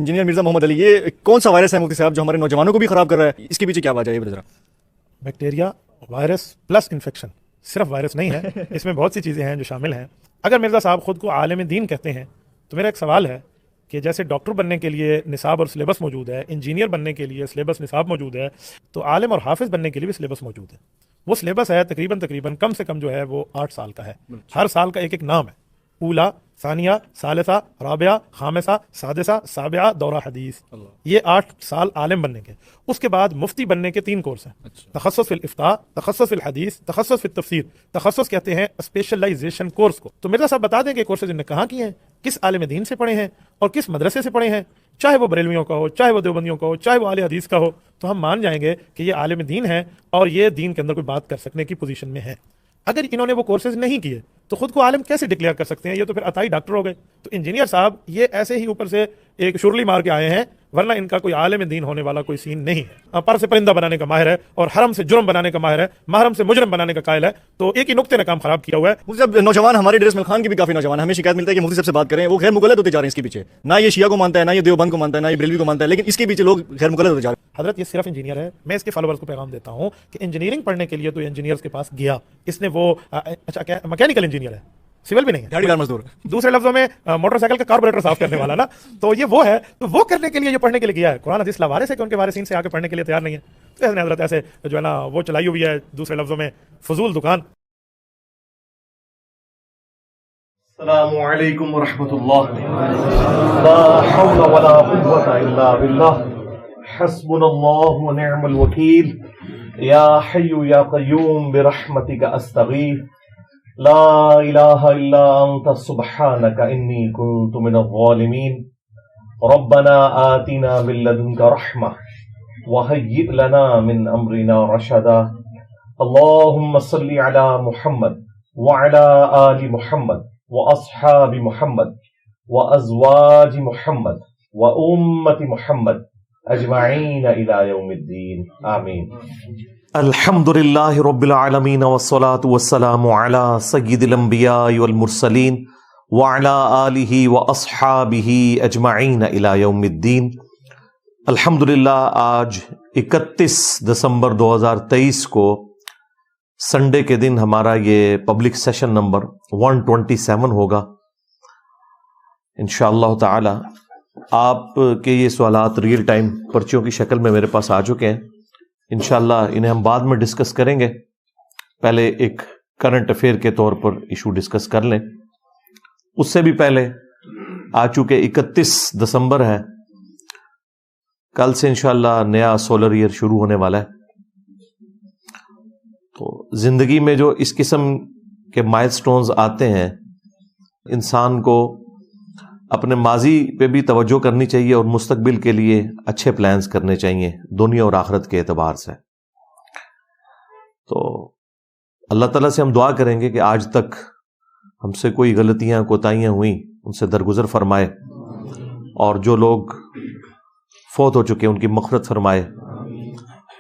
Engineer Mirza Muhammad علی، یہ کون سا وائرس ہے مفتی صاحب جو ہمارے نوجوانوں کو بھی خراب کر رہا ہے؟ اس کے پیچھے کیا وجہ ہے یہ ذرا؟ بیکٹیریا وائرس پلس انفیکشن، صرف وائرس نہیں ہے، اس میں بہت سی چیزیں ہیں جو شامل ہیں۔ اگر مرزا صاحب خود کو عالم دین کہتے ہیں تو میرا ایک سوال ہے کہ جیسے ڈاکٹر بننے کے لیے نصاب اور سلیبس موجود ہے، انجینئر بننے کے لیے سلیبس نصاب موجود ہے، تو عالم اور حافظ بننے کے لیے بھی سلیبس موجود ہے۔ وہ سلیبس ہے تقریباً کم سے کم جو ہے وہ 8 سال کا ہے۔ ہر سال کا ایک ایک نام ہے، اولا، ثانیہ، ثالثہ، رابعہ، خامسہ، سادسہ، سابعہ، دورہ حدیث۔ یہ 8 سال عالم بننے کے۔ اس کے بعد مفتی بننے کے 3 کورس ہیں، تخصص فی الافتاء، تخصص فی الحدیث، تخصص فی التفسیر۔ تخصص کہتے ہیں اسپیشلائزیشن کورس کو۔ تو مرزا صاحب بتا دیں کہ کورسز انہوں نے کہاں کیے ہیں، کس عالم دین سے پڑھے ہیں اور کس مدرسے سے پڑھے ہیں، چاہے وہ بریلویوں کا ہو، چاہے وہ دیوبندیوں کا ہو، چاہے وہ اہل حدیث کا ہو، تو ہم مان جائیں گے کہ یہ عالم دین ہے اور یہ دین کے اندر کوئی بات کر سکنے کی پوزیشن میں ہے۔ اگر انہوں نے وہ کورسز نہیں کیے تو خود کو عالم کیسے ڈکلیئر کر سکتے ہیں؟ یہ تو پھر عطائی ڈاکٹر ہو گئے۔ تو انجینئر صاحب یہ ایسے ہی اوپر سے ایک شرلی مار کے آئے ہیں، ورنہ ان کا کوئی عالم دین ہونے والا کوئی سین نہیں ہے۔ پر سے پرندہ بنانے کا ماہر ہے اور حرم سے جرم بنانے کا ماہر ہے، محرم سے مجرم بنانے کا قائل ہے۔ تو ایک ہی نقطے نے کام خراب کیا ہوا ہے۔ مفتی صاحب نوجوان ہمارے ڈریس مل خان کے بھی کافی نوجوان ہیں، ہمیں شکایت ملتا ہے کہ مفتی صاحب سے بات کریں، وہ غیر مقلد ہوتے جا رہے ہیں اس کے پیچھے، نہ یہ شیعہ کو مانتا ہے، نہ یہ دیوبند کو مانتا ہے، نہ یہ بریلوی کو مانتا ہے، لیکن اس کے پیچھے لوگ غیر مقلد ہوتے جا رہے ہیں۔ حضرت یہ صرف انجینئر ہے، میں اس کے فالوورز کو پیغام دیتا ہوں کہ انجینئرنگ پڑھنے کے لیے تو انجینئرز کے پاس گیا، اس نے وہ اچھا کیا میکینیکل انجینئر ہے، سول بھی نہیں ہے، دیہڑی دار مزدور۔ دوسرے لفظوں میں موٹر سائیکل کا کاربوریٹر صاف کرنے والا نا، تو یہ وہ ہے، تو وہ کرنے کے لیے یہ پڑھنے کے لیے گیا ہے۔ قرآن حدیث لاوارث ہے کہ ان کے وارثین سے آ کے پڑھنے کے لیے تیار نہیں ہے، تو اس نے حضرت ایسے جو ہے نا وہ چلائی ہوئی ہے، دوسرے لفظوں میں فضول دکان۔ السلام علیکم ورحمۃ اللہ، لا حول ولا قوة الا باللہ، حسبنا اللہ ونعم الوکیل، یا حی یا قیوم برحمتک استغیث، لا الہ الا انت سبحانک انی کنت من الظالمین، ربنا آتنا من لدنک رحمہ وہیئ لنا من امرنا رشدا، اللہم صل علی محمد وعلی آل محمد واصحاب محمد وازواج محمد وامت محمد اجمعین الی یوم الدین، آمین۔ الحمد للہ رب العالمین والصلاة والسلام علی سید الانبیاء والمرسلین وعلی آلہ واصحابہ اجمعین الی یوم الدین۔ الحمد للہ آج 31 دسمبر 2023 کو سنڈے کے دن ہمارا یہ پبلک سیشن نمبر 127 ہوگا انشاءاللہ تعالی۔ آپ کے یہ سوالات ریئل ٹائم پرچیوں کی شکل میں میرے پاس آ چکے ہیں، انشاءاللہ انہیں ہم بعد میں ڈسکس کریں گے۔ پہلے ایک کرنٹ افیئر کے طور پر ایشو ڈسکس کر لیں۔ اس سے بھی پہلے آ چکے 31 دسمبر ہے، کل سے انشاءاللہ نیا سولر ایئر شروع ہونے والا ہے۔ تو زندگی میں جو اس قسم کے مائل سٹونز آتے ہیں، انسان کو اپنے ماضی پہ بھی توجہ کرنی چاہیے اور مستقبل کے لیے اچھے پلانز کرنے چاہیے دنیا اور آخرت کے اعتبار سے۔ تو اللہ تعالیٰ سے ہم دعا کریں گے کہ آج تک ہم سے کوئی غلطیاں کوتاہیاں ہوئیں ان سے درگزر فرمائے، اور جو لوگ فوت ہو چکے ان کی مغفرت فرمائے،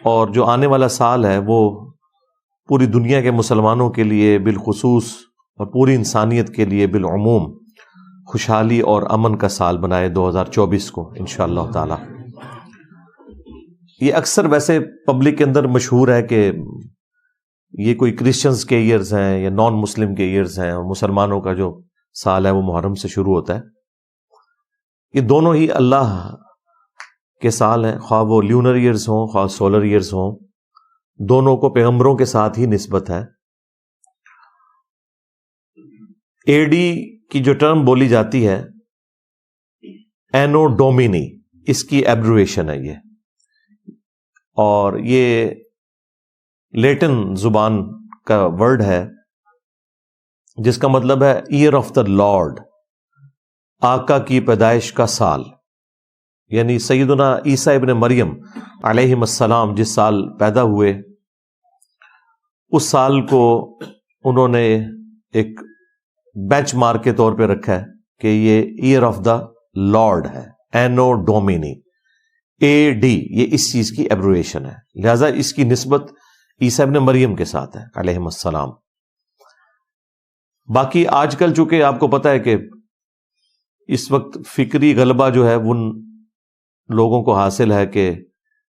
اور جو آنے والا سال ہے وہ پوری دنیا کے مسلمانوں کے لیے بالخصوص اور پوری انسانیت کے لیے بالعموم خوشحالی اور امن کا سال بنائے 2024 کو انشاءاللہ تعالی۔ یہ اکثر ویسے پبلک کے اندر مشہور ہے کہ یہ کوئی کرسچنز کے ایئرز ہیں یا نان مسلم کے ایئرز ہیں، اور مسلمانوں کا جو سال ہے وہ محرم سے شروع ہوتا ہے۔ یہ دونوں ہی اللہ کے سال ہیں، خواہ وہ لیونر ایئرز ہوں خواہ سولر ایئرز ہوں، دونوں کو پیغمبروں کے ساتھ ہی نسبت ہے۔ اے ڈی کی جو ٹرم بولی جاتی ہے اینو ڈومینی، اس کی ایبریویشن ہے یہ، اور یہ لیٹن زبان کا ورڈ ہے جس کا مطلب ہے ایئر آف دا لارڈ، آقا کی پیدائش کا سال۔ یعنی سیدنا عیسیٰ ابن مریم علیہ السلام جس سال پیدا ہوئے، اس سال کو انہوں نے ایک بینچ مارک کے طور پہ رکھا ہے کہ یہ ایئر آف دا لارڈ ہے، اینو ڈومینی، اے ڈی، یہ اس چیز کی ایبریویشن ہے، لہذا اس کی نسبت عیسیٰ ابن مریم کے ساتھ ہے علیہ السلام۔ باقی آج کل چونکہ آپ کو پتہ ہے کہ اس وقت فکری غلبہ جو ہے وہ لوگوں کو حاصل ہے کہ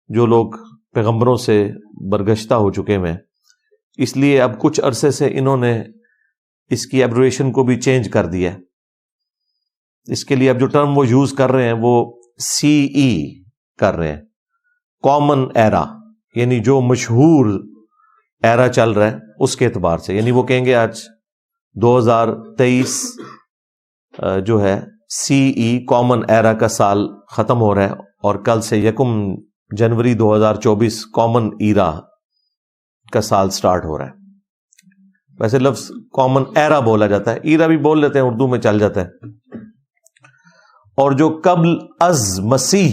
جو لوگ پیغمبروں سے برگشتہ ہو چکے ہیں، اس لیے اب کچھ عرصے سے انہوں نے اس کی ایبریویشن کو بھی چینج کر دیا ہے۔ اس کے لیے اب جو ٹرم وہ یوز کر رہے ہیں وہ سی ای کر رہے ہیں، کامن ایرا، یعنی جو مشہور ایرا چل رہا ہے اس کے اعتبار سے، یعنی وہ کہیں گے آج 2023 جو ہے سی ای کامن ایرا کا سال ختم ہو رہا ہے، اور کل سے 1 جنوری 2024 کامن ایرا کا سال سٹارٹ ہو رہا ہے۔ ویسے لفظ کامن ایرا بولا جاتا ہے، ایرا بھی بول لیتے ہیں، اردو میں چل جاتا ہے۔ اور جو قبل از مسیح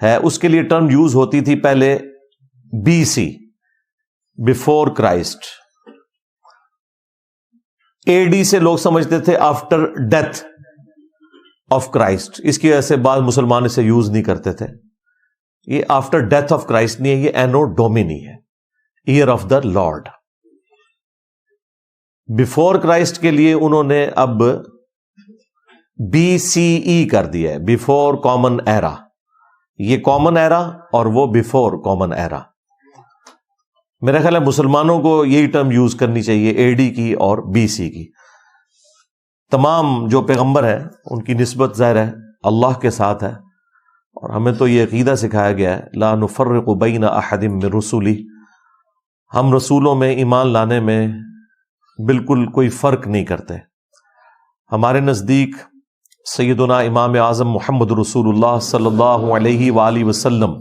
ہے اس کے لیے ٹرم یوز ہوتی تھی پہلے بی سی، بفور کرائسٹ۔ اے ڈی سے لوگ سمجھتے تھے آفٹر ڈیتھ آف کرائسٹ، اس کی وجہ سے بعض مسلمان اسے یوز نہیں کرتے تھے۔ یہ آفٹر ڈیتھ آف کرائسٹ نہیں ہے، یہ اینو ڈومینی ہے، year of the Lord. Before Christ کے لیے انہوں نے اب بی سی ای کر دیا ہے، بفور کامن ایرا۔ یہ کامن ایرا اور وہ بفور کامن ایرا۔ میرا خیال ہے مسلمانوں کو یہی ٹرم یوز کرنی چاہیے، اے ڈی کی اور بی سی کی۔ تمام جو پیغمبر ہیں ان کی نسبت ظاہر ہے اللہ کے ساتھ ہے، اور ہمیں تو یہ عقیدہ سکھایا گیا ہے لا نفرق بین احد من رسلی، ہم رسولوں میں ایمان لانے میں بالکل کوئی فرق نہیں کرتے۔ ہمارے نزدیک سیدنا امام اعظم محمد رسول اللہ صلی اللہ علیہ وآلہ وسلم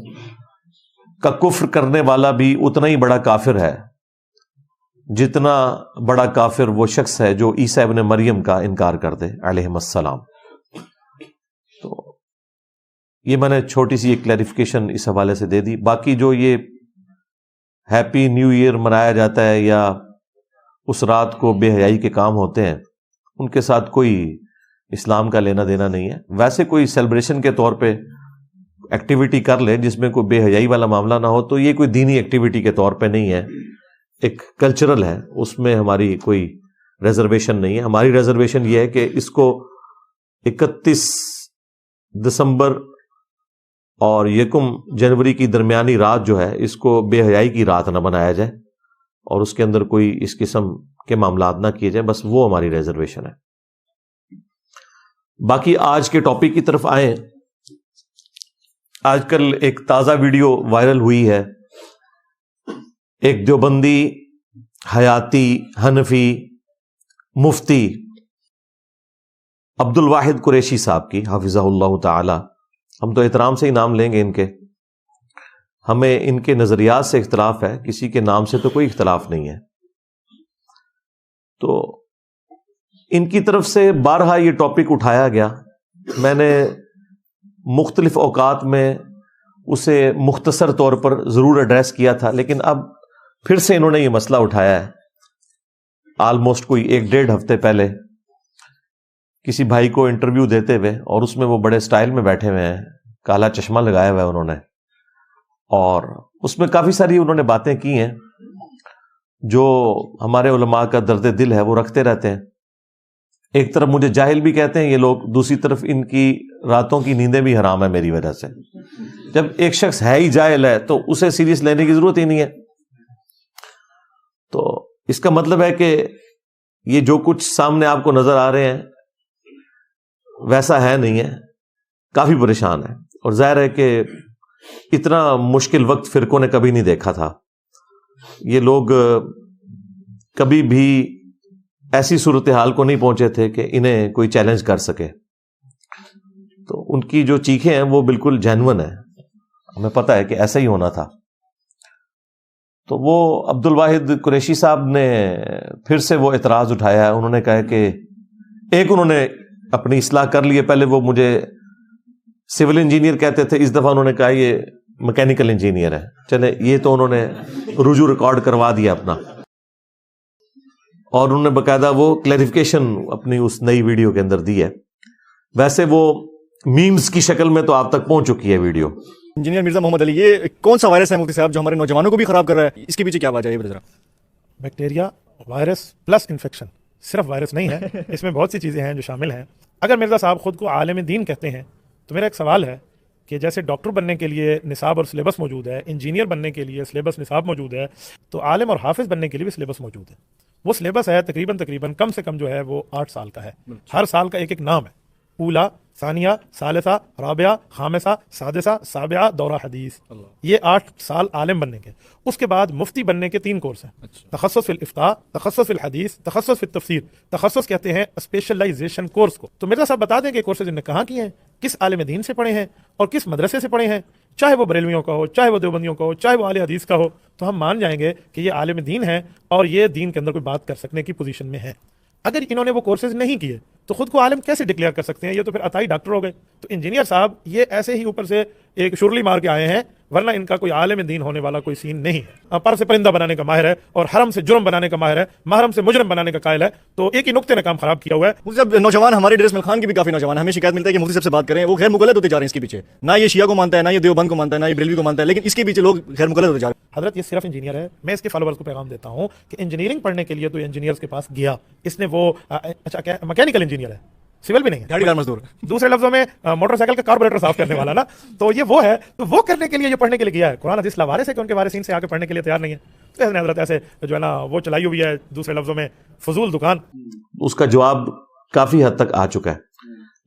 کا کفر کرنے والا بھی اتنا ہی بڑا کافر ہے جتنا بڑا کافر وہ شخص ہے جو عیسیٰ ابن مریم کا انکار کر دے علیہ السلام۔ تو یہ میں نے چھوٹی سی ایک کلیریفیکیشن اس حوالے سے دے دی۔ باقی جو یہ ہیپی نیو ایئر منایا جاتا ہے یا اس رات کو بے حیائی کے کام ہوتے ہیں، ان کے ساتھ کوئی اسلام کا لینا دینا نہیں ہے۔ ویسے کوئی سیلیبریشن کے طور پہ ایکٹیویٹی کر لے جس میں کوئی بے حیائی والا معاملہ نہ ہو تو یہ کوئی دینی ایکٹیویٹی کے طور پہ نہیں ہے، ایک کلچرل ہے، اس میں ہماری کوئی ریزرویشن نہیں ہے۔ ہماری ریزرویشن یہ ہے کہ اس کو 31 دسمبر اور 1 جنوری کی درمیانی رات جو ہے اس کو بے حیائی کی رات نہ بنایا جائے اور اس کے اندر کوئی اس قسم کے معاملات نہ کیے جائیں، بس وہ ہماری ریزرویشن ہے۔ باقی آج کے ٹاپک کی طرف آئیں۔ آج کل ایک تازہ ویڈیو وائرل ہوئی ہے، ایک دیوبندی حیاتی حنفی مفتی عبد الواحد قریشی صاحب کی حفظہ اللہ تعالی، ہم تو احترام سے ہی نام لیں گے ان کے، ہمیں ان کے نظریات سے اختلاف ہے، کسی کے نام سے تو کوئی اختلاف نہیں ہے۔ تو ان کی طرف سے بارہا یہ ٹاپک اٹھایا گیا، میں نے مختلف اوقات میں اسے مختصر طور پر ضرور ایڈریس کیا تھا، لیکن اب پھر سے انہوں نے یہ مسئلہ اٹھایا ہے۔ آلموسٹ کوئی 1-1.5 ہفتے پہلے کسی بھائی کو انٹرویو دیتے ہوئے، اور اس میں وہ بڑے سٹائل میں بیٹھے ہوئے ہیں، کالا چشمہ لگایا ہوا ہے انہوں نے، اور اس میں کافی ساری انہوں نے باتیں کی ہیں جو ہمارے علماء کا درد دل ہے وہ رکھتے رہتے ہیں۔ ایک طرف مجھے جاہل بھی کہتے ہیں یہ لوگ، دوسری طرف ان کی راتوں کی نیندیں بھی حرام ہے میری وجہ سے۔ جب ایک شخص ہے ہی جاہل ہے تو اسے سیریس لینے کی ضرورت ہی نہیں ہے۔ تو اس کا مطلب ہے کہ یہ جو کچھ سامنے آپ کو نظر آ رہے ہیں ویسا ہے نہیں ہے، کافی پریشان ہے، اور ظاہر ہے کہ اتنا مشکل وقت فرقوں نے کبھی نہیں دیکھا تھا۔ یہ لوگ کبھی بھی ایسی صورتحال کو نہیں پہنچے تھے کہ انہیں کوئی چیلنج کر سکے۔ تو ان کی جو چیخیں ہیں وہ بالکل جینون ہیں، ہمیں پتہ ہے کہ ایسا ہی ہونا تھا۔ تو وہ عبد الواحد قریشی صاحب نے پھر سے وہ اعتراض اٹھایا ہے۔ انہوں نے کہا کہ ایک انہوں نے اپنی اصلاح کر لی ہے، پہلے وہ مجھے سول انجینئر کہتے تھے، اس دفعہ انہوں نے کہا یہ میکینیکل انجینئر ہے۔ چلے یہ تو انہوں نے رجوع ریکارڈ کروا دیا اپنا، اور انہوں نے باقاعدہ وہ کلیریفیکیشن اپنی اس نئی ویڈیو کے اندر دی ہے۔ ویسے وہ میمز کی شکل میں تو آپ تک پہنچ چکی ہے ویڈیو۔ انجینئر مرزا محمد علی، یہ کون سا وائرس ہے مفتی صاحب جو ہمارے نوجوانوں کو بھی خراب کر رہا ہے؟ اس کے پیچھے کیا وجہ ہے ذرا؟ بیکٹیریا وائرس پلس انفیکشن، صرف وائرس نہیں ہے، اس میں بہت سی چیزیں ہیں جو شامل ہیں۔ اگر مرزا صاحب خود کو عالم دین کہتے ہیں تو میرا ایک سوال ہے کہ جیسے ڈاکٹر بننے کے لیے نصاب اور سلیبس موجود ہے، انجینئر بننے کے لیے سلیبس نصاب موجود ہے، تو عالم اور حافظ بننے کے لیے بھی سلیبس موجود ہے. وہ سلیبس ہے تقریباً کم سے کم جو ہے وہ 8 سال کا ہے. ہر سال کا ایک نام ہے، اولا، ثانیہ، ثالثہ، رابعہ، خامسہ، سادسہ، سابعہ، دورہ حدیث. یہ 8 سال عالم بننے کے. اس کے بعد مفتی بننے کے 3 کورس ہیں، تخصص فی الافتاء، تخصص فی الحدیث، تخصص فی التفسیر. تخصص کہتے ہیں اسپیشلائزیشن کورس کو. تو مرزا صاحب بتا دیں کہ کورسز انہوں نے کہاں کیے ہیں، کس عالم دین سے پڑھے ہیں اور کس مدرسے سے پڑھے ہیں، چاہے وہ بریلویوں کا ہو، چاہے وہ دیوبندیوں کا ہو، چاہے وہ اہل حدیث کا ہو، تو ہم مان جائیں گے کہ یہ عالم دین ہے اور یہ دین کے اندر کوئی بات کر سکنے کی پوزیشن میں ہے. اگر انہوں نے وہ کورسز نہیں کیے تو خود کو عالم کیسے ڈکلیئر کر سکتے ہیں؟ یہ تو پھر عطائی ڈاکٹر ہو گئے. تو انجینئر صاحب یہ ایسے ہی اوپر سے ایک شرلی مار کے آئے ہیں، ورنہ ان کا کوئی عالم دین ہونے والا کوئی سین نہیں ہے. پر سے پرندہ بنانے کا ماہر ہے اور حرم سے جرم بنانے کا ماہر ہے، محرم سے مجرم بنانے کا قائل ہے. تو ایک ہی نقطے نے کام خراب کیا ہوا ہے. مفتی صاحب نوجوان ہمارے ڈریس مل خان کی بھی کافی نوجوان ہمیں شکایت ملتا ہے کہ مفتی صاحب سے بات کریں وہ غیر مقلد ہوتے جا رہے ہیں اس کے پیچھے. نہ یہ شیعہ کو مانتا ہے، نہ یہ دیوبند کو مانتا ہے، نہ یہ بریلوی کو مانتا ہے، لیکن اس کے پیچھے لوگ غیر مقلد ہوتے جا رہے ہیں. حضرت یہ صرف انجینئر ہے. میں اس کے فالوورز کو پیغام دیتا ہوں کہ انجینئرنگ پڑھنے کے لیے تو انجینئرز کے پاس گیا، اس نے وہ اچھا کیا میکینیکل انجینئر ہے، سول بھی نہیں ہے، گاڑی کار مزدور. دوسرے لفظوں میں موٹر سائیکل کا کاربوریٹر صاف کرنے والا نا. تو یہ وہ ہے، تو وہ کرنے کے لیے جو پڑھنے کے لیے گیا ہے. قرآن حدیث لاوارث ہے کہ ان کے وارثین سے آ کے پڑھنے کے لیے تیار نہیں ہے. تو اس نے حضرت ایسے جو ہے نا وہ چلائی ہوئی ہے، دوسرے لفظوں میں فضول دکان. اس کا جواب کافی حد تک آ چکا ہے،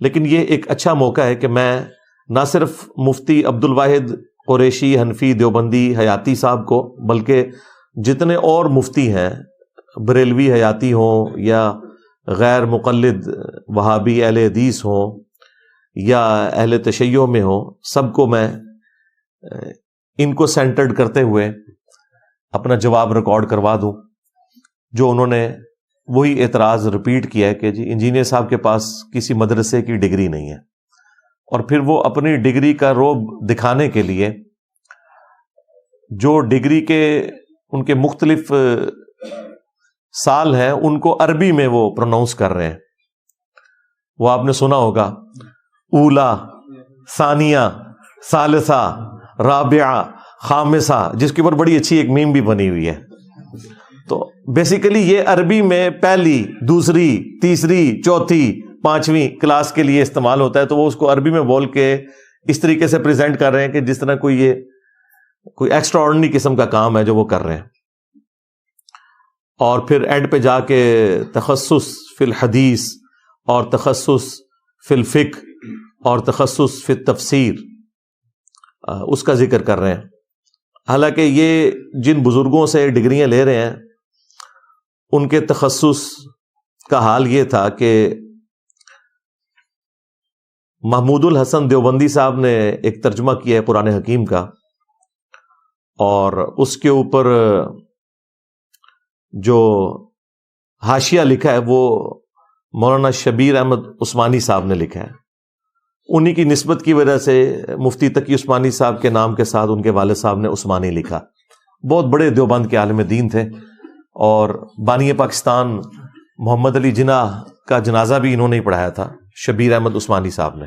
لیکن یہ ایک اچھا موقع ہے کہ میں نہ صرف مفتی عبد الواحد قریشی حنفی دیوبندی حیاتی صاحب کو، بلکہ جتنے اور مفتی ہیں بریلوی حیاتی ہوں یا غیر مقلد وہابی اہل حدیث ہوں یا اہل تشیع میں ہوں، سب کو میں ان کو سینٹرڈ کرتے ہوئے اپنا جواب ریکارڈ کروا دوں، جو انہوں نے وہی اعتراض ریپیٹ کیا ہے کہ جی انجینئر صاحب کے پاس کسی مدرسے کی ڈگری نہیں ہے، اور پھر وہ اپنی ڈگری کا روب دکھانے کے لیے جو ڈگری کے ان کے مختلف سال ہیں ان کو عربی میں وہ پروناؤنس کر رہے ہیں. وہ آپ نے سنا ہوگا اولا، ثانیہ، ثالثہ، رابعہ، خامسہ، جس کے اوپر بڑی اچھی ایک میم بھی بنی ہوئی ہے. تو بیسیکلی یہ عربی میں پہلی، دوسری، تیسری، چوتھی، پانچویں کلاس کے لیے استعمال ہوتا ہے. تو وہ اس کو عربی میں بول کے اس طریقے سے پریزنٹ کر رہے ہیں کہ جس طرح کوئی ایکسٹرا آرڈنری قسم کا کام ہے جو وہ کر رہے ہیں. اور پھر اینڈ پہ جا کے تخصص فی الحدیث اور تخصص فی الفقہ اور تخصص فی التفسیر اس کا ذکر کر رہے ہیں. حالانکہ یہ جن بزرگوں سے ڈگریاں لے رہے ہیں ان کے تخصص کا حال یہ تھا کہ محمود الحسن دیوبندی صاحب نے ایک ترجمہ کیا ہے قرآن حکیم کا، اور اس کے اوپر جو حاشیہ لکھا ہے وہ مولانا شبیر احمد عثمانی صاحب نے لکھا ہے. انہی کی نسبت کی وجہ سے مفتی تقی عثمانی صاحب کے نام کے ساتھ ان کے والد صاحب نے عثمانی لکھا. بہت بڑے دیوبند کے عالم دین تھے، اور بانی پاکستان محمد علی جناح کا جنازہ بھی انہوں نے ہی پڑھایا تھا، شبیر احمد عثمانی صاحب نے.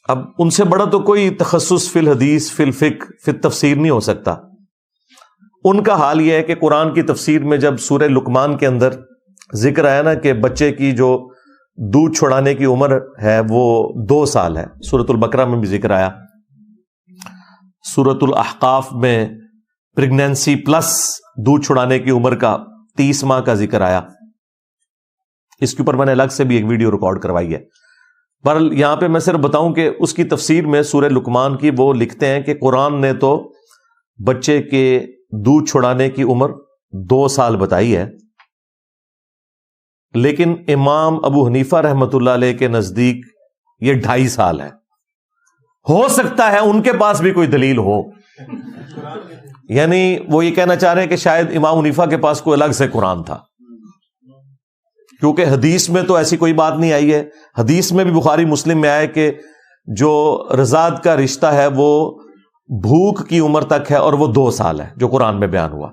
اب ان سے بڑا تو کوئی تخصص فی الحدیث فی الفقہ فی التفسیر نہیں ہو سکتا. ان کا حال یہ ہے کہ قرآن کی تفسیر میں جب سورہ لقمان کے اندر ذکر آیا نا کہ بچے کی جو دودھ چھڑانے کی عمر ہے وہ 2 سال ہے، سورۃ البقرہ میں بھی ذکر آیا، سورۃ الاحقاف میں پریگنینسی پلس دودھ چھڑانے کی عمر کا 30 ماہ کا ذکر آیا. اس کے اوپر میں نے الگ سے بھی ایک ویڈیو ریکارڈ کروائی ہے. بہرحال یہاں پہ میں صرف بتاؤں کہ اس کی تفسیر میں سورہ لقمان کی وہ لکھتے ہیں کہ قرآن نے تو بچے کے دودھ چھڑانے کی عمر 2 سال بتائی ہے، لیکن امام ابو حنیفہ رحمۃ اللہ علیہ کے نزدیک یہ 2.5 سال ہے. ہو سکتا ہے ان کے پاس بھی کوئی دلیل ہو، یعنی وہ یہ کہنا چاہ رہے ہیں کہ شاید امام حنیفہ کے پاس کوئی الگ سے قرآن تھا، کیونکہ حدیث میں تو ایسی کوئی بات نہیں آئی ہے. حدیث میں بھی بخاری مسلم میں آیا کہ جو رضاعت کا رشتہ ہے وہ بھوک کی عمر تک ہے اور وہ 2 سال ہے، جو قرآن میں بیان ہوا.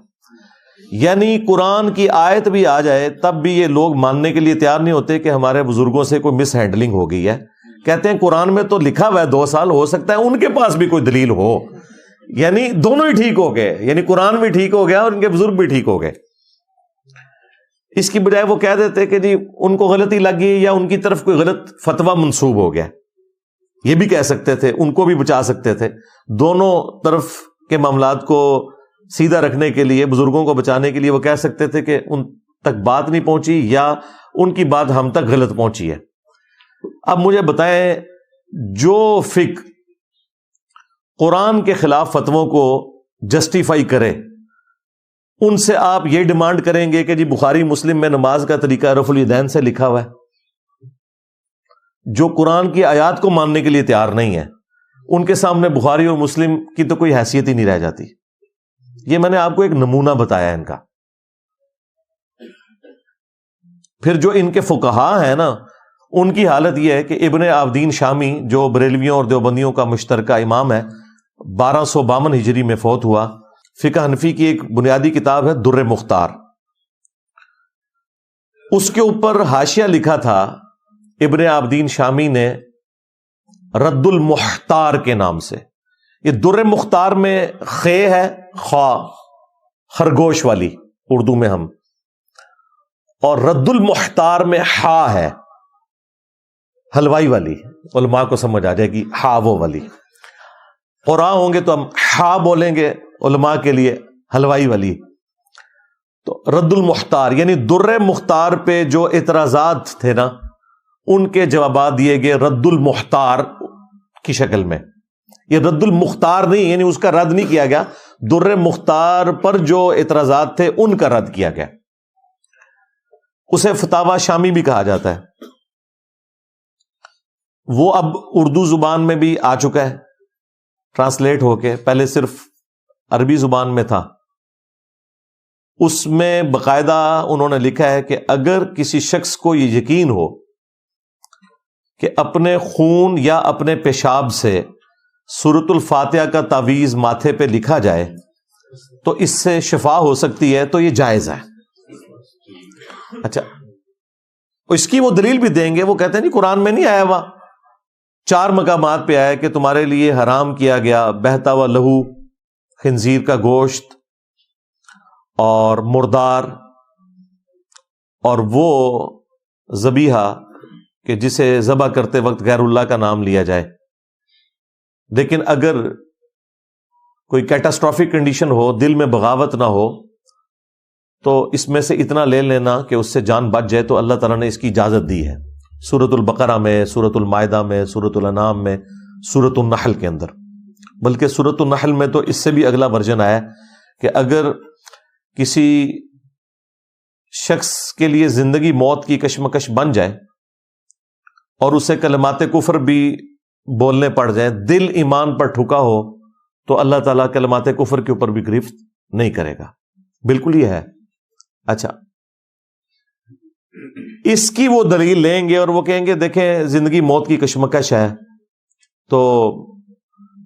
یعنی قرآن کی آیت بھی آ جائے تب بھی یہ لوگ ماننے کے لیے تیار نہیں ہوتے کہ ہمارے بزرگوں سے کوئی مس ہینڈلنگ ہو گئی ہے. کہتے ہیں قرآن میں تو لکھا ہوا ہے 2 سال، ہو سکتا ہے ان کے پاس بھی کوئی دلیل ہو. یعنی دونوں ہی ٹھیک ہو گئے، یعنی قرآن بھی ٹھیک ہو گیا اور ان کے بزرگ بھی ٹھیک ہو گئے. اس کی بجائے وہ کہہ دیتے کہ جی ان کو غلطی لگ گئی یا ان کی طرف کوئی غلط فتویٰ منسوب ہو گیا. یہ بھی کہہ سکتے تھے، ان کو بھی بچا سکتے تھے. دونوں طرف کے معاملات کو سیدھا رکھنے کے لیے، بزرگوں کو بچانے کے لیے وہ کہہ سکتے تھے کہ ان تک بات نہیں پہنچی یا ان کی بات ہم تک غلط پہنچی ہے. اب مجھے بتائیں، جو فقہ قرآن کے خلاف فتووں کو جسٹیفائی کرے، ان سے آپ یہ ڈیمانڈ کریں گے کہ جی بخاری مسلم میں نماز کا طریقہ رفع الیدین سے لکھا ہوا ہے؟ جو قرآن کی آیات کو ماننے کے لیے تیار نہیں ہے، ان کے سامنے بخاری اور مسلم کی تو کوئی حیثیت ہی نہیں رہ جاتی. یہ میں نے آپ کو ایک نمونہ بتایا ان کا. پھر جو ان کے فقہاء ہیں نا، ان کی حالت یہ ہے کہ ابن عابدین شامی جو بریلویوں اور دیوبندیوں کا مشترکہ امام ہے، 1252 ہجری میں فوت ہوا. فقہ حنفی کی ایک بنیادی کتاب ہے در مختار. اس کے اوپر حاشیہ لکھا تھا ابن عابدین شامی نے رد المختار کے نام سے. یہ در مختار میں خے ہے، خا خرگوش والی اردو میں ہم، اور رد المختار میں ہا ہے حلوائی والی. علماء کو سمجھ آ جائے گی ہا وہ والی. قرآن ہوں گے تو ہم ہا بولیں گے، علماء کے لیے حلوائی والی. تو رد المختار یعنی در مختار پہ جو اعتراضات تھے نا، ان کے جوابات دیے گئے رد المختار کی شکل میں. یہ رد المختار نہیں، یعنی اس کا رد نہیں کیا گیا، در مختار پر جو اعتراضات تھے ان کا رد کیا گیا. اسے فتاوی شامی بھی کہا جاتا ہے. وہ اب اردو زبان میں بھی آ چکا ہے ٹرانسلیٹ ہو کے، پہلے صرف عربی زبان میں تھا. اس میں باقاعدہ انہوں نے لکھا ہے کہ اگر کسی شخص کو یہ یقین ہو کہ اپنے خون یا اپنے پیشاب سے سورۃ الفاتحہ کا تعویذ ماتھے پہ لکھا جائے تو اس سے شفا ہو سکتی ہے، تو یہ جائز ہے. اچھا، اس کی وہ دلیل بھی دیں گے. وہ کہتے ہیں نہیں، قرآن میں نہیں آیا ہوا. 4 مقامات پہ آیا کہ تمہارے لیے حرام کیا گیا بہتا ہوا لہو، خنزیر کا گوشت اور مردار، اور وہ ذبیحہ کہ جسے ذبح کرتے وقت غیر اللہ کا نام لیا جائے. لیکن اگر کوئی کیٹاسٹرافک کنڈیشن ہو، دل میں بغاوت نہ ہو، تو اس میں سے اتنا لے لینا کہ اس سے جان بچ جائے، تو اللہ تعالیٰ نے اس کی اجازت دی ہے. سورۃ البقرہ میں، سورۃ المائدہ میں، سورۃ الانعام میں، سورۃ النحل کے اندر. بلکہ سورۃ النحل میں تو اس سے بھی اگلا ورژن آیا کہ اگر کسی شخص کے لیے زندگی موت کی کشمکش بن جائے اور اسے کلمات کفر بھی بولنے پڑ جائے، دل ایمان پر ٹھکا ہو، تو اللہ تعالیٰ کلمات کفر کے اوپر بھی گرفت نہیں کرے گا. بالکل یہ ہے. اچھا، اس کی وہ دلیل لیں گے اور وہ کہیں گے دیکھیں زندگی موت کی کشمکش ہے، تو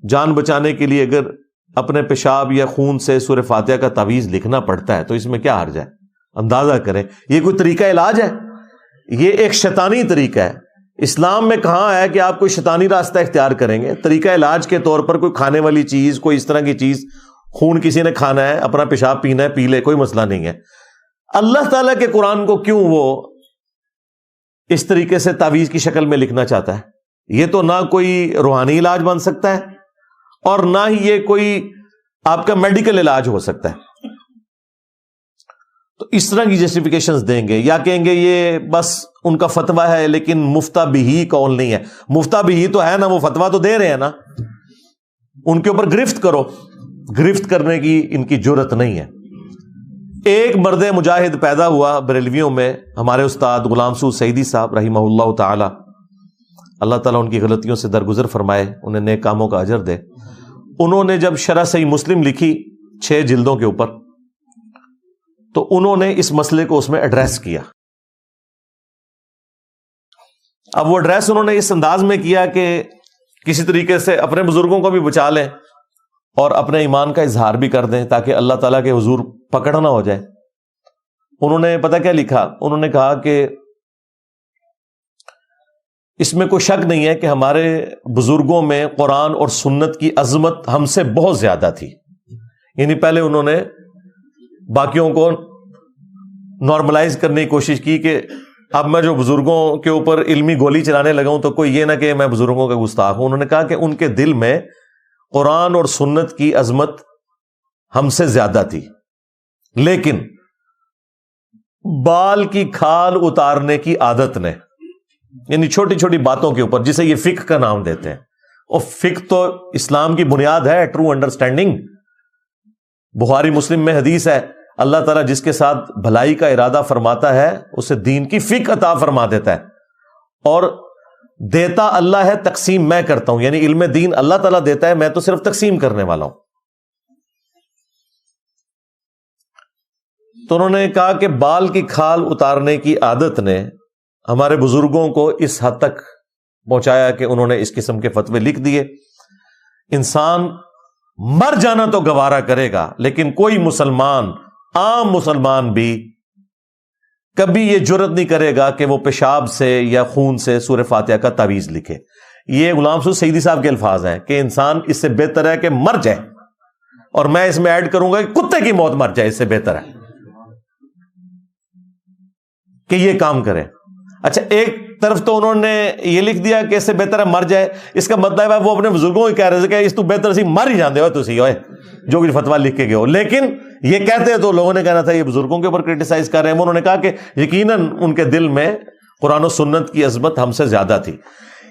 جان بچانے کے لیے اگر اپنے پیشاب یا خون سے سورہ فاتحہ کا تعویذ لکھنا پڑتا ہے تو اس میں کیا حرج ہے؟ اندازہ کریں، یہ کوئی طریقہ علاج ہے؟ یہ ایک شیطانی طریقہ ہے. اسلام میں کہاں ہے کہ آپ کوئی شیطانی راستہ اختیار کریں گے؟ طریقہ علاج کے طور پر کوئی کھانے والی چیز، کوئی اس طرح کی چیز، خون کسی نے کھانا ہے، اپنا پیشاب پینا ہے، پی لے، کوئی مسئلہ نہیں ہے. اللہ تعالیٰ کے قرآن کو کیوں وہ اس طریقے سے تعویذ کی شکل میں لکھنا چاہتا ہے؟ یہ تو نہ کوئی روحانی علاج بن سکتا ہے اور نہ ہی یہ کوئی آپ کا میڈیکل علاج ہو سکتا ہے. تو اس طرح کی جسٹیفیکیشنز دیں گے، یا کہیں گے یہ بس ان کا فتویٰ ہے لیکن مفتہ بھی قول نہیں ہے. مفتہ بھی تو ہے نا، وہ فتویٰ تو دے رہے ہیں نا، ان کے اوپر گرفت کرو. گرفت کرنے کی ان کی جرت نہیں ہے. ایک مرد مجاہد پیدا ہوا بریلویوں میں، ہمارے استاد غلام سعود سعیدی صاحب رحمہ اللہ تعالی، اللہ تعالیٰ ان کی غلطیوں سے درگزر فرمائے، انہیں نیک کاموں کا اجر دے. انہوں نے جب شرح صحیح مسلم لکھی 6 جلدوں کے اوپر، تو انہوں نے اس مسئلے کو اس میں ایڈریس کیا. اب وہ ایڈریس انہوں نے اس انداز میں کیا کہ کسی طریقے سے اپنے بزرگوں کو بھی بچا لیں اور اپنے ایمان کا اظہار بھی کر دیں تاکہ اللہ تعالیٰ کے حضور پکڑ نہ ہو جائے. انہوں نے پتہ کیا لکھا؟ انہوں نے کہا کہ اس میں کوئی شک نہیں ہے کہ ہمارے بزرگوں میں قرآن اور سنت کی عظمت ہم سے بہت زیادہ تھی. یعنی پہلے انہوں نے باقیوں کو نارملائز کرنے کی کوشش کی کہ اب میں جو بزرگوں کے اوپر علمی گولی چلانے لگا ہوں تو کوئی یہ نہ کہ میں بزرگوں کا گستاخ ہوں. انہوں نے کہا کہ ان کے دل میں قرآن اور سنت کی عظمت ہم سے زیادہ تھی، لیکن بال کی کھال اتارنے کی عادت نے، یعنی چھوٹی چھوٹی باتوں کے اوپر، جسے یہ فقہ کا نام دیتے ہیں، اور فقہ تو اسلام کی بنیاد ہے، ٹرو انڈرسٹینڈنگ. بخاری مسلم میں حدیث ہے، اللہ تعالیٰ جس کے ساتھ بھلائی کا ارادہ فرماتا ہے اسے دین کی فقہ عطا فرما دیتا ہے، اور دیتا اللہ ہے، تقسیم میں کرتا ہوں. یعنی علم دین اللہ تعالیٰ دیتا ہے، میں تو صرف تقسیم کرنے والا ہوں. تو انہوں نے کہا کہ بال کی کھال اتارنے کی عادت نے ہمارے بزرگوں کو اس حد تک پہنچایا کہ انہوں نے اس قسم کے فتوے لکھ دیے. انسان مر جانا تو گوارا کرے گا، لیکن کوئی مسلمان، عام مسلمان بھی کبھی یہ جرت نہیں کرے گا کہ وہ پیشاب سے یا خون سے سورہ فاتحہ کا تعویذ لکھے. یہ غلام سعود سعیدی صاحب کے الفاظ ہیں کہ انسان اس سے بہتر ہے کہ مر جائے، اور میں اس میں ایڈ کروں گا کہ کتے کی موت مر جائے، اس سے بہتر ہے کہ یہ کام کرے. اچھا، ایک طرف تو انہوں نے یہ لکھ دیا کہ اس سے بہتر ہے مر جائے، اس کا مطلب ہے وہ اپنے بزرگوں ہی کہہ رہے تھے کہ اس تو بہتر سی مر ہی جاندے ہو تسی ہوئے جو کچھ فتویٰ لکھ کے گئے ہو. لیکن یہ کہتے تو لوگوں نے کہنا تھا یہ بزرگوں کے اوپر کرٹیسائز کر رہے ہیں. انہوں نے کہا کہ یقیناً ان کے دل میں قرآن و سنت کی عظمت ہم سے زیادہ تھی.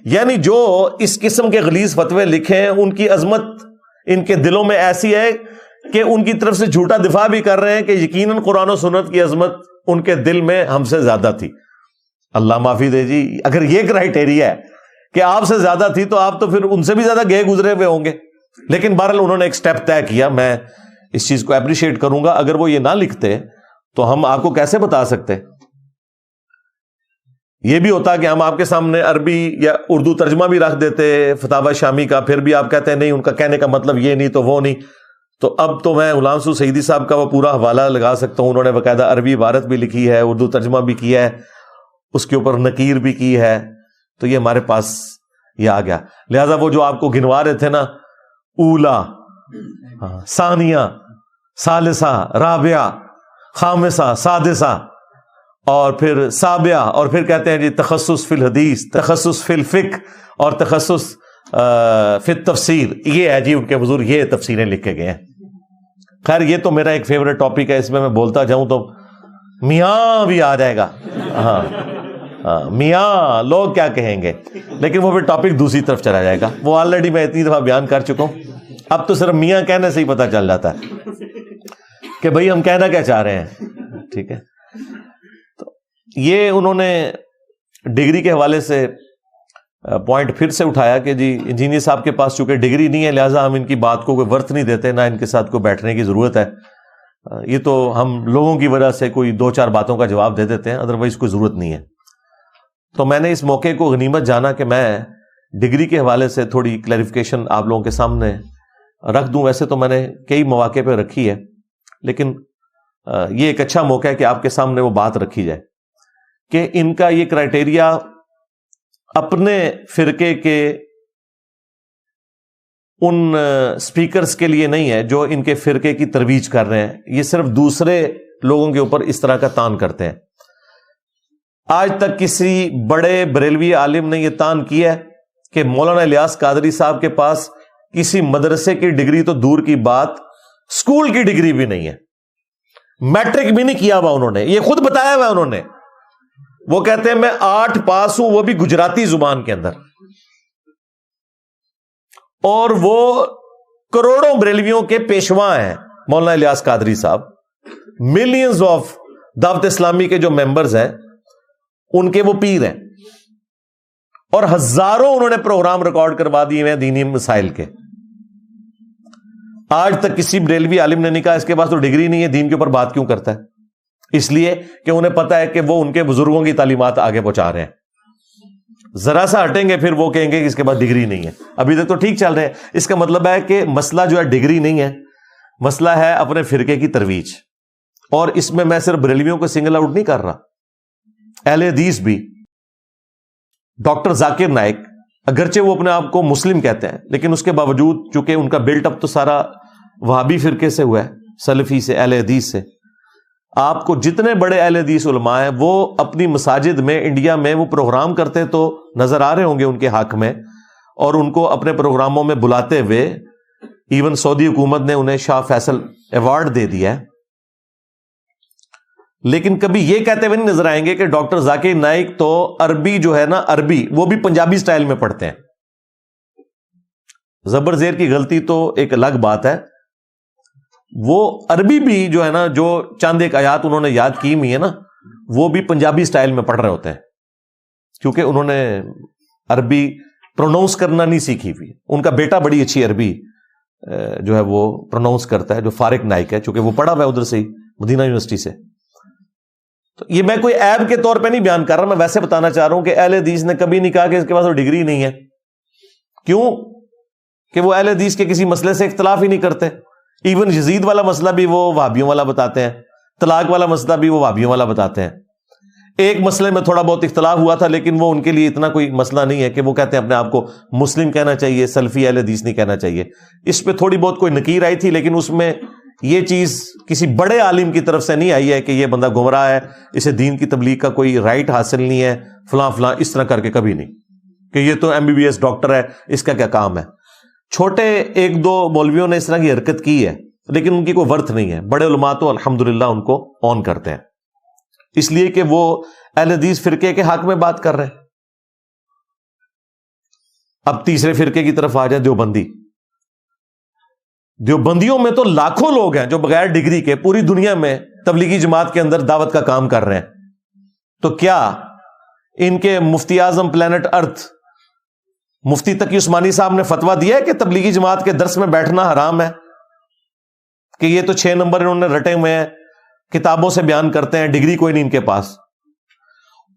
یعنی جو اس قسم کے غلیظ فتوے لکھے ہیں ان کی عظمت ان کے دلوں میں ایسی ہے کہ ان کی طرف سے جھوٹا دفاع بھی کر رہے ہیں کہ یقیناً قرآن و سنت کی عظمت ان کے دل میں ہم سے زیادہ تھی. اللہ معافی دے جی، اگر یہ کرائیٹیریا ہے کہ آپ سے زیادہ تھی تو آپ تو پھر ان سے بھی زیادہ گئے گزرے ہوئے ہوں گے. لیکن بہرحال انہوں نے ایک سٹیپ طے کیا. میں اس چیز کو اپریشیٹ کروں گا. اگر وہ یہ نہ لکھتے تو ہم آپ کو کیسے بتا سکتے؟ یہ بھی ہوتا کہ ہم آپ کے سامنے عربی یا اردو ترجمہ بھی رکھ دیتے فتاوی شامی کا، پھر بھی آپ کہتے ہیں نہیں ان کا کہنے کا مطلب یہ نہیں تو وہ نہیں. تو اب تو میں غلام سعود سعیدی صاحب کا وہ پورا حوالہ لگا سکتا ہوں. انہوں نے باقاعدہ عربی عبارت بھی لکھی ہے، اردو ترجمہ بھی کیا ہے، اس کے اوپر نکیر بھی کی ہے. تو یہ ہمارے پاس یہ آ گیا. لہذا وہ جو آپ کو گنوا رہے تھے نا، اولا، ثانیہ، ثالثہ، رابعہ، خامسہ، سادسہ، اور پھر سابعہ، اور پھر کہتے ہیں جی تخصص فی الحدیث، تخصص فی الفقہ، اور تخصص فی التفسیر. یہ ہے جی ان کے بزرگ یہ تفسیریں لکھ کے گئے ہیں. خیر یہ تو میرا ایک فیوریٹ ٹاپک ہے، اس میں بولتا جاؤں تو میاں بھی آ جائے گا. ہاں میاں لوگ کیا کہیں گے، لیکن وہ پھر ٹاپک دوسری طرف چلا جائے گا. وہ آلریڈی میں اتنی دفعہ بیان کر چکا ہوں. اب تو صرف میاں کہنے سے ہی پتہ چل جاتا ہے کہ بھئی ہم کہنا کیا چاہ رہے ہیں. ٹھیک ہے، تو یہ انہوں نے ڈگری کے حوالے سے پوائنٹ پھر سے اٹھایا کہ جی انجینئر صاحب کے پاس چونکہ ڈگری نہیں ہے لہٰذا ہم ان کی بات کو کوئی ورت نہیں دیتے، نہ ان کے ساتھ کوئی بیٹھنے کی ضرورت ہے. یہ تو ہم لوگوں کی وجہ سے کوئی دو چار باتوں کا جواب دے دیتے ہیں، ادروائز کوئی ضرورت نہیں ہے. تو میں نے اس موقع کو غنیمت جانا کہ میں ڈگری کے حوالے سے تھوڑی کلیریفیکیشن آپ لوگوں کے سامنے رکھ دوں. ویسے تو میں نے کئی مواقع پہ رکھی ہے، لیکن یہ ایک اچھا موقع ہے کہ آپ کے سامنے وہ بات رکھی جائے کہ ان کا یہ کرائیٹیریا اپنے فرقے کے ان سپیکرز کے لیے نہیں ہے جو ان کے فرقے کی ترویج کر رہے ہیں. یہ صرف دوسرے لوگوں کے اوپر اس طرح کا تان کرتے ہیں. آج تک کسی بڑے بریلوی عالم نے یہ تان کیا ہے کہ مولانا الیاس قادری صاحب کے پاس کسی مدرسے کی ڈگری تو دور کی بات، اسکول کی ڈگری بھی نہیں ہے، میٹرک بھی نہیں کیا ہوا انہوں نے. یہ خود بتایا ہوا انہوں نے. وہ کہتے ہیں میں 8 پاس ہوں، وہ بھی گجراتی زبان کے اندر. اور وہ کروڑوں بریلویوں کے پیشوا ہیں مولانا الیاس قادری صاحب. ملینز آف دعوت اسلامی کے جو ممبرز ہیں ان کے وہ پیر ہیں، اور ہزاروں انہوں نے پروگرام ریکارڈ کروا دیے ہیں دینی مسائل کے. آج تک کسی بریلوی عالم نے نہیں کہا اس کے پاس تو ڈگری نہیں ہے، دین کے اوپر بات کیوں کرتا ہے. اس لیے کہ انہیں پتا ہے کہ وہ ان کے بزرگوں کی تعلیمات آگے پہنچا رہے ہیں. ذرا سا ہٹیں گے پھر وہ کہیں گے کہ اس کے پاس ڈگری نہیں ہے. ابھی تک تو ٹھیک چل رہے ہیں. اس کا مطلب ہے کہ مسئلہ جو ہے ڈگری نہیں ہے، مسئلہ ہے اپنے فرقے کی ترویج. اور اس میں صرف بریلویوں کو سنگل آؤٹ نہیں کر رہا. اہل حدیث بھی، ڈاکٹر ذاکر نائک، اگرچہ وہ اپنے آپ کو مسلم کہتے ہیں لیکن اس کے باوجود چونکہ ان کا بلٹ اپ تو سارا وہابی فرقے سے ہوا ہے، سلفی سے، اہل حدیث سے. آپ کو جتنے بڑے اہل حدیث علماء ہیں وہ اپنی مساجد میں انڈیا میں وہ پروگرام کرتے تو نظر آ رہے ہوں گے ان کے حق میں، اور ان کو اپنے پروگراموں میں بلاتے ہوئے ایون سعودی حکومت نے انہیں شاہ فیصل ایوارڈ دے دیا ہے، لیکن کبھی یہ کہتے ہوئے نہیں نظر آئیں گے کہ ڈاکٹر ذاکر نائک تو عربی جو ہے نا، عربی وہ بھی پنجابی سٹائل میں پڑھتے ہیں۔ زبر زیر کی غلطی تو ایک الگ بات ہے، وہ عربی بھی جو ہے نا، جو چند ایک آیات انہوں نے یاد کی ہوئی ہے نا، وہ بھی پنجابی سٹائل میں پڑھ رہے ہوتے ہیں، کیونکہ انہوں نے عربی پروناؤنس کرنا نہیں سیکھی ہوئی۔ ان کا بیٹا بڑی اچھی عربی جو ہے وہ پروناؤنس کرتا ہے، جو فارق نائک ہے، چونکہ وہ پڑھا ہوا ہے ادھر سے ہی، مدینہ یونیورسٹی سے۔ تو یہ میں کوئی عیب کے طور پہ نہیں بیان کر رہا، میں ویسے بتانا چاہ رہا ہوں کہ اہل حدیث نے کبھی نہیں کہا کہ اس کے پاس وہ ڈگری نہیں ہے۔ کیوں؟ کہ وہ اہل حدیث کے کسی مسئلے سے اختلاف ہی نہیں کرتے۔ ایون یزید والا مسئلہ بھی وہ وہابیوں والا بتاتے ہیں، طلاق والا مسئلہ بھی وہ وہابیوں والا بتاتے ہیں۔ ایک مسئلے میں تھوڑا بہت اختلاف ہوا تھا، لیکن وہ ان کے لیے اتنا کوئی مسئلہ نہیں ہے کہ وہ کہتے ہیں اپنے آپ کو مسلم کہنا چاہیے، سلفی اہل حدیث نہیں کہنا چاہیے۔ اس پہ تھوڑی بہت کوئی نکیر آئی تھی، لیکن اس میں یہ چیز کسی بڑے عالم کی طرف سے نہیں آئی ہے کہ یہ بندہ گمراہ ہے، اسے دین کی تبلیغ کا کوئی رائٹ حاصل نہیں ہے، فلاں فلاں، اس طرح کر کے کبھی نہیں کہ یہ تو MBBS ڈاکٹر ہے، اس کا کیا کام ہے۔ چھوٹے ایک دو مولویوں نے اس طرح کی حرکت کی ہے، لیکن ان کی کوئی ورتھ نہیں ہے۔ بڑے علماء تو الحمدللہ ان کو آن کرتے ہیں، اس لیے کہ وہ اہل حدیث فرقے کے حق میں بات کر رہے ہیں۔ اب تیسرے فرقے کی طرف آ جائیں، دیوبندی۔ دیوبندیوں میں تو لاکھوں لوگ ہیں جو بغیر ڈگری کے پوری دنیا میں تبلیغی جماعت کے اندر دعوت کا کام کر رہے ہیں۔ تو کیا ان کے مفتی اعظم پلانٹ ارتھ مفتی تقی عثمانی صاحب نے فتویٰ دیا ہے کہ تبلیغی جماعت کے درس میں بیٹھنا حرام ہے، کہ یہ تو 6 نمبر انہوں نے رٹے ہوئے ہیں، کتابوں سے بیان کرتے ہیں، ڈگری کوئی نہیں ان کے پاس؟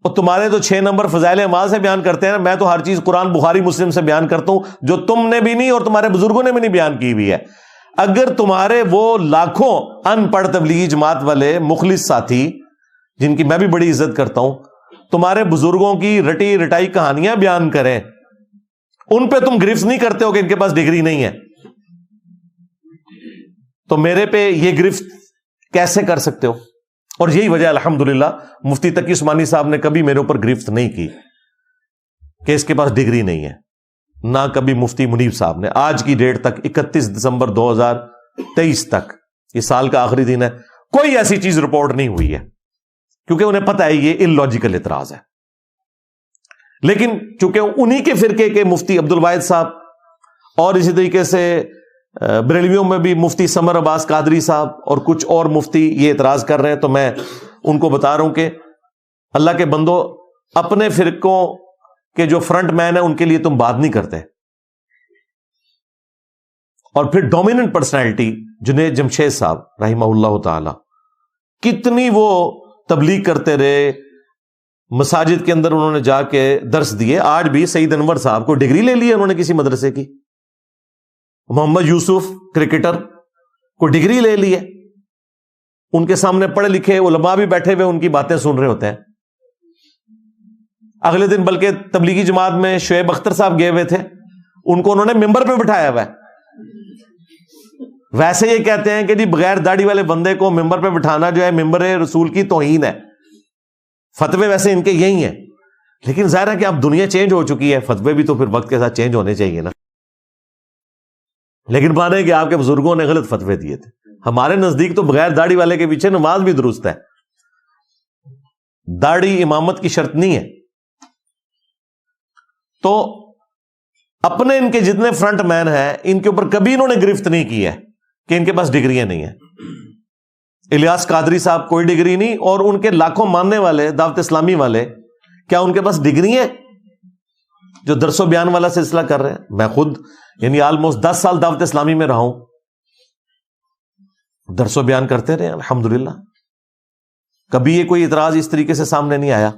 اور تمہارے تو 6 نمبر فضائل اعمال سے بیان کرتے ہیں، میں تو ہر چیز قرآن بخاری مسلم سے بیان کرتا ہوں، جو تم نے بھی نہیں اور تمہارے بزرگوں نے بھی نہیں بیان کی ہوئی ہے۔ اگر تمہارے وہ لاکھوں ان پڑھ تبلیغی جماعت والے مخلص ساتھی، جن کی میں بھی بڑی عزت کرتا ہوں، تمہارے بزرگوں کی رٹی رٹائی کہانیاں بیان کریں، ان پہ تم گرفت نہیں کرتے ہو کہ ان کے پاس ڈگری نہیں ہے، تو میرے پہ یہ گرفت کیسے کر سکتے ہو؟ اور یہی وجہ الحمدللہ مفتی تقی عثمانی صاحب نے کبھی میرے اوپر گرفت نہیں کی کہ اس کے پاس ڈگری نہیں ہے، نہ کبھی مفتی منیب صاحب نے۔ آج کی ڈیٹ تک 31 دسمبر 2023 تک، یہ سال کا آخری دن ہے، کوئی ایسی چیز رپورٹ نہیں ہوئی ہے، کیونکہ انہیں پتہ ہے یہ illogical اعتراض ہے۔ لیکن چونکہ انہی کے فرقے کے مفتی عبد الواحد صاحب اور اسی طریقے سے بریلویوں میں بھی مفتی سمر عباس قادری صاحب اور کچھ اور مفتی یہ اعتراض کر رہے ہیں، تو میں ان کو بتا رہا ہوں کہ اللہ کے بندو، اپنے فرقوں کے جو فرنٹ مین ہیں ان کے لیے تم بات نہیں کرتے۔ اور پھر ڈومیننٹ پرسنالٹی جنید جمشید صاحب رحمہ اللہ تعالی، کتنی وہ تبلیغ کرتے رہے، مساجد کے اندر انہوں نے جا کے درس دیے۔ آج بھی سعید انور صاحب کو ڈگری لے لی ہے انہوں نے کسی مدرسے کی، محمد یوسف کرکٹر کو ڈگری لے لی ہے، ان کے سامنے پڑھے لکھے علماء بھی بیٹھے ہوئے ان کی باتیں سن رہے ہوتے ہیں۔ اگلے دن بلکہ تبلیغی جماعت میں شعیب اختر صاحب گئے ہوئے تھے، ان کو انہوں نے ممبر پہ بٹھایا ہوا ہے۔ ویسے یہ کہتے ہیں کہ جی بغیر داڑھی والے بندے کو ممبر پہ بٹھانا جو ہے ممبر رسول کی توہین ہے، فتوے ویسے ان کے یہی ہیں، لیکن ظاہر ہے کہ اب دنیا چینج ہو چکی ہے، فتوے بھی تو پھر وقت کے ساتھ چینج ہونے چاہیے نا۔ لیکن مانے کہ آپ کے بزرگوں نے غلط فتوے دیے تھے، ہمارے نزدیک تو بغیر داڑھی والے کے پیچھے نماز بھی درست ہے، داڑھی امامت کی شرط نہیں ہے۔ تو اپنے ان کے جتنے فرنٹ مین ہیں ان کے اوپر کبھی انہوں نے گرفت نہیں کی ہے کہ ان کے پاس ڈگریاں نہیں ہیں۔ الیاس قادری صاحب کوئی ڈگری نہیں، اور ان کے لاکھوں ماننے والے دعوت اسلامی والے، کیا ان کے پاس ڈگری ہیں جو درس و بیان والا سلسلہ کر رہے ہیں؟ میں خود یعنی آلموسٹ 10 سال دعوت اسلامی میں رہا ہوں، درس و بیان کرتے رہے الحمدللہ، کبھی یہ کوئی اعتراض اس طریقے سے سامنے نہیں آیا۔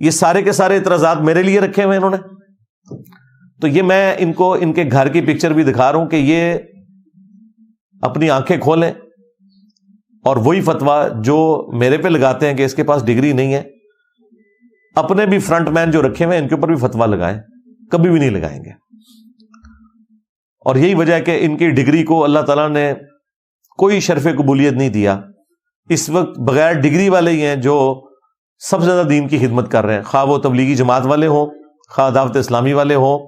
یہ سارے کے سارے اعتراضات میرے لیے رکھے ہوئے انہوں نے، تو یہ میں ان کو ان کے گھر کی پکچر بھی دکھا رہا ہوں کہ یہ اپنی آنکھیں کھولیں اور وہی فتویٰ جو میرے پہ لگاتے ہیں کہ اس کے پاس ڈگری نہیں ہے، اپنے بھی فرنٹ مین جو رکھے ہوئے ہیں ان کے اوپر بھی فتویٰ لگائیں، کبھی بھی نہیں لگائیں گے۔ اور یہی وجہ ہے کہ ان کی ڈگری کو اللہ تعالیٰ نے کوئی شرف قبولیت نہیں دیا، اس وقت بغیر ڈگری والے ہی ہیں جو سب سے زیادہ دین کی خدمت کر رہے ہیں، خواہ وہ تبلیغی جماعت والے ہوں، خواہ دعوت اسلامی والے ہوں،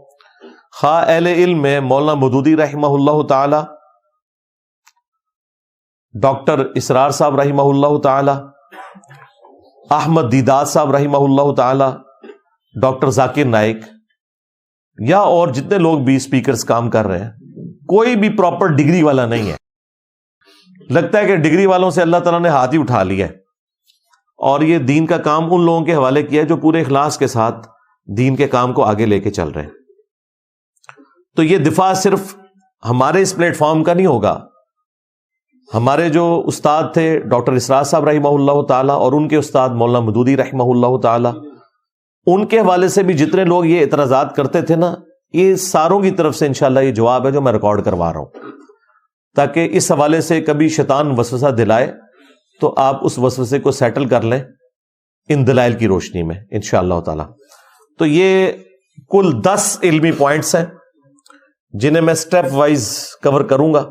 خواہ اہل علم میں مولانا مودودی رحمہ اللہ تعالی، ڈاکٹر اسرار صاحب رحمہ اللہ تعالی، احمد دیداد صاحب رحمہ اللہ تعالی، ڈاکٹر ذاکر نائک، یا اور جتنے لوگ بھی اسپیکرز کام کر رہے ہیں، کوئی بھی پراپر ڈگری والا نہیں ہے۔ لگتا ہے کہ ڈگری والوں سے اللہ تعالیٰ نے ہاتھ ہی اٹھا لیا ہے، اور یہ دین کا کام ان لوگوں کے حوالے کیا ہے جو پورے اخلاص کے ساتھ دین کے کام کو آگے لے کے چل رہے ہیں۔ تو یہ دفاع صرف ہمارے اس پلیٹ فارم کا نہیں ہوگا، ہمارے جو استاد تھے ڈاکٹر اسرار صاحب رحمہ اللہ تعالیٰ اور ان کے استاد مولانا مودودی رحمہ اللہ تعالیٰ، ان کے حوالے سے بھی جتنے لوگ یہ اعتراضات کرتے تھے نا، یہ ساروں کی طرف سے انشاءاللہ یہ جواب ہے جو میں ریکارڈ کروا رہا ہوں، تاکہ اس حوالے سے کبھی شیطان وسوسہ دلائے تو آپ اس وسوسے کو سیٹل کر لیں ان دلائل کی روشنی میں انشاءاللہ تعالی۔ تو یہ کل 10 علمی پوائنٹس ہیں جنہیں میں سٹیپ وائز کور کروں گا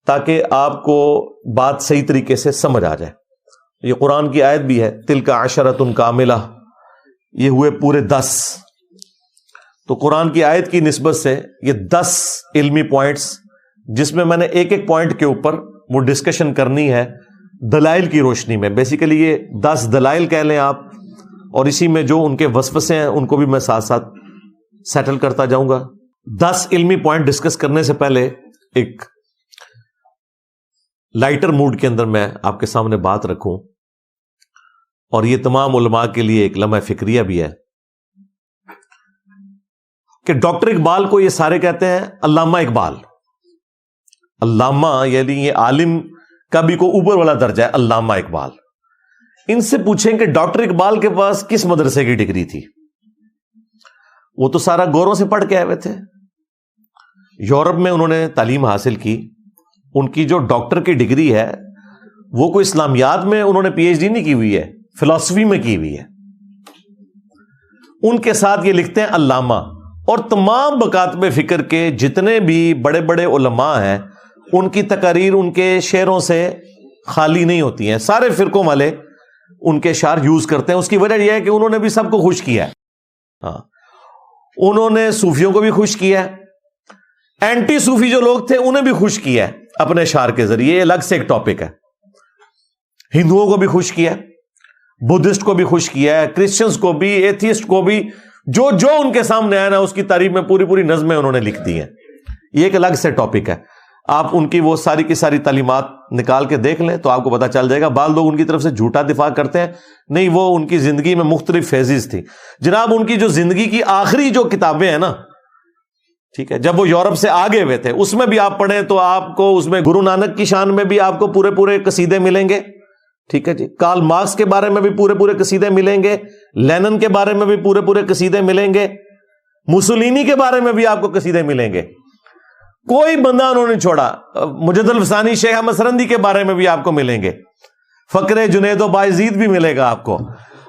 تاکہ آپ کو بات صحیح طریقے سے سمجھ آ جائے۔ یہ قرآن کی آیت بھی ہے، تلک عشرۃ کاملہ، یہ ہوئے پورے 10۔ تو قرآن کی آیت کی نسبت سے یہ 10 علمی پوائنٹس، جس میں میں نے ایک ایک پوائنٹ کے اوپر وہ ڈسکشن کرنی ہے دلائل کی روشنی میں۔ بیسیکلی یہ 10 دلائل کہہ لیں آپ، اور اسی میں جو ان کے وسوسے ہیں ان کو بھی میں ساتھ ساتھ سیٹل کرتا جاؤں گا۔ 10 علمی پوائنٹ ڈسکس کرنے سے پہلے ایک لائٹر موڈ کے اندر میں آپ کے سامنے بات رکھوں، اور یہ تمام علماء کے لیے ایک لمحہ فکریہ بھی ہے کہ ڈاکٹر اقبال کو یہ سارے کہتے ہیں علامہ اقبال۔ علامہ یعنی یہ عالم کا بھی کوئی اوپر والا درجہ ہے، علامہ اقبال۔ ان سے پوچھیں کہ ڈاکٹر اقبال کے پاس کس مدرسے کی ڈگری تھی؟ وہ تو سارا گوروں سے پڑھ کے آئے ہوئے تھے، یورپ میں انہوں نے تعلیم حاصل کی۔ ان کی جو ڈاکٹر کی ڈگری ہے وہ کوئی اسلامیات میں انہوں نے پی ایچ ڈی نہیں کی ہوئی ہے، فلسفی میں کی ہوئی ہے۔ ان کے ساتھ یہ لکھتے ہیں علامہ۔ اور تمام مکاتب فکر کے جتنے بھی بڑے بڑے علماء ہیں ان کی تقاریر ان کے شعروں سے خالی نہیں ہوتی ہیں، سارے فرقوں والے ان کے اشعار یوز کرتے ہیں۔ اس کی وجہ یہ ہے کہ انہوں نے بھی سب کو خوش کیا ہے، ہاں، انہوں نے صوفیوں کو بھی خوش کیا ہے، اینٹی صوفی جو لوگ تھے انہیں بھی خوش کیا ہے اپنے اشعار کے ذریعے، یہ الگ سے ایک ٹاپک ہے۔ ہندوؤں کو بھی خوش کیا ہے، بدھسٹ کو بھی خوش کیا ہے، کرسچنز کو بھی، ایتھیسٹ کو بھی، جو ان کے سامنے آیا نا اس کی تعریف میں پوری پوری نظمیں انہوں نے لکھ دی ہیں۔ یہ ایک الگ سے ٹاپک ہے، آپ ان کی وہ ساری کی ساری تعلیمات نکال کے دیکھ لیں تو آپ کو پتا چل جائے گا۔ بعض لوگ ان کی طرف سے جھوٹا دفاع کرتے ہیں، نہیں، وہ ان کی زندگی میں مختلف فیزز تھی جناب۔ ان کی جو زندگی کی آخری جو کتابیں ہیں نا، ٹھیک ہے، جب وہ یورپ سے آگے ہوئے تھے اس میں بھی آپ پڑھیں تو آپ کو اس میں گرو نانک کی شان میں بھی آپ کو پورے پورے قصیدے ملیں گے، ٹھیک ہے جی، کارل مارکس کے بارے میں بھی پورے پورے قصیدے ملیں گے، لینن کے بارے میں بھی پورے پورے قصیدے ملیں گے، موسولینی کے بارے میں بھی آپ کو قصیدے ملیں گے۔ کوئی بندہ انہوں نے چھوڑا۔ مجد الفسانی شیخ احمد سرندی کے بارے میں بھی آپ کو ملیں گے، فقر جنید و بایزید بھی ملے گا آپ کو،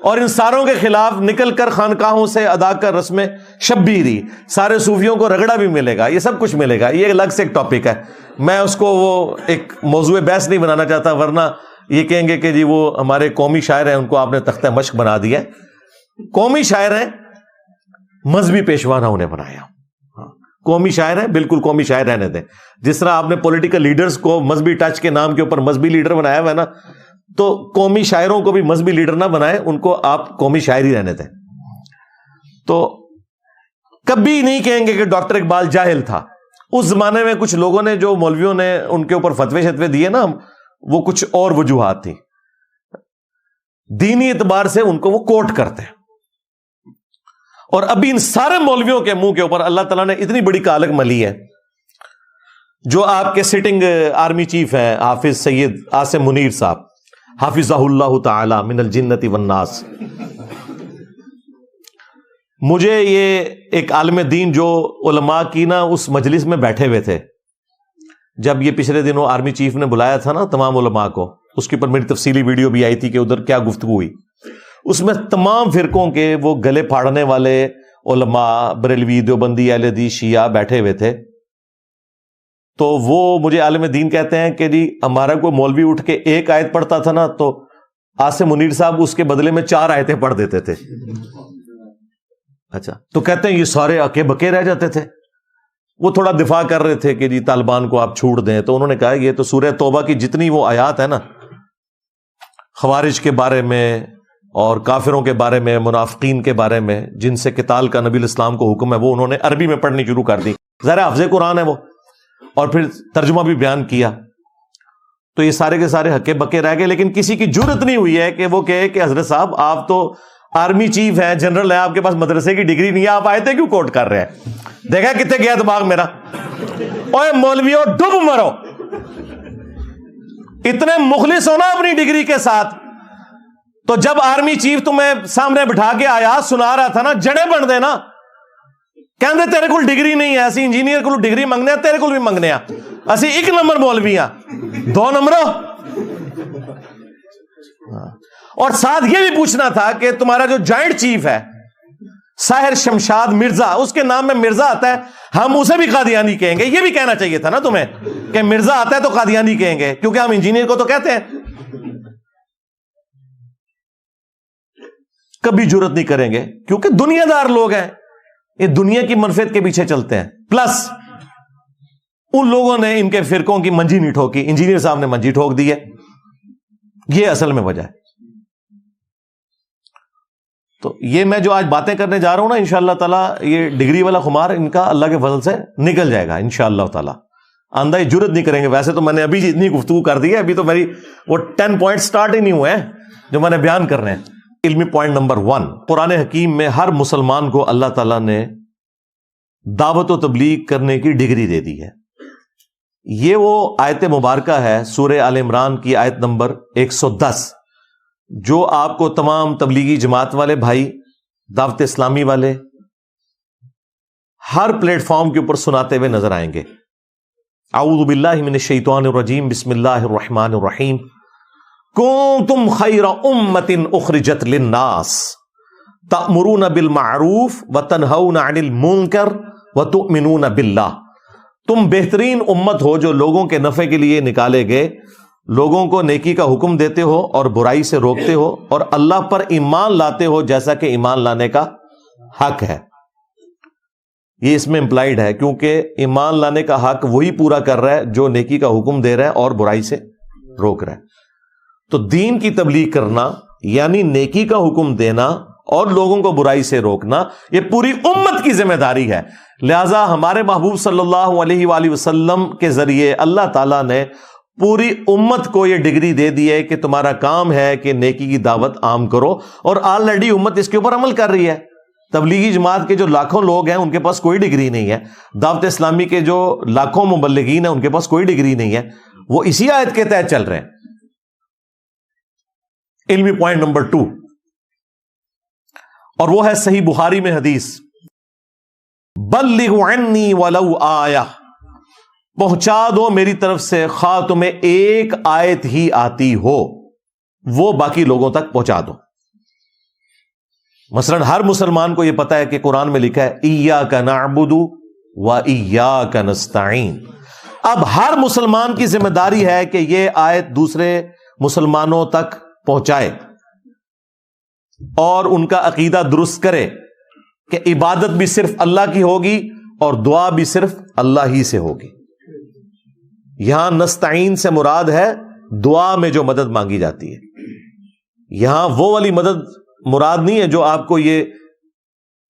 اور ان ساروں کے خلاف نکل کر خانقاہوں سے ادا کر رسم شبیری، سارے صوفیوں کو رگڑا بھی ملے گا، یہ سب کچھ ملے گا۔ یہ الگ سے ایک ٹاپک ہے، میں اس کو وہ ایک موضوع بحث نہیں بنانا چاہتا، ورنہ یہ کہیں گے کہ جی وہ ہمارے قومی شاعر ہیں، ان کو آپ نے تختہ مشق بنا دیا۔ قومی شاعر ہیں، مذہبی پیشوا نہ انہیں بنایا۔ قومی شاعر ہیں، بالکل قومی شاعر رہنے دیں۔ جس طرح آپ نے پولیٹیکل لیڈرز کو مذہبی ٹچ کے نام کے اوپر مذہبی لیڈر بنایا ہوا ہے نا، تو قومی شاعروں کو بھی مذہبی لیڈر نہ بنائیں، ان کو آپ قومی شاعر ہی رہنے دیں۔ تو کبھی نہیں کہیں گے کہ ڈاکٹر اقبال جاہل تھا۔ اس زمانے میں کچھ لوگوں نے، جو مولویوں نے ان کے اوپر فتوے شتوے دیے نا، وہ کچھ اور وجوہات تھی، دینی اعتبار سے ان کو وہ کوٹ کرتے ہیں۔ اور ابھی ان سارے مولویوں کے منہ کے اوپر اللہ تعالیٰ نے اتنی بڑی کالک ملی ہے، جو آپ کے سٹنگ آرمی چیف ہیں حافظ سید عاصم منیر صاحب، حافظہ اللہ تعالی من الجنت والناس۔ مجھے یہ ایک عالم دین جو علماء کی نا اس مجلس میں بیٹھے ہوئے تھے، جب یہ پچھلے دنوں آرمی چیف نے بلایا تھا نا تمام علماء کو، اس کے اوپر میری تفصیلی ویڈیو بھی آئی تھی کہ ادھر کیا گفتگو ہوئی۔ اس میں تمام فرقوں کے وہ گلے پھاڑنے والے علماء، بریلوی، دیوبندی، اہل حدیث، شیعہ بیٹھے ہوئے تھے۔ تو وہ مجھے عالم دین کہتے ہیں کہ جی ہمارا کوئی مولوی اٹھ کے ایک آیت پڑھتا تھا نا تو آصف منیر صاحب اس کے بدلے میں 4 آیتیں پڑھ دیتے تھے. اچھا تو کہتے ہیں یہ سارے اکے بکے رہ جاتے تھے. وہ تھوڑا دفاع کر رہے تھے کہ جی طالبان کو آپ چھوڑ دیں, تو انہوں نے کہا یہ تو سورہ توبہ کی جتنی وہ آیات ہے نا خوارج کے بارے میں اور کافروں کے بارے میں, منافقین کے بارے میں, جن سے قتال کا نبی الاسلام کو حکم ہے, وہ انہوں نے عربی میں پڑھنی شروع کر دی. ظاہر حافظ قرآن ہے وہ, اور پھر ترجمہ بھی بیان کیا. تو یہ سارے کے سارے ہکے بکے رہ گئے. لیکن کسی کی جرت نہیں ہوئی ہے کہ وہ کہے کہ حضرت صاحب آپ تو آرمی چیف ہیں, جنرل ہیں, آپ کے پاس مدرسے کی ڈگری نہیں ہے, آپ آیتیں کیوں کوٹ کر رہے ہیں؟ دیکھا کتنے گیا دماغ میرا. اوے مولویوں ڈب مرو, اتنے مخلص ہونا اپنی ڈگری کے ساتھ. تو جب آرمی چیف تمہیں سامنے بٹھا کے آیات سنا رہا تھا نا, جڑے بن دینا. کہندے تیرے کو ڈگری نہیں ہے, اسی انجینئر کو ڈگری منگنے ہیں, تیرے کو بھی منگنے ہیں, اسی 1 نمبر مولوی ہیں, 2 نمبروں. اور ساتھ یہ بھی پوچھنا تھا کہ تمہارا جو جوائنٹ چیف ہے ساحر شمشاد مرزا, اس کے نام میں مرزا آتا ہے, ہم اسے بھی قادیانی کہیں گے. یہ بھی کہنا چاہیے تھا نا تمہیں کہ مرزا آتا ہے تو قادیانی کہیں گے, کیونکہ ہم انجینئر کو تو کہتے ہیں. کبھی جرت نہیں کریں گے کیونکہ دنیا دار لوگ ہیں, یہ دنیا کی منفعت کے پیچھے چلتے ہیں. پلس ان لوگوں نے ان کے فرقوں کی منجی نہیں ٹھوکی, انجینئر صاحب نے منجی ٹھوک دی ہے. یہ اصل میں وجہ ہے. تو یہ میں جو آج باتیں کرنے جا رہا ہوں نا, انشاءاللہ تعالیٰ یہ ڈگری والا خمار ان کا اللہ کے فضل سے نکل جائے گا انشاءاللہ تعالیٰ. آندہ یہ جرت نہیں کریں گے. ویسے تو میں نے ابھی اتنی گفتگو کر دی ہے, ابھی تو میری وہ 10 پوائنٹ سٹارٹ ہی نہیں ہوئے ہیں جو میں نے بیان کرنے ہیں. علمی پوائنٹ نمبر 1, قرآن حکیم میں ہر مسلمان کو اللہ تعالیٰ نے دعوت و تبلیغ کرنے کی ڈگری دے دی ہے. یہ وہ آیت مبارکہ ہے سورہ آل عمران کی آیت نمبر 110, جو آپ کو تمام تبلیغی جماعت والے بھائی, دعوت اسلامی والے ہر پلیٹ فارم کے اوپر سناتے ہوئے نظر آئیں گے. اعوذ باللہ من الشیطان الرجیم, بسم اللہ الرحمن الرحیم. کنتم خیر امۃ اخرجت للناس تأمرون بالمعروف وتنہون عن المنکر وتؤمنون باللہ. تم بہترین امت ہو جو لوگوں کے نفع کے لیے نکالے گئے, لوگوں کو نیکی کا حکم دیتے ہو اور برائی سے روکتے ہو, اور اللہ پر ایمان لاتے ہو جیسا کہ ایمان لانے کا حق ہے. یہ اس میں امپلائیڈ ہے کیونکہ ایمان لانے کا حق وہی پورا کر رہا ہے جو نیکی کا حکم دے رہا ہے اور برائی سے روک رہا ہے. تو دین کی تبلیغ کرنا یعنی نیکی کا حکم دینا اور لوگوں کو برائی سے روکنا, یہ پوری امت کی ذمہ داری ہے. لہذا ہمارے محبوب صلی اللہ علیہ وآلہ وسلم کے ذریعے اللہ تعالیٰ نے پوری امت کو یہ ڈگری دے دی ہے کہ تمہارا کام ہے کہ نیکی کی دعوت عام کرو, اور آلریڈی امت اس کے اوپر عمل کر رہی ہے. تبلیغی جماعت کے جو لاکھوں لوگ ہیں ان کے پاس کوئی ڈگری نہیں ہے, دعوت اسلامی کے جو لاکھوں مبلغین ہیں ان کے پاس کوئی ڈگری نہیں ہے, وہ اسی آیت کے تحت چل رہے ہیں. علمی پوائنٹ نمبر 2, اور وہ ہے صحیح بخاری میں حدیث, بلغوا عنی ولو آیہ, پہنچا دو میری طرف سے خواہ تمہیں ایک آیت ہی آتی ہو, وہ باقی لوگوں تک پہنچا دو. مثلا ہر مسلمان کو یہ پتا ہے کہ قرآن میں لکھا ہے ایاک نعبد و ایاک نستعین. اب ہر مسلمان کی ذمہ داری ہے کہ یہ آیت دوسرے مسلمانوں تک پہنچائے اور ان کا عقیدہ درست کرے کہ عبادت بھی صرف اللہ کی ہوگی اور دعا بھی صرف اللہ ہی سے ہوگی. یہاں نستعین سے مراد ہے دعا میں جو مدد مانگی جاتی ہے. یہاں وہ والی مدد مراد نہیں ہے جو آپ کو یہ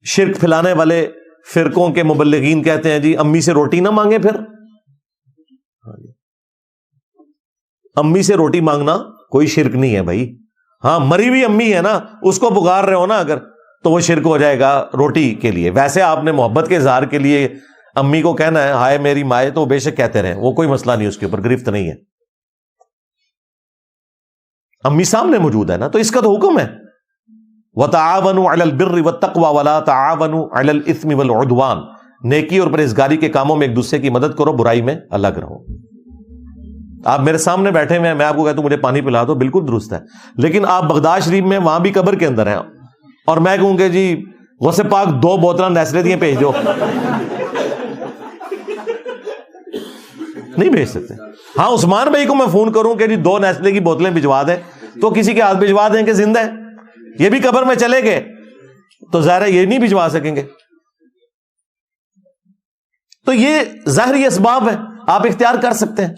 شرک پھیلانے والے فرقوں کے مبلغین کہتے ہیں جی امی سے روٹی نہ مانگے. پھر امی سے روٹی مانگنا کوئی شرک نہیں ہے بھائی. ہاں مری ہوئی امی ہے نا, اس کو پکار رہے ہو نا اگر, تو وہ شرک ہو جائے گا روٹی کے لیے. ویسے آپ نے محبت کے اظہار کے لیے امی کو کہنا ہے ہائے میری مائے, تو بے شک کہتے رہے, وہ کوئی مسئلہ نہیں, اس کے اوپر گرفت نہیں ہے. امی سامنے موجود ہے نا, تو اس کا تو حکم ہے وَتَعَاوَنُوا عَلَى الْبِرِّ وَالتَّقْوَى وَلَا تَعَاوَنُوا عَلَى الْإِثْمِ وَالْعُدْوَانِ. نیکی اور پرہیزگاری کے کاموں میں ایک دوسرے کی مدد کرو, برائی میں الگ رہو. آپ میرے سامنے بیٹھے ہوئے ہیں, میں آپ کو کہتا ہوں مجھے پانی پلا دو, بالکل درست ہے. لیکن آپ بغداد شریف میں وہاں بھی قبر کے اندر ہیں, اور میں کہوں کہ جی غوث پاک 2 بوتلیں نیسلے دیے بھیج دو, نہیں بھیج سکتے. ہاں عثمان بھائی کو میں فون کروں کہ جی 2 نیسلے کی بوتلیں بھجوا دیں تو کسی کے ہاتھ بھجوا دیں کہ زندہ ہے, یہ بھی قبر میں چلے گئے تو ظاہر ہے یہ نہیں بھجوا سکیں گے. تو یہ ظاہری اسباب ہے, آپ اختیار کر سکتے ہیں.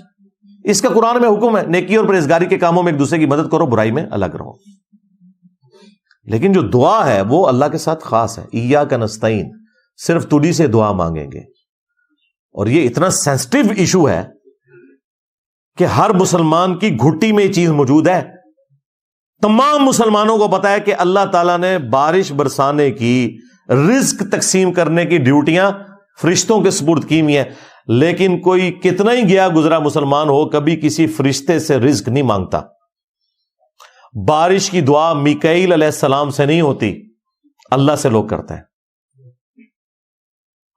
اس کا قرآن میں حکم ہے نیکی اور پرہیزگاری کے کاموں میں ایک دوسرے کی مدد کرو, برائی میں الگ رہو. لیکن جو دعا ہے وہ اللہ کے ساتھ خاص ہے. ایاک نستعین, صرف تجھی سے دعا مانگیں گے. اور یہ اتنا سینسٹیو ایشو ہے کہ ہر مسلمان کی گھٹی میں یہ چیز موجود ہے. تمام مسلمانوں کو پتا ہے کہ اللہ تعالیٰ نے بارش برسانے کی, رزق تقسیم کرنے کی ڈیوٹیاں فرشتوں کے سپرد کی ہوئی ہیں. لیکن کوئی کتنا ہی گیا گزرا مسلمان ہو کبھی کسی فرشتے سے رزق نہیں مانگتا. بارش کی دعا میکائیل علیہ السلام سے نہیں ہوتی, اللہ سے لوگ کرتے ہیں.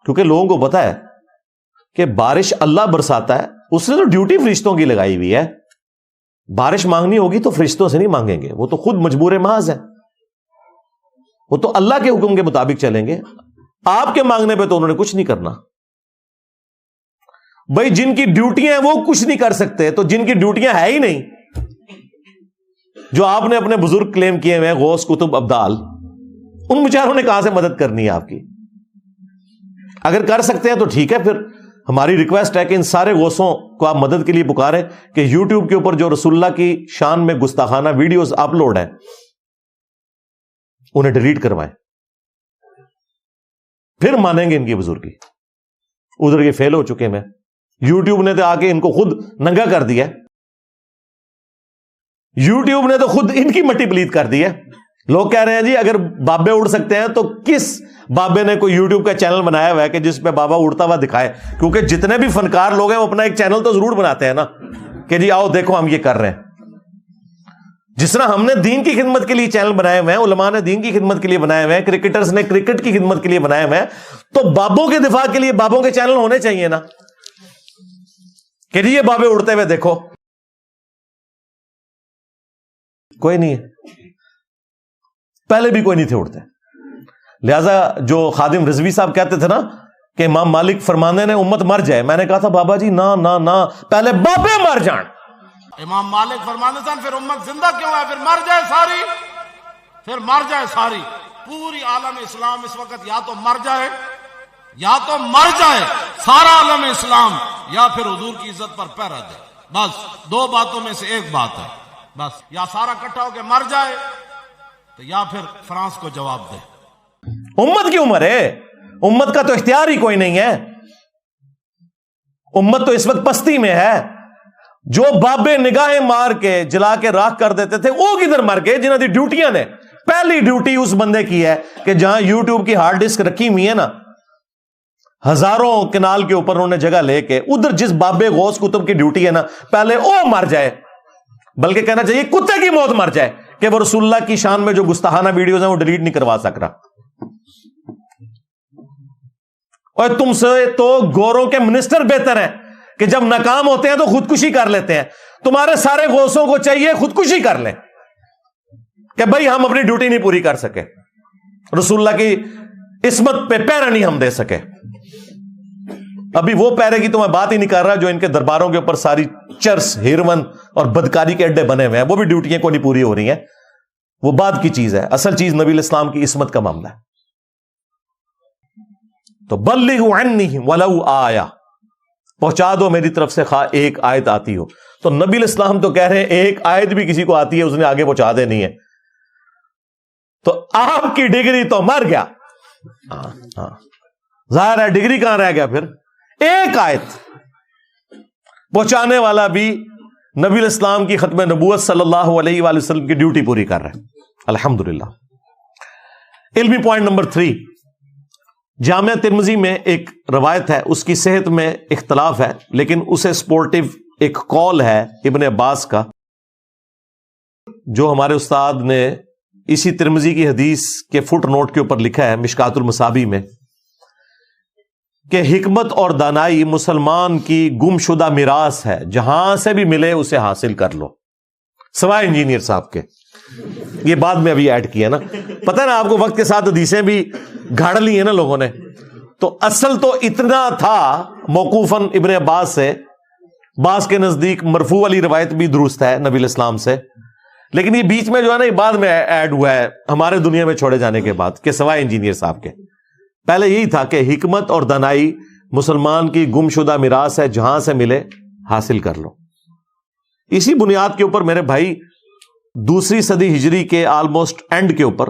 کیونکہ لوگوں کو پتا ہے کہ بارش اللہ برساتا ہے, اس نے تو ڈیوٹی فرشتوں کی لگائی ہوئی ہے. بارش مانگنی ہوگی تو فرشتوں سے نہیں مانگیں گے, وہ تو خود مجبور محض ہے, وہ تو اللہ کے حکم کے مطابق چلیں گے. آپ کے مانگنے پہ تو انہوں نے کچھ نہیں کرنا. بھائی جن کی ڈیوٹیاں ہیں وہ کچھ نہیں کر سکتے, تو جن کی ڈیوٹیاں ہے ہی نہیں, جو آپ نے اپنے بزرگ کلیم کیے ہوئے غوث کتب ابدال, ان بیچاروں نے کہاں سے مدد کرنی ہے آپ کی؟ اگر کر سکتے ہیں تو ٹھیک ہے, پھر ہماری ریکویسٹ ہے کہ ان سارے غوثوں کو آپ مدد کے لیے پکاریں کہ یوٹیوب کے اوپر جو رسول اللہ کی شان میں گستاخانہ ویڈیوز اپلوڈ ہیں انہیں ڈیلیٹ کروائیں, پھر مانیں گے ان کی بزرگی. ادھر یہ فیل ہو چکے ہیں. یوٹیوب نے تو آ کے ان کو خود ننگا کر دیا, یوٹیوب نے تو خود ان کی مٹی پلیت کر دی ہے. لوگ کہہ رہے ہیں جی اگر بابے اڑ سکتے ہیں تو کس بابے نے کوئی یوٹیوب کا چینل بنایا ہوا ہے کہ جس پہ بابا اڑتا ہوا دکھائے؟ کیونکہ جتنے بھی فنکار لوگ ہیں وہ اپنا ایک چینل تو ضرور بناتے ہیں نا کہ جی آؤ دیکھو ہم یہ کر رہے ہیں. جس طرح ہم نے دین کی خدمت کے لیے چینل بنائے ہوئے ہیں, علماء نے دین کی خدمت کے لیے بنائے ہوئے ہیں, کرکٹرز نے کرکٹ کی خدمت کے لیے بنائے ہوئے ہیں, تو بابوں کے دفاع کے لیے بابوں کے چینل ہونے چاہیے نا کہ جی یہ بابے اڑتے ہوئے دیکھو. کوئی نہیں ہے, پہلے بھی کوئی نہیں تھے اڑتے. لہذا جو خادم رضوی صاحب کہتے تھے نا کہ امام مالک فرمانے نے امت مر جائے, میں نے کہا تھا بابا جی نا نا نا, پہلے بابے مر جان. امام مالک فرمانے تھے پھر امت زندہ کیوں ہے, پھر مر جائے ساری, پھر مر جائے ساری. پوری عالم اسلام اس وقت یا تو مر جائے, یا تو مر جائے سارا عالم اسلام, یا پھر حضور کی عزت پر پہرا دے. بس 2 باتوں میں سے ایک بات ہے بس, یا سارا اکٹھا ہو کے مر جائے تو یا پھر فرانس کو جواب دے. امت کی عمر ہے, امت کا تو اختیار ہی کوئی نہیں ہے. امت تو اس وقت پستی میں ہے. جو بابے نگاہیں مار کے جلا کے راکھ کر دیتے تھے وہ کدھر مر گئے جنہوں کی ڈیوٹیاں نے. پہلی ڈیوٹی اس بندے کی ہے کہ جہاں یوٹیوب کی ہارڈ ڈسک رکھی ہوئی ہے نا, ہزاروں کنال کے اوپر انہوں نے جگہ لے کے, ادھر جس بابے غوث کتب کی ڈیوٹی ہے نا پہلے وہ مر جائے, بلکہ کہنا چاہیے کتے کی موت مر جائے کہ وہ رسول اللہ کی شان میں جو گستاخانہ ویڈیوز ہیں وہ ڈیلیٹ نہیں کروا سک رہا. اور تم سے تو گوروں کے منسٹر بہتر ہیں کہ جب ناکام ہوتے ہیں تو خودکشی کر لیتے ہیں. تمہارے سارے غوثوں کو چاہیے خودکشی کر لیں کہ بھائی ہم اپنی ڈیوٹی نہیں پوری کر سکے, رسول اللہ کی عصمت پہ پیرا نہیں ہم دے سکے. ابھی وہ پیرے کی تو میں بات ہی نہیں کر رہا جو ان کے درباروں کے اوپر ساری چرس, ہیروین اور بدکاری کے اڈے بنے ہوئے ہیں, وہ بھی ڈیوٹیاں کو نہیں پوری ہو رہی ہیں. وہ بعد کی چیز ہے, اصل چیز نبی الاسلام کی عصمت کا معاملہ ہے. تو بلغوا عنی ولو آیا, پہنچا دو میری طرف سے خواہ ایک آیت آتی ہو. تو نبی الاسلام تو کہہ رہے ہیں ایک آیت بھی کسی کو آتی ہے اس نے آگے پہنچا دینی ہے. تو آپ کی ڈگری تو مر گیا, ظاہر ہے ڈگری کہاں رہ گیا پھر. ایک آیت پہنچانے والا بھی نبی الاسلام کی ختم نبوت صلی اللہ علیہ وآلہ وسلم کی ڈیوٹی پوری کر رہے ہیں, الحمدللہ. علمی پوائنٹ نمبر 3, جامعہ ترمذی میں ایک روایت ہے, اس کی صحت میں اختلاف ہے لیکن اسے سپورٹیو ایک قول ہے ابن عباس کا, جو ہمارے استاد نے اسی ترمذی کی حدیث کے فٹ نوٹ کے اوپر لکھا ہے مشکات المصابیح میں, کہ حکمت اور دانائی مسلمان کی گم شدہ میراث ہے, جہاں سے بھی ملے اسے حاصل کر لو, سوائے انجینئر صاحب کے. یہ بعد میں ابھی ایڈ کیا نا, پتہ نا آپ کو وقت کے ساتھ حدیثیں بھی گھاڑ لی ہیں نا لوگوں نے. تو اصل تو اتنا تھا موقوفاً ابن عباس سے بعض کے نزدیک مرفوع والی روایت بھی درست ہے نبی الاسلام سے، لیکن یہ بیچ میں جو ہے نا یہ بعد میں ایڈ ہوا ہے ہمارے دنیا میں چھوڑے جانے کے بعد، کہ سوائے انجینئر صاحب کے۔ پہلے یہی تھا کہ حکمت اور دانائی مسلمان کی گمشدہ میراث ہے، جہاں سے ملے حاصل کر لو۔ اسی بنیاد کے اوپر میرے بھائی دوسری صدی ہجری کے آلموسٹ اینڈ کے اوپر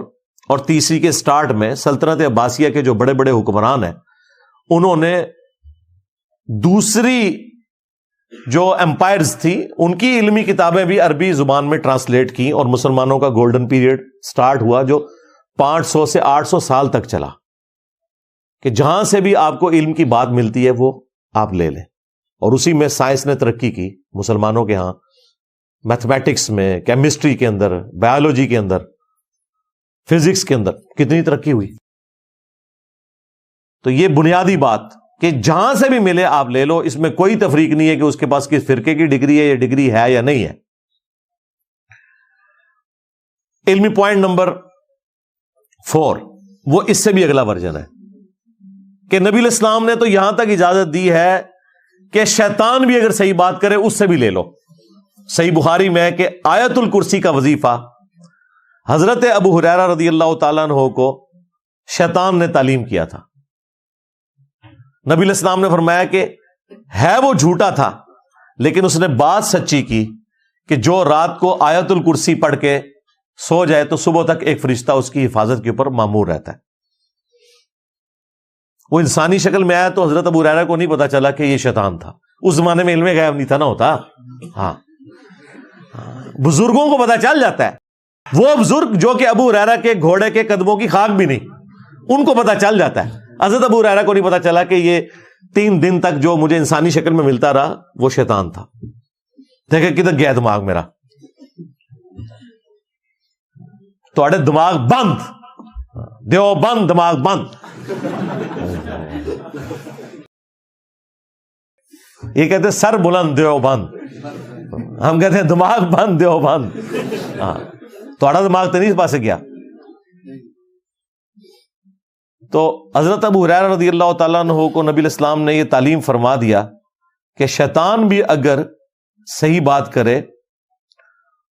اور تیسری کے سٹارٹ میں سلطنت عباسیہ کے جو بڑے بڑے حکمران ہیں انہوں نے دوسری جو امپائرز تھی ان کی علمی کتابیں بھی عربی زبان میں ٹرانسلیٹ کی، اور مسلمانوں کا گولڈن پیریڈ سٹارٹ ہوا جو 500 سے 800 سال تک چلا، کہ جہاں سے بھی آپ کو علم کی بات ملتی ہے وہ آپ لے لیں۔ اور اسی میں سائنس نے ترقی کی مسلمانوں کے ہاں، میتھمیٹکس میں، کیمسٹری کے اندر، بایولوجی کے اندر، فزکس کے اندر کتنی ترقی ہوئی۔ تو یہ بنیادی بات کہ جہاں سے بھی ملے آپ لے لو، اس میں کوئی تفریق نہیں ہے کہ اس کے پاس کس فرقے کی ڈگری ہے، یا ڈگری ہے یا نہیں ہے۔ علمی پوائنٹ نمبر 4 وہ اس سے بھی اگلا ورژن ہے کہ نبی الاسلام نے تو یہاں تک اجازت دی ہے کہ شیطان بھی اگر صحیح بات کرے اس سے بھی لے لو۔ صحیح بخاری میں کہ آیت الکرسی کا وظیفہ حضرت ابو ہریرہ رضی اللہ تعالیٰ عنہ کو شیطان نے تعلیم کیا تھا۔ نبی علیہ السلام نے فرمایا کہ ہے وہ جھوٹا تھا لیکن اس نے بات سچی کی کہ جو رات کو آیت الکرسی پڑھ کے سو جائے تو صبح تک ایک فرشتہ اس کی حفاظت کے اوپر مامور رہتا ہے۔ وہ انسانی شکل میں آیا تو حضرت ابو ہریرہ کو نہیں پتا چلا کہ یہ شیطان تھا، اس زمانے میں علم غیب نہیں تھا نہ ہوتا۔ ہاں بزرگوں کو پتا چل جاتا ہے، وہ بزرگ جو کہ ابو ہریرہ کے گھوڑے کے قدموں کی خاک بھی نہیں، ان کو پتا چل جاتا ہے۔ حضرت ابو ہریرہ کو نہیں پتا چلا کہ یہ 3 دن تک جو مجھے انسانی شکل میں ملتا رہا وہ شیطان تھا۔ دیکھیں کدھر گیا دماغ میرا، تھوڑے دماغ بند، دیو بند، دماغ بند۔ یہ کہتے ہیں سر بلند دیو بند، ہم کہتے ہیں دماغ بند دیو بند۔ ہاں تھوڑا دماغ تو نہیں اس پاس سے گیا۔ تو حضرت ابو ہریرہ رضی اللہ تعالیٰ عنہ کو نبی الاسلام نے یہ تعلیم فرما دیا کہ شیطان بھی اگر صحیح بات کرے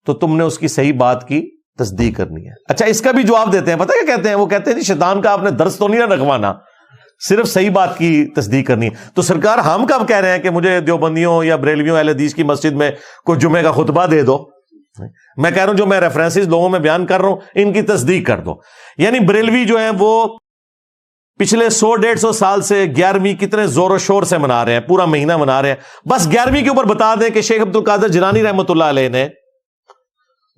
تو تم نے اس کی صحیح بات کی تصدیق کرنی ہے۔ اچھا اس کا بھی جواب دیتے ہیں، پتہ کیا کہتے ہیں؟ وہ کہتے ہیں جی شیطان کا آپ نے درس تو نہیں نہ رکھوانا، صرف صحیح بات کی تصدیق کرنی ہے۔ تو سرکار ہم کب کہہ رہے ہیں کہ مجھے دیوبندیوں یا بریلویوں اہل حدیث کی مسجد میں کوئی جمعے کا خطبہ دے دو؟ میں کہہ رہا ہوں جو میں ریفرنسز لوگوں میں بیان کر رہا ہوں ان کی تصدیق کر دو۔ یعنی بریلوی جو ہیں وہ پچھلے 100-150 سال سے 11ویں کتنے زور و شور سے منا رہے ہیں، پورا مہینہ منا رہے ہیں۔ بس 11ویں کے اوپر بتا دیں کہ شیخ عبد القادر جیلانی رحمۃ اللہ علیہ نے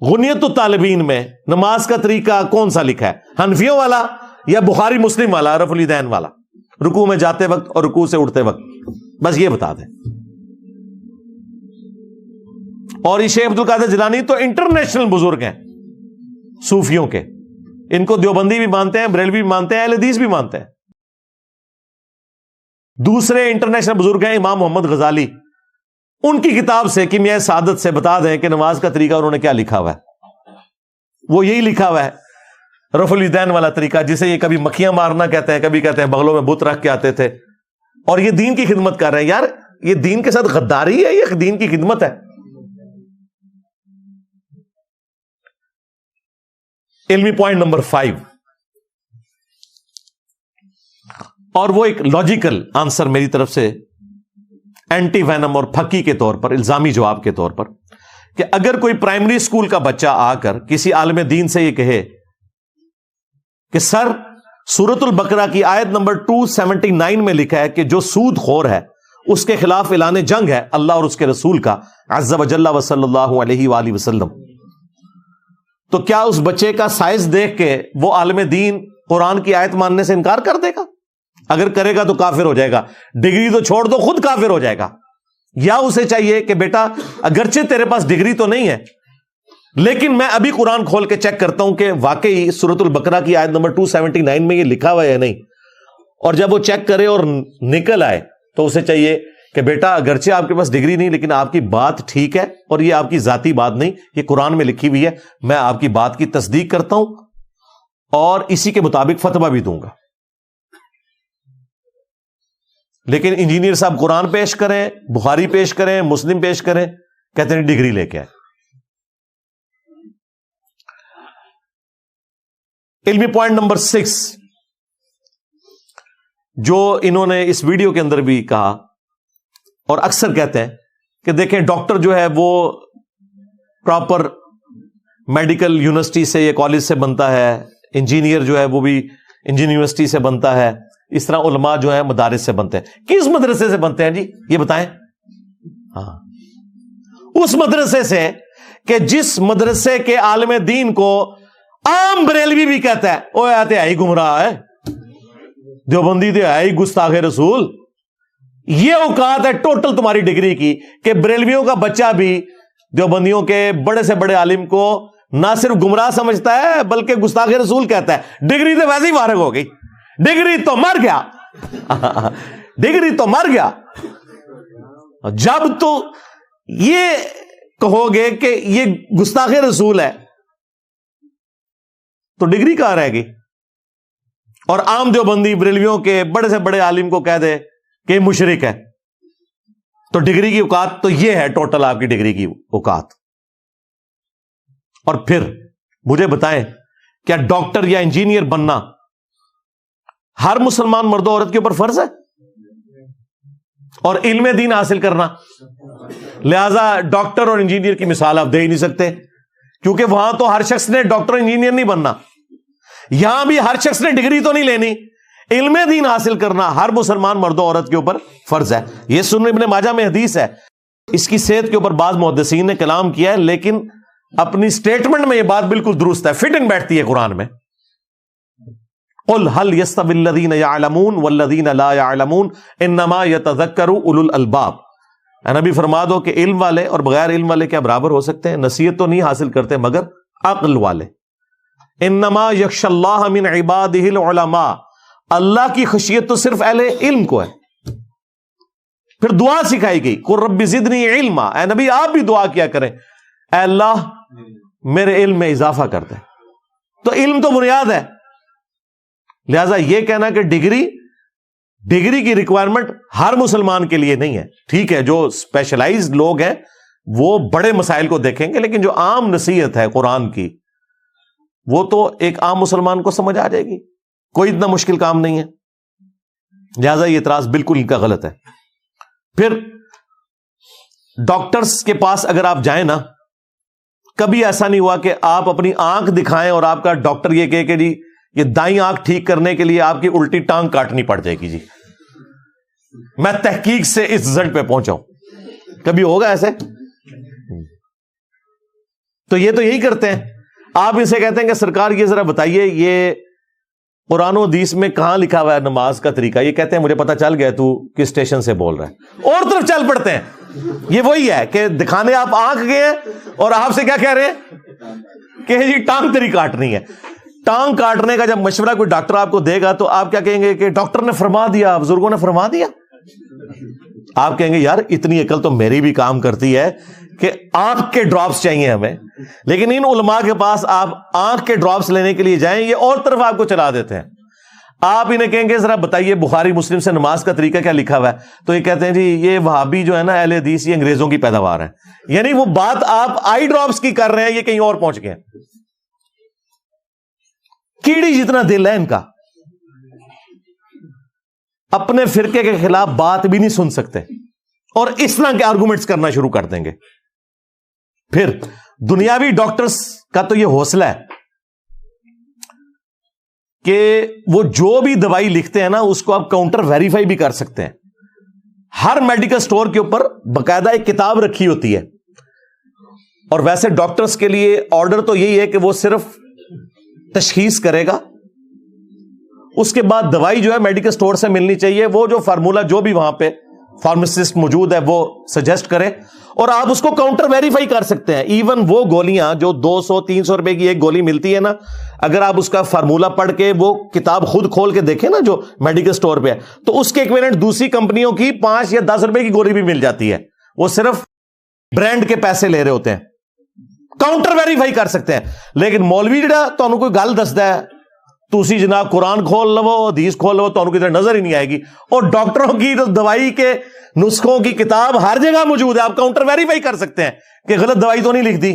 غنیت الطالبین میں نماز کا طریقہ کون سا لکھا ہے، حنفیوں والا یا بخاری مسلم والا، رفع الیدین والا، رکوع میں جاتے وقت اور رکوع سے اٹھتے وقت، بس یہ بتا دیں۔ اور یہ شیخ عبد القادر جیلانی تو انٹرنیشنل بزرگ ہیں صوفیوں کے، ان کو دیوبندی بھی مانتے ہیں، بریلوی بھی مانتے ہیں، اہل حدیث بھی مانتے ہیں۔ دوسرے انٹرنیشنل بزرگ ہیں امام محمد غزالی، ان کی کتاب سے کیمیائے سعادت سے بتا دیں کہ نماز کا طریقہ انہوں نے کیا لکھا ہوا ہے۔ وہ یہی لکھا ہوا ہے رفع الیدین والا طریقہ، جسے یہ کبھی مکھیاں مارنا کہتے ہیں، کبھی کہتے ہیں بغلوں میں بت رکھ کے آتے تھے، اور یہ دین کی خدمت کر رہے ہیں۔ یار یہ دین کے ساتھ غداری ہے، یہ دین کی خدمت ہے۔ علمی پوائنٹ نمبر 5، اور وہ ایک لاجیکل آنسر میری طرف سے اینٹی وینم اور پھکی کے طور پر، الزامی جواب کے طور پر، کہ اگر کوئی پرائمری اسکول کا بچہ آ کر کسی عالم دین سے یہ کہے کہ سر سورۃ البقرہ کی آیت نمبر 279 میں لکھا ہے کہ جو سود خور ہے اس کے خلاف اعلان جنگ ہے اللہ اور اس کے رسول کا عز وجل و صلی اللہ علیہ وآلہ وسلم، تو کیا اس بچے کا سائز دیکھ کے وہ عالم دین قرآن کی آیت ماننے سے انکار کر دے گا؟ اگر کرے گا تو کافر ہو جائے گا، ڈگری تو چھوڑ دو خود کافر ہو جائے گا۔ یا اسے چاہیے کہ بیٹا اگرچہ تیرے پاس ڈگری تو نہیں ہے لیکن میں ابھی قرآن کھول کے چیک کرتا ہوں کہ واقعی سورۃ البقرہ کی آیت نمبر 279 میں یہ لکھا ہوا ہے یا نہیں، اور جب وہ چیک کرے اور نکل آئے تو اسے چاہیے کہ بیٹا اگرچہ آپ کے پاس ڈگری نہیں لیکن آپ کی بات ٹھیک ہے، اور یہ آپ کی ذاتی بات نہیں، یہ قرآن میں لکھی ہوئی ہے، میں آپ کی بات کی تصدیق کرتا ہوں اور اسی کے مطابق فتویٰ بھی دوں گا۔ لیکن انجینئر صاحب قرآن پیش کریں, بخاری پیش کریں, مسلم پیش کریں, کہتے ہیں ڈگری لے کے آئے. علمی پوائنٹ نمبر 6 جو انہوں نے اس ویڈیو کے اندر بھی کہا اور اکثر کہتے ہیں کہ دیکھیں ڈاکٹر جو ہے وہ پراپر میڈیکل یونیورسٹی سے یا کالج سے بنتا ہے, انجینئر جو ہے وہ بھی انجینئر یونیورسٹی سے بنتا ہے, اس طرح علماء جو ہے مدارس سے بنتے ہیں. کس مدرسے سے بنتے ہیں جی یہ بتائیں؟ ہاں, اس مدرسے سے کہ جس مدرسے کے عالم دین کو عام بریلوی بھی کہتا ہے او آتے آئی گمراہ ہے, دیوبندی تے آئی گستاخ رسول. یہ اوقات ہے ٹوٹل تمہاری ڈگری کی کہ بریلویوں کا بچہ بھی دیوبندیوں کے بڑے سے بڑے عالم کو نہ صرف گمراہ سمجھتا ہے بلکہ گستاخ رسول کہتا ہے. ڈگری تو ویسے ہی فارغ ہو گئی, ڈگری تو مر گیا, ڈگری تو مر گیا. جب تو یہ کہو گے کہ یہ گستاخ رسول ہے تو ڈگری کہاں رہے گی؟ اور عام دیوبندی بریلویوں کے بڑے سے بڑے عالم کو کہہ دے کہ مشرک ہے, تو ڈگری کی اوقات تو یہ ہے ٹوٹل آپ کی ڈگری کی اوقات. اور پھر مجھے بتائیں کیا ڈاکٹر یا انجینئر بننا ہر مسلمان مرد و عورت کے اوپر فرض ہے؟ اور علم دین حاصل کرنا, لہذا ڈاکٹر اور انجینئر کی مثال آپ دے ہی نہیں سکتے کیونکہ وہاں تو ہر شخص نے ڈاکٹر انجینئر نہیں بننا. یہاں بھی ہر شخص نے ڈگری تو نہیں لینی, علم دین حاصل کرنا ہر مسلمان مرد و عورت کے اوپر فرض ہے. یہ سنن ابن ماجہ میں حدیث ہے, اس کی صحت کے اوپر بعض محدثین نے کلام کیا ہے لیکن اپنی سٹیٹمنٹ میں یہ بات بالکل درست ہے, فٹ ان بیٹھتی ہے قرآن میں. قل هل يستوي الذين يعلمون والذين لا يعلمون انما يتذكر اولو الالباب. اے نبی فرما دو کہ علم والے اور بغیر علم والے کیا برابر ہو سکتے ہیں؟ نصیحت تو نہیں حاصل کرتے مگر عقل والے. انما یخشى اللہ من عباده العلماء, اللہ کی خشیت تو صرف اہل علم کو ہے. پھر دعا سکھائی گئی قل رب زدنی علما, اے نبی آپ بھی دعا کیا کریں اے اللہ میرے علم میں اضافہ کر دے. تو علم تو بنیاد ہے. لہذا یہ کہنا کہ ڈگری کی ریکوائرمنٹ ہر مسلمان کے لیے نہیں ہے. ٹھیک ہے, جو اسپیشلائزڈ لوگ ہیں وہ بڑے مسائل کو دیکھیں گے, لیکن جو عام نصیحت ہے قرآن کی وہ تو ایک عام مسلمان کو سمجھ آ جائے گی, کوئی اتنا مشکل کام نہیں ہے. لہذا یہ اعتراض بالکل ان کا غلط ہے. پھر ڈاکٹرز کے پاس اگر آپ جائیں نا, کبھی ایسا نہیں ہوا کہ آپ اپنی آنکھ دکھائیں اور آپ کا ڈاکٹر یہ کہے کہ جی یہ دائیں آنکھ ٹھیک کرنے کے لیے آپ کی الٹی ٹانگ کاٹنی پڑ جائے گی جی, میں تحقیق سے اس رزلٹ پہ پہنچا ہوں. کبھی ہوگا ایسے؟ تو یہ تو یہی کرتے ہیں. آپ اسے کہتے ہیں کہ سرکار یہ ذرا بتائیے یہ قرآن و حدیث میں کہاں لکھا ہوا ہے نماز کا طریقہ؟ یہ کہتے ہیں مجھے پتا چل گیا تو کس اسٹیشن سے بول رہا ہے, اور طرف چل پڑتے ہیں. یہ وہی ہے کہ دکھانے آپ آنکھ گئے ہیں اور آپ سے کیا کہہ رہے ہیں کہ جی ٹانگ تیری کاٹنی ہے. ٹانگ کاٹنے کا جب مشورہ کوئی ڈاکٹر آپ کو دے گا تو آپ کیا کہیں گے کہ ڈاکٹر نے فرما دیا, بزرگوں نے فرما دیا. آپ کہیں گے یار اتنی عقل تو میری بھی کام کرتی ہے کہ آنکھ کے ڈراپس چاہیے ہمیں, لیکن ان علماء کے پاس آپ آنکھ کے ڈراپس لینے کے لیے جائیں, یہ اور طرف آپ کو چلا دیتے ہیں. آپ انہیں کہیں گے ذرا بتائیے بخاری مسلم سے نماز کا طریقہ کیا لکھا ہوا ہے, تو یہ کہتے ہیں جی یہ وہابی جو ہے نا اہل حدیث یہ انگریزوں کی پیداوار ہے. یعنی وہ بات آپ آئی ڈراپس کی کر رہے ہیں, یہ کہیں اور پہنچ گئے. کیڑی جتنا دل ہے ان کا, اپنے فرقے کے خلاف بات بھی نہیں سن سکتے اور اس طرح کے آرگومنٹس کرنا شروع کر دیں گے. پھر دنیاوی ڈاکٹرز کا تو یہ حوصلہ ہے کہ وہ جو بھی دوائی لکھتے ہیں نا اس کو آپ کاؤنٹر ویریفائی بھی کر سکتے ہیں. ہر میڈیکل سٹور کے اوپر باقاعدہ ایک کتاب رکھی ہوتی ہے, اور ویسے ڈاکٹرز کے لیے آرڈر تو یہی ہے کہ وہ صرف تشخیص کرے گا, اس کے بعد دوائی جو ہے میڈیکل سٹور سے ملنی چاہیے. وہ جو فارمولا جو بھی وہاں پہ فارماسسٹ موجود ہے وہ سجیسٹ کرے اور آپ اس کو کاؤنٹر ویریفائی کر سکتے ہیں. ایون وہ گولیاں جو 200-300 روپے کی ایک گولی ملتی ہے نا, اگر آپ اس کا فارمولا پڑھ کے وہ کتاب خود کھول کے دیکھیں نا جو میڈیکل سٹور پہ ہے, تو اس کے ایکویلنٹ دوسری کمپنیوں کی 5 یا 10 روپے کی گولی بھی مل جاتی ہے. وہ صرف برانڈ کے پیسے لے رہے ہوتے ہیں. کاؤنٹر ویریفائی کر سکتے ہیں. لیکن مولوی جڑا تانوں کوئی گل دسدا ہے تسی جناب قرآن کھول لو, حدیث کھول لو, تو ان کی طرح نظر ہی نہیں آئے گی. اور ڈاکٹروں کی تو دوائی کے نسخوں کی کتاب ہر جگہ موجود ہے, آپ کاؤنٹر ویریفائی کر سکتے ہیں کہ غلط دوائی تو نہیں لکھ دی.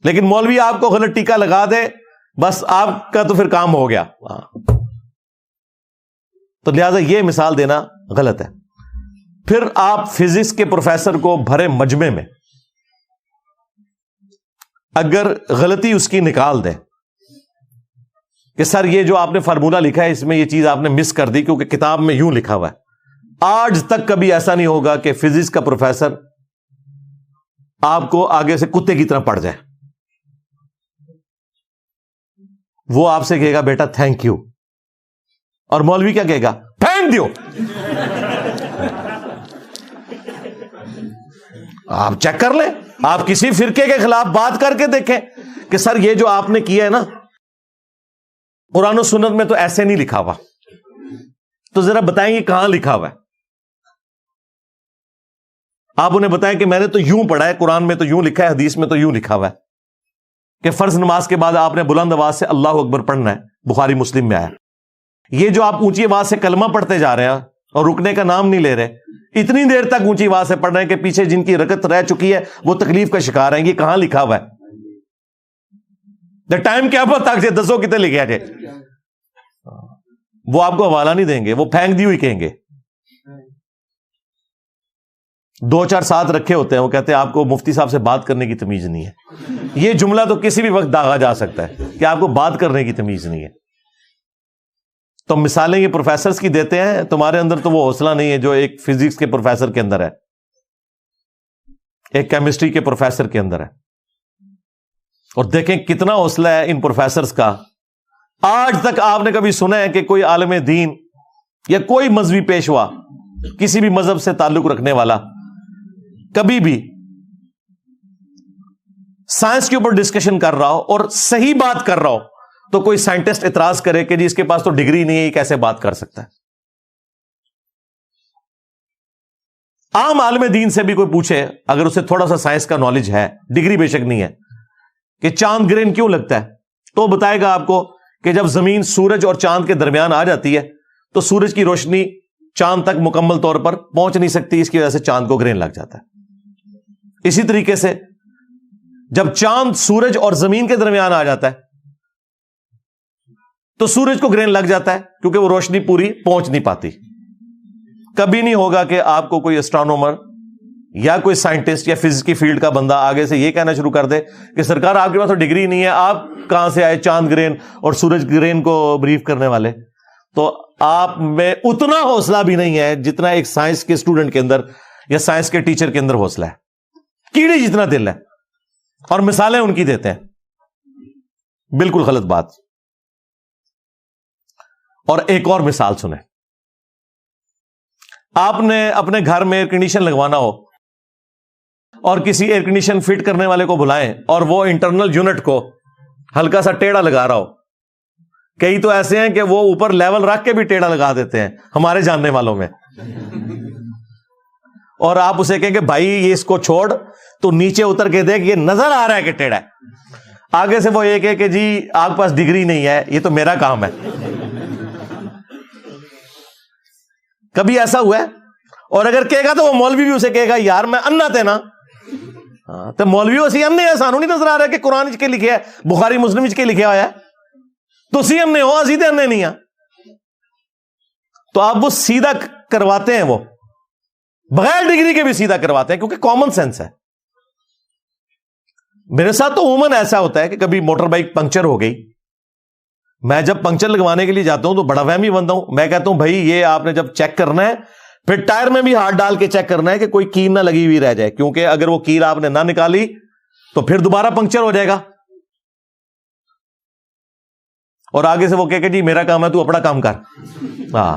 لیکن مولوی آپ کو غلط ٹیکا لگا دے, بس آپ کا تو پھر کام ہو گیا. تو لہذا یہ مثال دینا غلط ہے. پھر آپ فزکس کے پروفیسر کو بھرے مجمع میں اگر غلطی اس کی نکال دیں کہ سر یہ جو آپ نے فارمولا لکھا ہے اس میں یہ چیز آپ نے مس کر دی کیونکہ کتاب میں یوں لکھا ہوا ہے, آج تک کبھی ایسا نہیں ہوگا کہ فزکس کا پروفیسر آپ کو آگے سے کتے کی طرح پڑ جائے. وہ آپ سے کہے گا بیٹا تھینک یو, اور مولوی کیا کہے گا, پھینک دیو. آپ چیک کر لیں, آپ کسی فرقے کے خلاف بات کر کے دیکھیں کہ سر یہ جو آپ نے کیا ہے نا قرآن و سنت میں تو ایسے نہیں لکھا ہوا, تو ذرا بتائیں گے کہاں لکھا ہوا ہے. آپ انہیں بتائیں کہ میں نے تو یوں پڑھا ہے, قرآن میں تو یوں لکھا ہے, حدیث میں تو یوں لکھا ہوا ہے کہ فرض نماز کے بعد آپ نے بلند آواز سے اللہ اکبر پڑھنا ہے, بخاری مسلم میں آیا. یہ جو آپ اونچی آواز سے کلمہ پڑھتے جا رہے ہیں اور رکنے کا نام نہیں لے رہے, اتنی دیر تک اونچی آواز سے پڑھ رہے ہیں کہ پیچھے جن کی رکعت رہ چکی ہے وہ تکلیف کا شکار ہیں, یہ کہاں لکھا ہوا ہے؟ دا ٹائم کیا پتا تک سے دسو کتنے لکھے جائے. وہ آپ کو حوالہ نہیں دیں گے, وہ پھینک دی ہوئی کہیں گے. 2-4 ساتھ رکھے ہوتے ہیں, وہ کہتے ہیں آپ کو مفتی صاحب سے بات کرنے کی تمیز نہیں ہے. یہ جملہ تو کسی بھی وقت داغا جا سکتا ہے کہ آپ کو بات کرنے کی تمیز نہیں ہے. تو مثالیں یہ پروفیسرز کی دیتے ہیں, تمہارے اندر تو وہ حوصلہ نہیں ہے جو ایک فزکس کے پروفیسر کے اندر ہے, ایک کیمسٹری کے پروفیسر کے اندر ہے. اور دیکھیں کتنا حوصلہ ہے ان پروفیسرز کا. آج تک آپ نے کبھی سنا ہے کہ کوئی عالم دین یا کوئی مذہبی پیشوا, کسی بھی مذہب سے تعلق رکھنے والا, کبھی بھی سائنس کے اوپر ڈسکشن کر رہا ہو اور صحیح بات کر رہا ہو تو کوئی سائنٹسٹ اعتراض کرے کہ جی اس کے پاس تو ڈگری نہیں ہے, یہ کیسے بات کر سکتا ہے؟ عام عالم دین سے بھی کوئی پوچھے, اگر اسے تھوڑا سا سائنس کا نالج ہے, ڈگری بے شک نہیں ہے, کہ چاند گرہن کیوں لگتا ہے, تو بتائے گا آپ کو کہ جب زمین سورج اور چاند کے درمیان آ جاتی ہے تو سورج کی روشنی چاند تک مکمل طور پر پہنچ نہیں سکتی, اس کی وجہ سے چاند کو گرہن لگ جاتا ہے. اسی طریقے سے جب چاند سورج اور زمین کے درمیان آ جاتا ہے تو سورج کو گرہن لگ جاتا ہے کیونکہ وہ روشنی پوری پہنچ نہیں پاتی. کبھی نہیں ہوگا کہ آپ کو کوئی اسٹرانومر یا کوئی سائنٹسٹ یا فزکس کی فیلڈ کا بندہ آگے سے یہ کہنا شروع کر دے کہ سرکار آپ کے پاس تو ڈگری نہیں ہے, آپ کہاں سے آئے چاند گرہن اور سورج گرہن کو بریف کرنے والے. تو آپ میں اتنا حوصلہ بھی نہیں ہے جتنا ایک سائنس کے اسٹوڈنٹ کے اندر یا سائنس کے ٹیچر کے اندر حوصلہ ہے, کیڑے جتنا دل ہے. اور مثالیں ان کی دیتے ہیں, بالکل غلط بات. اور ایک اور مثال سنیں, آپ نے اپنے گھر میں ایئر کنڈیشن لگوانا ہو اور کسی ایئر کنڈیشن فٹ کرنے والے کو بلائیں اور وہ انٹرنل یونٹ کو ہلکا سا ٹیڑھا لگا رہا ہو. کئی تو ایسے ہیں کہ وہ اوپر لیول رکھ کے بھی ٹیڑھا لگا دیتے ہیں ہمارے جاننے والوں میں, اور آپ اسے کہیں کہ بھائی یہ اس کو چھوڑ, تو نیچے اتر کے دیکھ یہ نظر آ رہا ہے کہ ٹیڑھا ہے. آگے سے وہ یہ کہے کہ جی آپ کے پاس ڈگری نہیں ہے, یہ تو میرا کام ہے. کبھی ایسا ہوا ہے؟ اور اگر کہے گا تو وہ مولوی بھی اسے کہے گا یار میں انا تھے نا. تو مولوی اسی انے ہے, سانو نہیں نظر آ رہا کہ قرآن کے لکھے ہے, بخاری مسلم کے لکھے ہوا ہے, تو اسی انے ہو, اسی تے انے نہیں ہیں. تو آپ وہ سیدھا کرواتے ہیں, وہ بغیر ڈگری کے بھی سیدھا کرواتے ہیں کیونکہ کامن سینس ہے. میرے ساتھ تو عموماً ایسا ہوتا ہے کہ کبھی موٹر بائک پنکچر ہو گئی, میں جب پنکچر لگوانے کے لیے جاتا ہوں تو بڑا وہمی بنتا ہوں. میں کہتا ہوں بھائی یہ آپ نے جب چیک کرنا ہے پھر ٹائر میں بھی ہاتھ ڈال کے چیک کرنا ہے کہ کوئی کیل نہ لگی ہوئی رہ جائے, کیونکہ اگر وہ کیل آپ نے نہ نکالی تو پھر دوبارہ پنکچر ہو جائے گا. اور آگے سے وہ کہے کہ جی میرا کام ہے تو اپنا کام کر. ہاں,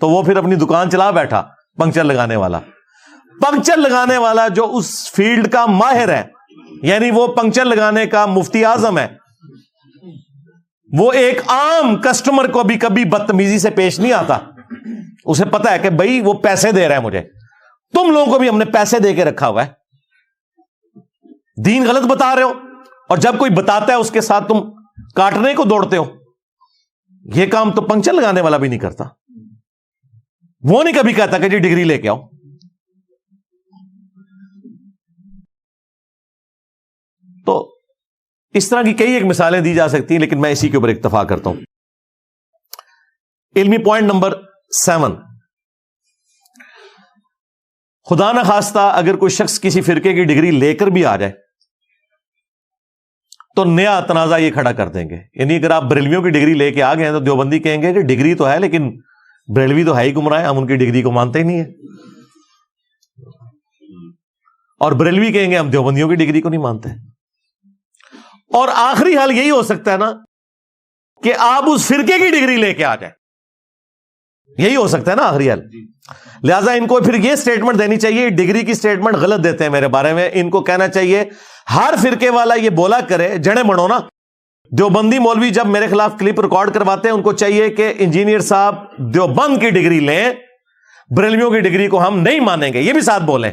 تو وہ پھر اپنی دکان چلا بیٹھا پنکچر لگانے والا. پنکچر لگانے والا جو اس فیلڈ کا ماہر ہے, یعنی وہ پنکچر لگانے کا مفتی اعظم ہے, وہ ایک عام کسٹمر کو بھی کبھی بدتمیزی سے پیش نہیں آتا. اسے پتا ہے کہ بھائی وہ پیسے دے رہا ہے مجھے, تم لوگوں کو بھی ہم نے پیسے دے کے رکھا ہوا ہے, دین غلط بتا رہے ہو, اور جب کوئی بتاتا ہے اس کے ساتھ تم کاٹنے کو دوڑتے ہو. یہ کام تو پنکچر لگانے والا بھی نہیں کرتا. وہ نہیں کبھی کہتا کہ جی ڈگری لے کے آؤ. تو اس طرح کی کئی ایک مثالیں دی جا سکتی ہیں، لیکن میں اسی کے اوپر اکتفا کرتا ہوں. علمی پوائنٹ نمبر 7، خدا نہ خواستہ اگر کوئی شخص کسی فرقے کی ڈگری لے کر بھی آ جائے تو نیا تنازع یہ کھڑا کر دیں گے. یعنی اگر آپ بریلویوں کی ڈگری لے کے آ گئے ہیں تو دیوبندی کہیں گے کہ ڈگری تو ہے لیکن بریلوی تو ہے ہی گمراہ، ہم ان کی ڈگری کو مانتے ہی نہیں ہیں. اور بریلوی کہیں گے ہم دیوبندیوں کی ڈگری کو نہیں مانتے. اور آخری حال یہی ہو سکتا ہے نا کہ آپ اس فرقے کی ڈگری لے کے آ جائیں. یہی ہو سکتا ہے نا آخری حال. لہذا ان کو پھر یہ سٹیٹمنٹ دینی چاہیے، ڈگری کی سٹیٹمنٹ غلط دیتے ہیں میرے بارے میں. ان کو کہنا چاہیے ہر فرقے والا یہ بولا کرے جڑے بڑھو نا. دیوبندی مولوی جب میرے خلاف کلپ ریکارڈ کرواتے ہیں ان کو چاہیے کہ انجینئر صاحب دیوبند کی ڈگری لیں، بریلویوں کی ڈگری کو ہم نہیں مانیں گے، یہ بھی ساتھ بولیں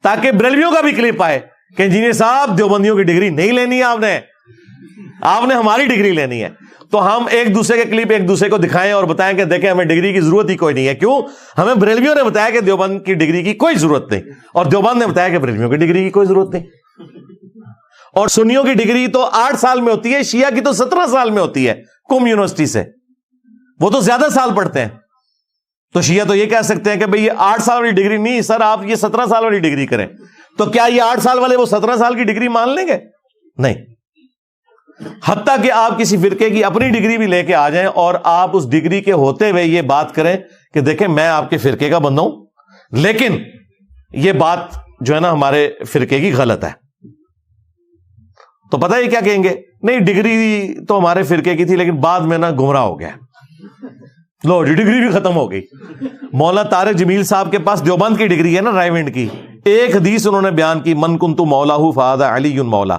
تاکہ بریلویوں کا بھی کلپ آئے کہ انجینئر صاحب دیوبندیوں کی ڈگری نہیں لینی ہے، آپ نے ہماری ڈگری لینی ہے. تو ہم ایک دوسرے کے کلپ ایک دوسرے کو دکھائیں اور بتائیں کہ دیکھیں ہمیں ڈگری کی ضرورت ہی کوئی نہیں ہے. کیوں؟ ہمیں بریلویوں نے بتایا کہ دیوبند کی ڈگری کی کوئی ضرورت نہیں، اور دیوبند نے بتایا کہ بریلویوں کی ڈگری کی کوئی ضرورت نہیں. اور سنیوں کی ڈگری تو 8 سال میں ہوتی ہے، شیعہ کی تو 17 سال میں ہوتی ہے کم یونیورسٹی سے، وہ تو زیادہ سال پڑھتے ہیں. تو شیعہ تو یہ کہہ سکتے ہیں کہ بھئی یہ 8 سال والی ڈگری نہیں سر، آپ یہ 17 سال والی ڈگری کریں. تو کیا یہ 8 سال والے وہ 17 سال کی ڈگری مان لیں گے؟ نہیں. حتیٰ کہ آپ کسی فرقے کی اپنی ڈگری بھی لے کے آ جائیں اور آپ اس ڈگری کے ہوتے ہوئے یہ بات کریں کہ دیکھیں میں آپ کے فرقے کا بندہ ہوں لیکن یہ بات جو ہے نا ہمارے فرقے کی غلط ہے، تو پتہ ہے کیا کہیں گے؟ نہیں ڈگری تو ہمارے فرقے کی تھی لیکن بعد میں نا گمراہ ہو گیا، لو جی ڈگری بھی ختم ہو گئی. مولانا طارق جمیل صاحب کے پاس دیوبند کی ڈگری ہے نا، رائے ونڈ کی، ایک حدیث انہوں نے بیان کی من کنت مولا فہذا علی مولا.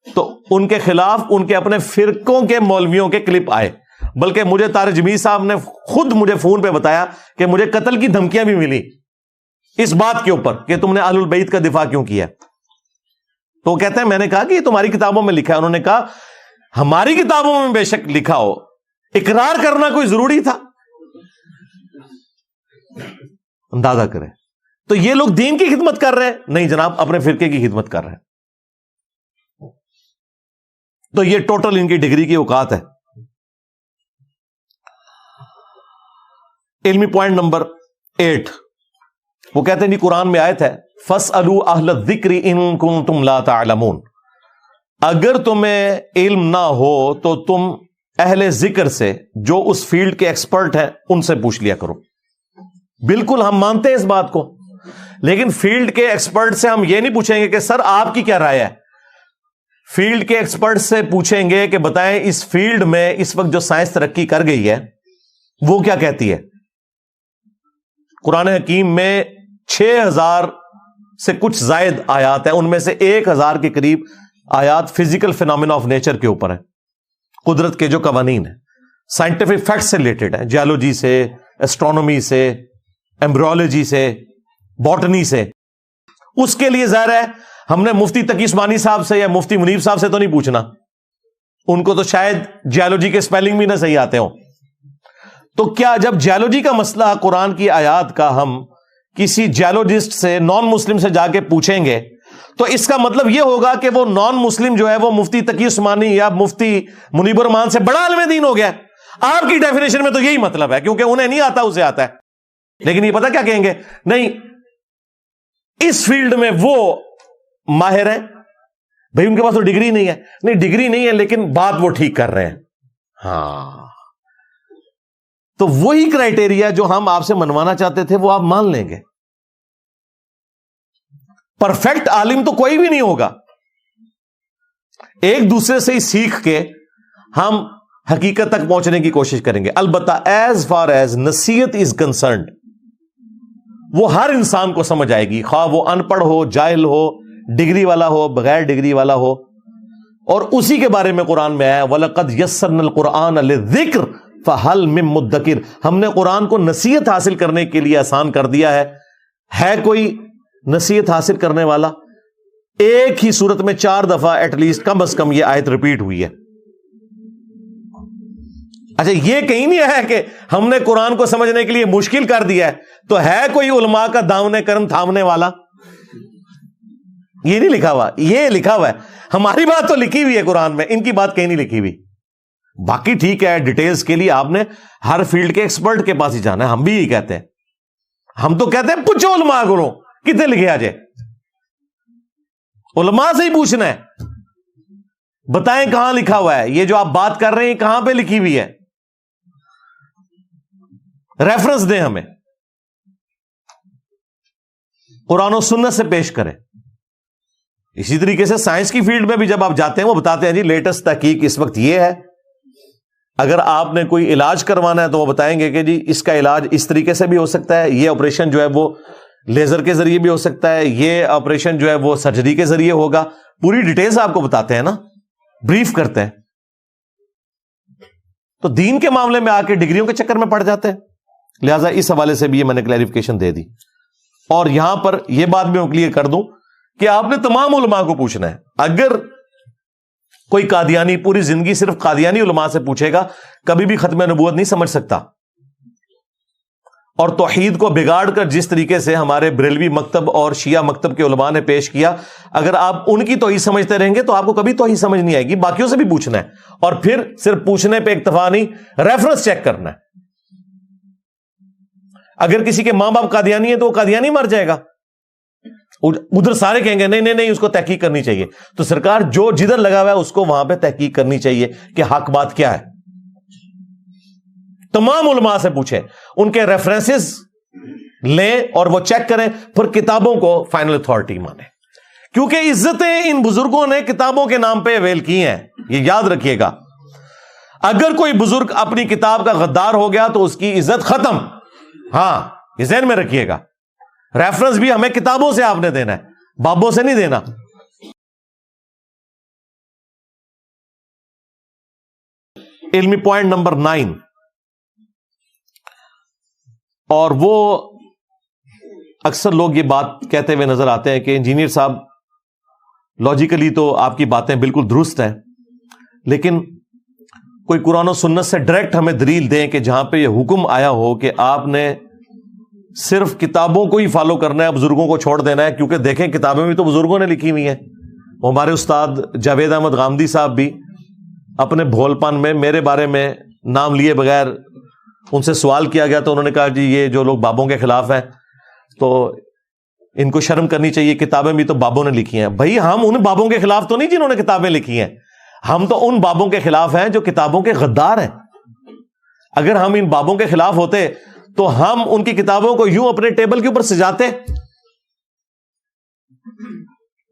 تو ان کے خلاف ان کے اپنے فرقوں کے مولویوں کے کلپ آئے، بلکہ مجھے طارق جمیل صاحب نے خود مجھے فون پہ بتایا کہ مجھے قتل کی دھمکیاں بھی ملی اس بات کے اوپر کہ تم نے اہل البیت کا دفاع کیوں کیا. تو وہ کہتے ہیں میں نے کہا کہ یہ تمہاری کتابوں میں لکھا ہے. انہوں نے کہا ہماری کتابوں میں بے شک لکھا ہو، اقرار کرنا کوئی ضروری تھا؟ اندازہ کریں. تو یہ لوگ دین کی خدمت کر رہے ہیں؟ نہیں جناب، اپنے فرقے کی خدمت کر رہے ہیں. تو یہ ٹوٹل ان کی ڈگری کی اوقات ہے. علمی پوائنٹ نمبر 8، وہ کہتے ہیں جی قرآن میں آیت ہے فَاسْأَلُوا أَهْلَ الذِّكْرِ إِن كُنتُمْ لَا تَعْلَمُونَ، اگر تمہیں علم نہ ہو تو تم اہل ذکر سے جو اس فیلڈ کے ایکسپرٹ ہیں ان سے پوچھ لیا کرو. بالکل ہم مانتے ہیں اس بات کو، لیکن فیلڈ کے ایکسپرٹ سے ہم یہ نہیں پوچھیں گے کہ سر آپ کی کیا رائے ہے. فیلڈ کے ایکسپرٹ سے پوچھیں گے کہ بتائیں اس فیلڈ میں اس وقت جو سائنس ترقی کر گئی ہے وہ کیا کہتی ہے. قرآن حکیم میں 6000 سے کچھ زائد آیات ہیں، ان میں سے 1000 کے قریب آیات فزیکل فینومینا آف نیچر کے اوپر ہیں، قدرت کے جو قوانین ہیں، سائنٹیفک فیکٹ سے ریلیٹڈ ہیں، جیولوجی سے، ایسٹرونومی سے، ایمبریولوجی سے، باٹنی سے. اس کے لیے ظاہر ہے ہم نے مفتی تقی عثمانی صاحب سے یا مفتی منیب صاحب سے تو نہیں پوچھنا، ان کو تو شاید جیولوجی کے سپیلنگ بھی نہ صحیح آتے ہوں. تو کیا جب جیولوجی کا مسئلہ قرآن کی آیات کا ہم کسی جیولوجسٹ سے نان مسلم سے جا کے پوچھیں گے تو اس کا مطلب یہ ہوگا کہ وہ نان مسلم جو ہے وہ مفتی تقی عثمانی یا مفتی منیب الرحمان سے بڑا عالم دین ہو گیا. آپ کی ڈیفینیشن میں تو یہی مطلب ہے، کیونکہ انہیں نہیں آتا اسے آتا ہے. لیکن یہ پتہ کیا کہیں گے؟ نہیں اس فیلڈ میں وہ ماہر ہیں، بھائی ان کے پاس تو ڈگری نہیں ہے. نہیں ڈگری نہیں ہے لیکن بات وہ ٹھیک کر رہے ہیں. ہاں تو وہی کرائٹیریا جو ہم آپ سے منوانا چاہتے تھے وہ آپ مان لیں گے. پرفیکٹ عالم تو کوئی بھی نہیں ہوگا، ایک دوسرے سے ہی سیکھ کے ہم حقیقت تک پہنچنے کی کوشش کریں گے. البتہ ایز فار ایز نصیحت از کنسرنڈ وہ ہر انسان کو سمجھ آئے گی، خواہ وہ ان پڑھ ہو، جاہل ہو، ڈگری والا ہو، بغیر ڈگری والا ہو. اور اسی کے بارے میں قرآن میں آیا وَلَقَدْ يَسَّرْنَا الْقُرْآنَ لِلذِّكْرِ فَهَلْ مِن مُدَّكِرٍ، ہم نے قرآن کو نصیحت حاصل کرنے کے لیے آسان کر دیا ہے کوئی نصیحت حاصل کرنے والا؟ ایک ہی صورت میں 4 دفعہ ایٹ لیسٹ کم از کم یہ آیت ریپیٹ ہوئی ہے اچھا یہ کہیں نہیں ہے کہ ہم نے قرآن کو سمجھنے کے لیے مشکل کر دیا ہے، تو ہے کوئی علماء کا دامن کرم تھامنے والا؟ یہ نہیں لکھا ہوا، یہ لکھا ہوا ہے. ہماری بات تو لکھی ہوئی ہے قرآن میں، ان کی بات کہیں نہیں لکھی ہوئی. باقی ٹھیک ہے، ڈیٹیلز کے لیے آپ نے ہر فیلڈ کے ایکسپرٹ کے پاس ہی جانا ہے. ہم بھی یہی کہتے ہیں، ہم تو کہتے ہیں پوچھو علماء کو، کتنے لکھے آ جائے، علماء سے ہی پوچھنا ہے. بتائیں کہاں لکھا ہوا ہے، یہ جو آپ بات کر رہے ہیں کہاں پہ لکھی ہوئی ہے، ریفرنس دیں ہمیں، قرآن و سنت سے پیش کریں. اسی طریقے سے سائنس کی فیلڈ میں بھی جب آپ جاتے ہیں وہ بتاتے ہیں جی لیٹسٹ تحقیق اس وقت یہ ہے. اگر آپ نے کوئی علاج کروانا ہے تو وہ بتائیں گے کہ جی اس کا علاج اس طریقے سے بھی ہو سکتا ہے، یہ آپریشن جو ہے وہ لیزر کے ذریعے بھی ہو سکتا ہے، یہ آپریشن جو ہے وہ سرجری کے ذریعے ہوگا. پوری ڈیٹیلز آپ کو بتاتے ہیں نا، بریف کرتے ہیں. تو دین کے معاملے میں آ کے ڈگریوں کے چکر میں پڑ جاتے ہیں. لہٰذا اس حوالے سے بھی یہ میں نے کلیریفیکیشن دے دی. اور یہاں پر یہ بات میں کلیئر کر دوں کہ آپ نے تمام علماء کو پوچھنا ہے. اگر کوئی قادیانی پوری زندگی صرف قادیانی علماء سے پوچھے گا، کبھی بھی ختم نبوت نہیں سمجھ سکتا. اور توحید کو بگاڑ کر جس طریقے سے ہمارے بریلوی مکتب اور شیعہ مکتب کے علماء نے پیش کیا، اگر آپ ان کی توحید سمجھتے رہیں گے تو آپ کو کبھی توحید سمجھ نہیں آئے گی. باقیوں سے بھی پوچھنا ہے، اور پھر صرف پوچھنے پہ اکتفا نہیں، ریفرنس چیک کرنا ہے. اگر کسی کے ماں باپ قادیانی ہے تو وہ قادیانی مر جائے گا، ادھر سارے کہیں گے نہیں اس کو تحقیق کرنی چاہیے. تو سرکار جو جدھر لگا ہوا ہے اس کو وہاں پہ تحقیق کرنی چاہیے کہ حق بات کیا ہے. تمام علماء سے پوچھیں، ان کے ریفرنسز لیں اور وہ چیک کریں، پھر کتابوں کو فائنل اتھارٹی مانیں. کیونکہ عزتیں ان بزرگوں نے کتابوں کے نام پہ اویل کی ہیں، یہ یاد رکھیے گا. اگر کوئی بزرگ اپنی کتاب کا غدار ہو گیا تو اس کی عزت ختم. ہاں یہ ذہن میں رکھیے گا. ریفرنس بھی ہمیں کتابوں سے آپ نے دینا ہے، بابوں سے نہیں دینا. علمی پوائنٹ نمبر 9، اور وہ اکثر لوگ یہ بات کہتے ہوئے نظر آتے ہیں کہ انجینئر صاحب لاجیکلی تو آپ کی باتیں بالکل درست ہیں، لیکن کوئی قرآن و سنت سے ڈائریکٹ ہمیں دلیل دیں کہ جہاں پہ یہ حکم آیا ہو کہ آپ نے صرف کتابوں کو ہی فالو کرنا ہے، بزرگوں کو چھوڑ دینا ہے. کیونکہ دیکھیں کتابیں بھی تو بزرگوں نے لکھی ہوئی ہیں. ہمارے استاد جاوید احمد غامدی صاحب بھی اپنے بھول پن میں میرے بارے میں نام لیے بغیر، ان سے سوال کیا گیا تو انہوں نے کہا جی یہ جو لوگ بابوں کے خلاف ہیں تو ان کو شرم کرنی چاہیے، کتابیں بھی تو بابوں نے لکھی ہیں. بھائی ہم ان بابوں کے خلاف تو نہیں جنہوں نے کتابیں لکھی ہیں، ہم تو ان بابوں کے خلاف ہیں جو کتابوں کے غدار ہیں. اگر ہم ان بابوں کے خلاف ہوتے تو ہم ان کی کتابوں کو یوں اپنے ٹیبل کے اوپر سجاتے.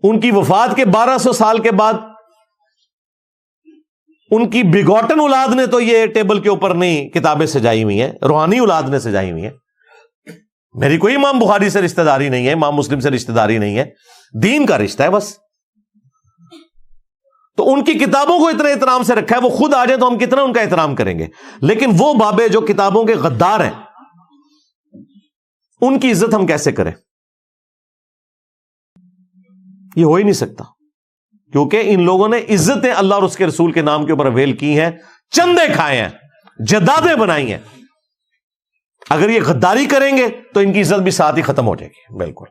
ان کی وفات کے 1200 سال کے بعد ان کی بگوٹن اولاد نے تو یہ ٹیبل کے اوپر نہیں کتابیں سجائی ہوئی ہیں، روحانی اولاد نے سجائی ہوئی ہیں. میری کوئی امام بخاری سے رشتہ داری نہیں ہے، امام مسلم سے رشتہ داری نہیں ہے، دین کا رشتہ ہے بس. تو ان کی کتابوں کو اتنے احترام سے رکھا ہے، وہ خود آ جائیں تو ہم کتنا ان کا احترام کریں گے. لیکن وہ بابے جو کتابوں کے غدار ہیں ان کی عزت ہم کیسے کریں؟ یہ ہو ہی نہیں سکتا، کیونکہ ان لوگوں نے عزتیں اللہ اور اس کے رسول کے نام کے اوپر اویل کی ہیں، چندے کھائے ہیں، جدادیں بنائی ہیں. اگر یہ غداری کریں گے تو ان کی عزت بھی ساتھ ہی ختم ہو جائے گی. بالکل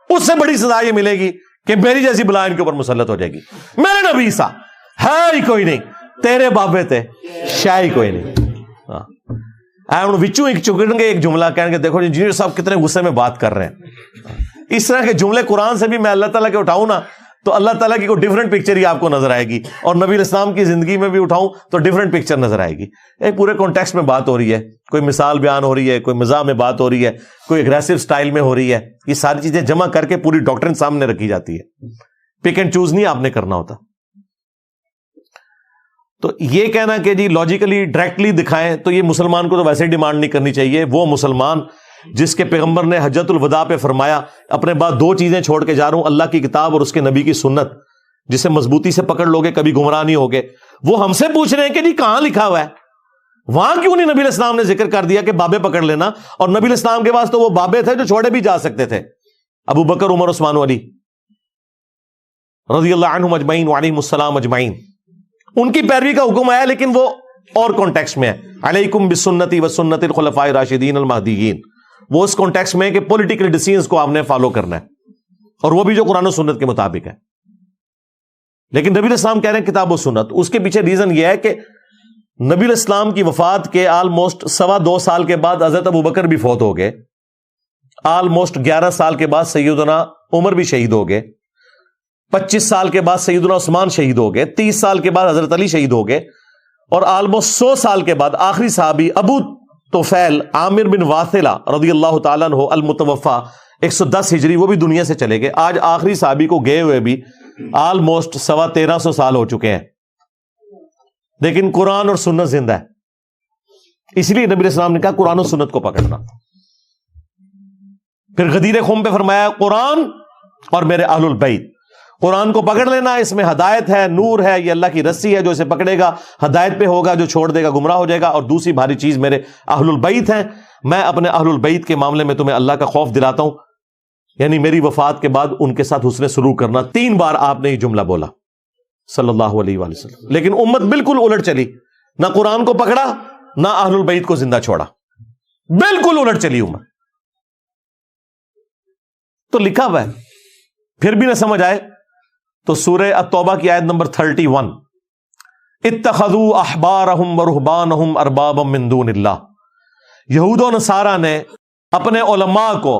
اس سے بڑی سزا یہ ملے گی کہ میری جیسی بلا ان کے اوپر مسلط ہو جائے گی. میرے نبی سا ہے ہی کوئی نہیں، تیرے بابے تھے شاہ ہی کوئی نہیں. وچوں ایک چکن گے ایک جملہ کہیں گے دیکھو انجینئر صاحب کتنے غصے میں بات کر رہے ہیں. اس طرح کے جملے قرآن سے بھی میں اللہ تعالیٰ کے اٹھاؤں نا تو اللہ تعالیٰ کی کوئی ڈفرنٹ پکچر ہی آپ کو نظر آئے گی، اور نبی الاسلام کی زندگی میں بھی اٹھاؤں تو ڈفرنٹ پکچر نظر آئے گی. ایک پورے کانٹیکسٹ میں بات ہو رہی ہے، کوئی مثال بیان ہو رہی ہے، کوئی مزاح میں بات ہو رہی ہے، کوئی اگریسو سٹائل میں ہو رہی ہے. یہ ساری چیزیں جمع کر کے پوری ڈاکٹرن سامنے رکھی جاتی ہے. پک اینڈ چوز نہیں آپ نے کرنا ہوتا. تو یہ کہنا کہ جی لاجیکلی ڈائریکٹلی دکھائیں تو یہ مسلمان کو تو ویسے ڈیمانڈ نہیں کرنی چاہیے. وہ مسلمان جس کے پیغمبر نے حجۃ الوداع پہ فرمایا اپنے بعد 2 چیزیں چھوڑ کے جا رہا ہوں، اللہ کی کتاب اور اس کے نبی کی سنت، جسے مضبوطی سے پکڑ لوگے کبھی گمراہ نہیں ہوگے. وہ ہم سے پوچھ رہے ہیں کہ جی کہاں لکھا ہوا ہے؟ وہاں کیوں نہیں نبی الاسلام نے ذکر کر دیا کہ بابے پکڑ لینا؟ اور نبی الاسلام کے پاس تو وہ بابے تھے جو چھوڑے بھی جا سکتے تھے، ابو بکر، عمر، عثمان و علی رضی اللہ عنہم اجمعین وعلیہم السلام اجمعین. ان کی پیروی کا حکم آیا لیکن وہ اور کانٹیکسٹ میں ہے. علیکم بسنتی وسنت الخلفاء الراشدین المہدیین. وہ اس کانٹیکسٹ میں ہے کہ پولیٹیکل ڈیسیژنز کو آپ نے فالو کرنا ہے, اور وہ بھی جو قرآن و سنت کے مطابق ہے. لیکن نبی علیہ السلام کہہ رہے ہیں کتاب و سنت. اس کے پیچھے ریزن یہ ہے کہ نبی علیہ السلام کی وفات کے آلموسٹ 2.25 سال کے بعد حضرت ابوبکر بھی فوت ہو گئے. آلموسٹ 11 سال کے بعد سیدنا عمر بھی شہید ہو گئے. 25 سال کے بعد سیدنا عثمان شہید ہو گئے. 30 سال کے بعد حضرت علی شہید ہو گئے. اور آلموسٹ 100 سال کے بعد آخری صحابی ابو طفیل عامر بن واثلہ رضی اللہ تعالیٰ عنہ المتوفا 110 ہجری, وہ بھی دنیا سے چلے گئے. آج آخری صحابی کو گئے ہوئے بھی آلموسٹ 1350 سال ہو چکے ہیں. لیکن قرآن اور سنت زندہ ہے. اس لیے نبی علیہ السلام نے کہا قرآن و سنت کو پکڑنا. پھر غدیر خم پہ فرمایا قرآن اور میرے اہل البیت. قرآن کو پکڑ لینا, اس میں ہدایت ہے, نور ہے, یہ اللہ کی رسی ہے, جو اسے پکڑے گا ہدایت پہ ہوگا, جو چھوڑ دے گا گمراہ ہو جائے گا. اور دوسری بھاری چیز میرے اہل البیت ہیں. میں اپنے اہل البیت کے معاملے میں تمہیں اللہ کا خوف دلاتا ہوں, یعنی میری وفات کے بعد ان کے ساتھ حسن سلوک کرنا. 3 بار آپ نے یہ جملہ بولا صلی اللہ علیہ وآلہ وسلم. لیکن امت بالکل الٹ چلی, نہ قرآن کو پکڑا نہ اہل البیت کو زندہ چھوڑا, بالکل الٹ چلی امت. تو لکھا ہوا ہے, پھر بھی نہ سمجھ آئے تو سورہ التوبہ کی آیت نمبر 31, اتخذوا احبارہم ورہبانہم اربابا من دون اللہ. یہود و نصارہ نے اپنے علماء کو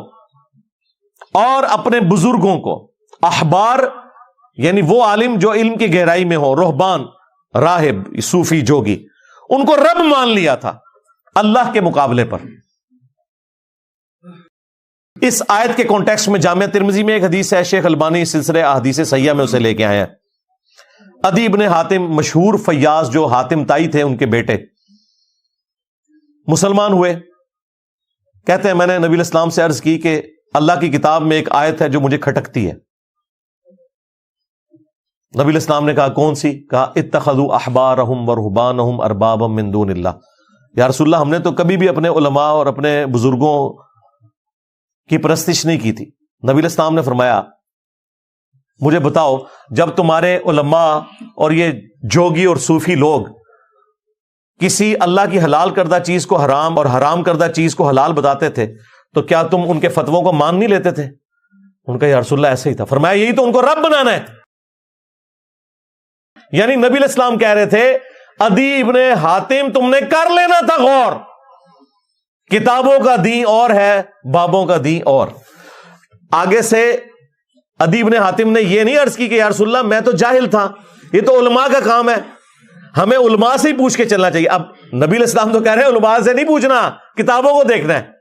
اور اپنے بزرگوں کو, احبار یعنی وہ عالم جو علم کی گہرائی میں ہو, رہبان راہب صوفی جوگی, ان کو رب مان لیا تھا اللہ کے مقابلے پر. اس آیت کے کانٹیکسٹ میں جامعہ ترمذی میں ایک حدیث ہے, شیخ البانی سلسلہ احادیث صحیحہ میں اسے لے کے آئے ہیں. عدی ابن حاتم مشہور فیاض جو حاتم تائی تھے, ان کے بیٹے مسلمان ہوئے. کہتے ہیں میں نے نبی علیہ السلام سے عرض کی کہ اللہ کی کتاب میں ایک آیت ہے جو مجھے کھٹکتی ہے. نبی علیہ السلام نے کہا کون سی؟ کہا اتخذوا احبارہم ورہبانہم اربابا من دون اللہ. یا رسول اللہ, ہم نے تو کبھی بھی اپنے علماء اور اپنے بزرگوں کی پرستش نہیں کی تھی. نبی علیہ السلام نے فرمایا مجھے بتاؤ, جب تمہارے علماء اور یہ جوگی اور صوفی لوگ کسی اللہ کی حلال کردہ چیز کو حرام اور حرام کردہ چیز کو حلال بتاتے تھے تو کیا تم ان کے فتووں کو مان نہیں لیتے تھے؟ ان کا یا رسول اللہ ایسے ہی تھا. فرمایا یہی تو ان کو رب بنانا ہے. یعنی نبی علیہ السلام کہہ رہے تھے عدی ابن حاتم تم نے کر لینا تھا غور, کتابوں کا دین اور ہے, بابوں کا دین اور. آگے سے عدی ابن حاتم نے یہ نہیں عرض کی کہ یا رسول اللہ میں تو جاہل تھا, یہ تو علماء کا کام ہے, ہمیں علماء سے ہی پوچھ کے چلنا چاہیے. اب نبی علیہ السلام تو کہہ رہے ہیں علماء سے نہیں پوچھنا, کتابوں کو دیکھنا ہے,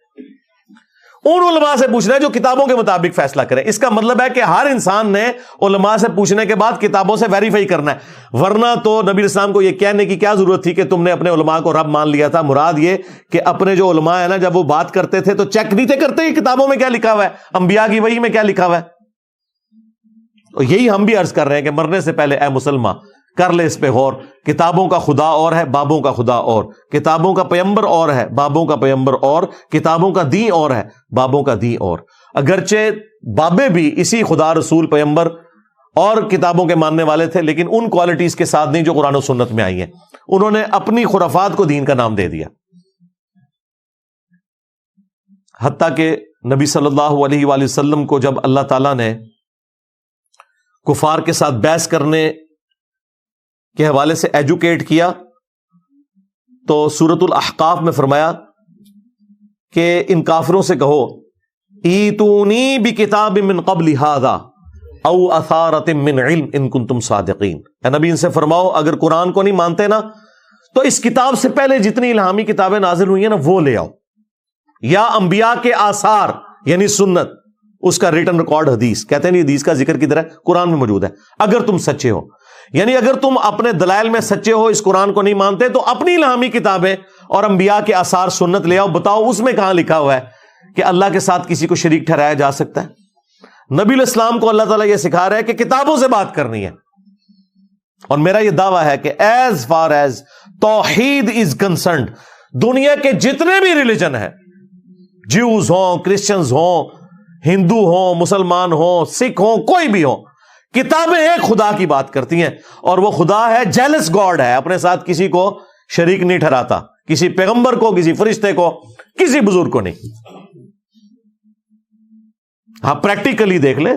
ان علماء سے پوچھنا ہے جو کتابوں کے مطابق فیصلہ کریں. اس کا مطلب ہے کہ ہر انسان نے علماء سے پوچھنے کے بعد کتابوں سے ویریفائی کرنا ہے. ورنہ تو نبی علیہ السلام کو یہ کہنے کی کیا ضرورت تھی کہ تم نے اپنے علماء کو رب مان لیا تھا. مراد یہ کہ اپنے جو علماء ہیں نا, جب وہ بات کرتے تھے تو چیک نہیں تھے کرتے کہ کتابوں میں کیا لکھا ہوا ہے, انبیاء کی وحی میں کیا لکھا ہوا ہے. اور یہی ہم بھی عرض کر رہے ہیں کہ مرنے سے پہلے اے مسلمان کر لے اس پہ غور. کتابوں کا خدا اور ہے, بابوں کا خدا اور. کتابوں کا پیغمبر اور ہے, بابوں کا پیغمبر اور. کتابوں کا دین اور ہے, بابوں کا دین اور. اگرچہ بابے بھی اسی خدا رسول پیغمبر اور کتابوں کے ماننے والے تھے, لیکن ان کوالٹیز کے ساتھ نہیں جو قرآن و سنت میں آئی ہیں. انہوں نے اپنی خرافات کو دین کا نام دے دیا. حتیٰ کہ نبی صلی اللہ علیہ وآلہ وسلم کو جب اللہ تعالیٰ نے کفار کے ساتھ بحث کرنے کے حوالے سے ایجوکیٹ کیا تو سورۃ الاحقاف میں فرمایا کہ ان کافروں سے کہو ایتونی بکتاب من قبل ھذا او اثارۃ من علم ان کنتم صادقین. اے نبی ان سے فرماؤ اگر قرآن کو نہیں مانتے نا تو اس کتاب سے پہلے جتنی الہامی کتابیں نازل ہوئی ہیں نا وہ لے آؤ, یا انبیاء کے آثار یعنی سنت, اس کا ریٹن ریکارڈ حدیث. کہتے ہیں حدیث کا ذکر کدھر ہے؟ قرآن میں موجود ہے. اگر تم سچے ہو, یعنی اگر تم اپنے دلائل میں سچے ہو, اس قرآن کو نہیں مانتے, تو اپنی الہامی کتابیں اور انبیاء کے آثار سنت لے آؤ. بتاؤ اس میں کہاں لکھا ہوا ہے کہ اللہ کے ساتھ کسی کو شریک ٹھہرایا جا سکتا ہے؟ نبی علیہ السلام کو اللہ تعالیٰ یہ سکھا رہا ہے کہ کتابوں سے بات کرنی ہے. اور میرا یہ دعویٰ ہے کہ ایز فار ایز توحید از کنسرنڈ, دنیا کے جتنے بھی ریلیجن ہیں, جیوز ہوں, کرسچنز ہوں, ہندو ہوں, مسلمان ہوں, سکھ ہوں, کوئی بھی ہو, کتابیں ایک خدا کی بات کرتی ہیں, اور وہ خدا ہے جیلس گاڈ ہے, اپنے ساتھ کسی کو شریک نہیں ٹھہراتا، کسی پیغمبر کو، کسی فرشتے کو، کسی بزرگ کو نہیں۔ ہاں پریکٹیکلی دیکھ لیں،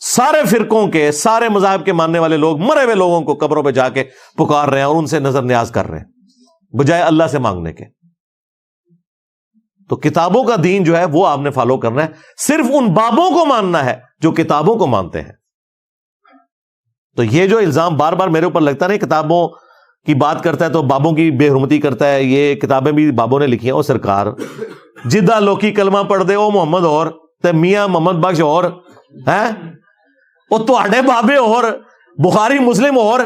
سارے فرقوں کے، سارے مذاہب کے ماننے والے لوگ مرے ہوئے لوگوں کو قبروں پہ جا کے پکار رہے ہیں اور ان سے نظر نیاز کر رہے ہیں بجائے اللہ سے مانگنے کے۔ تو کتابوں کا دین جو ہے وہ آپ نے فالو کرنا ہے، صرف ان بابوں کو ماننا ہے جو کتابوں کو مانتے ہیں۔ تو یہ جو الزام بار بار میرے اوپر لگتا نہیں، کتابوں کی بات کرتا ہے تو بابوں کی بے حرمتی کرتا ہے، یہ کتابیں بھی بابوں نے لکھی ہیں۔ او سرکار جدہ لوکی کلمہ پڑھ دے او محمد اور تے میاں محمد بخش اور ہیں وہ تواڈے بابے اور بخاری مسلم اور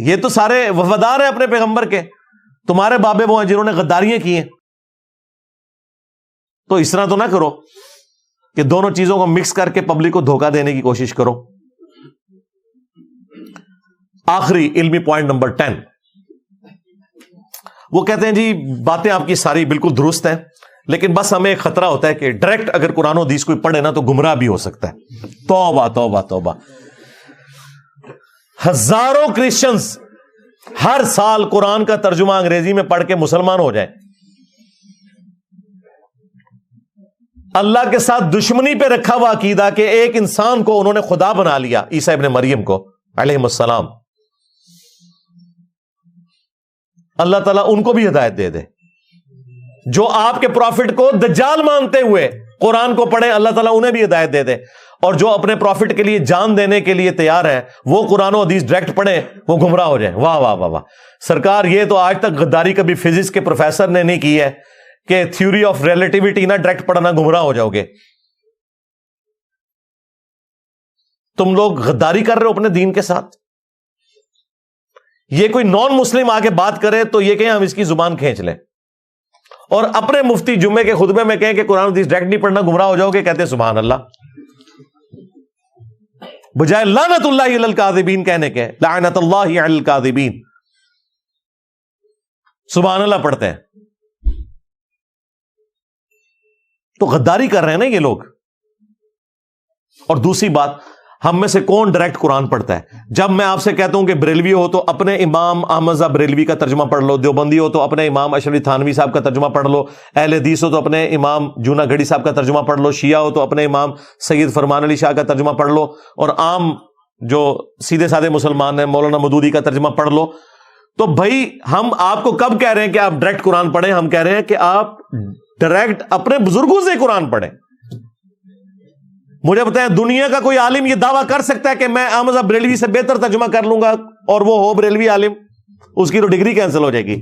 یہ تو سارے وفادار ہیں اپنے پیغمبر کے، تمہارے بابے وہ ہیں جنہوں نے غداریاں کی ہیں۔ تو اس طرح تو نہ کرو کہ دونوں چیزوں کو مکس کر کے پبلک کو دھوکہ دینے کی کوشش کرو۔ آخری علمی پوائنٹ نمبر 10، وہ کہتے ہیں جی باتیں آپ کی ساری بالکل درست ہیں، لیکن بس ہمیں ایک خطرہ ہوتا ہے کہ ڈائریکٹ اگر قرآن و حدیث کوئی پڑھے نا تو گمراہ بھی ہو سکتا ہے۔ توبہ توبہ توبہ، ہزاروں کرسچنز ہر سال قرآن کا ترجمہ انگریزی میں پڑھ کے مسلمان ہو جائیں، اللہ کے ساتھ دشمنی پہ رکھا ہوا عقیدہ کہ ایک انسان کو انہوں نے خدا بنا لیا، عیسیٰ ابن مریم کو علیہ السلام، اللہ تعالیٰ ان کو بھی ہدایت دے دے۔ جو آپ کے پروفٹ کو دجال مانتے ہوئے قرآن کو پڑھیں، اللہ تعالیٰ انہیں بھی ہدایت دے دے، اور جو اپنے پروفٹ کے لیے جان دینے کے لیے تیار ہیں وہ قرآن و حدیث ڈائریکٹ پڑھیں، وہ گمراہ ہو جائیں۔ واہ واہ واہ واہ سرکار، یہ تو آج تک غداری کبھی فزکس کے پروفیسر نے نہیں کی ہے کہ تھیوری آف ریلیٹیوٹی نہ ڈائریکٹ پڑھنا گمراہ ہو جاؤ گے۔ تم لوگ غداری کر رہے ہو اپنے دین کے ساتھ۔ یہ کوئی نان مسلم آ کے بات کرے تو یہ کہیں ہم اس کی زبان کھینچ لیں، اور اپنے مفتی جمعے کے خطبے میں کہیں کہ قرآن حدیث ڈائریکٹ نہیں پڑھنا گمراہ ہو جاؤ گے، کہتے ہیں سبحان اللہ، بجائے لعنت اللہ علی الکاذبین کہنے کے لعنت اللہ علی الکاذبین سبحان اللہ پڑھتے ہیں۔ تو غداری کر رہے ہیں نا یہ لوگ۔ اور دوسری بات، ہم میں سے کون ڈائریکٹ قرآن پڑھتا ہے؟ جب میں آپ سے کہتا ہوں کہ بریلوی ہو تو اپنے امام احمد رضا بریلوی کا ترجمہ پڑھ لو، دیوبندی ہو تو اپنے امام اشرف علی تھانوی صاحب کا ترجمہ پڑھ لو، اہل حدیث ہو تو اپنے امام جونا گڑھی صاحب کا ترجمہ پڑھ لو، شیعہ ہو تو اپنے امام سید فرمان علی شاہ کا ترجمہ پڑھ لو، اور عام جو سیدھے سادے مسلمان ہیں مولانا مودودی کا ترجمہ پڑھ لو۔ تو بھائی ہم آپ کو کب کہہ رہے ہیں کہ آپ ڈائریکٹ قرآن پڑھیں؟ ہم کہہ رہے ہیں کہ آپ ڈائریکٹ اپنے بزرگوں سے قرآن پڑھیں۔ مجھے بتائیں دنیا کا کوئی عالم یہ دعویٰ کر سکتا ہے کہ میں احمد رضا بریلوی سے بہتر ترجمہ کر لوں گا اور وہ ہو بریلوی عالم؟ اس کی تو ڈگری کینسل ہو جائے گی۔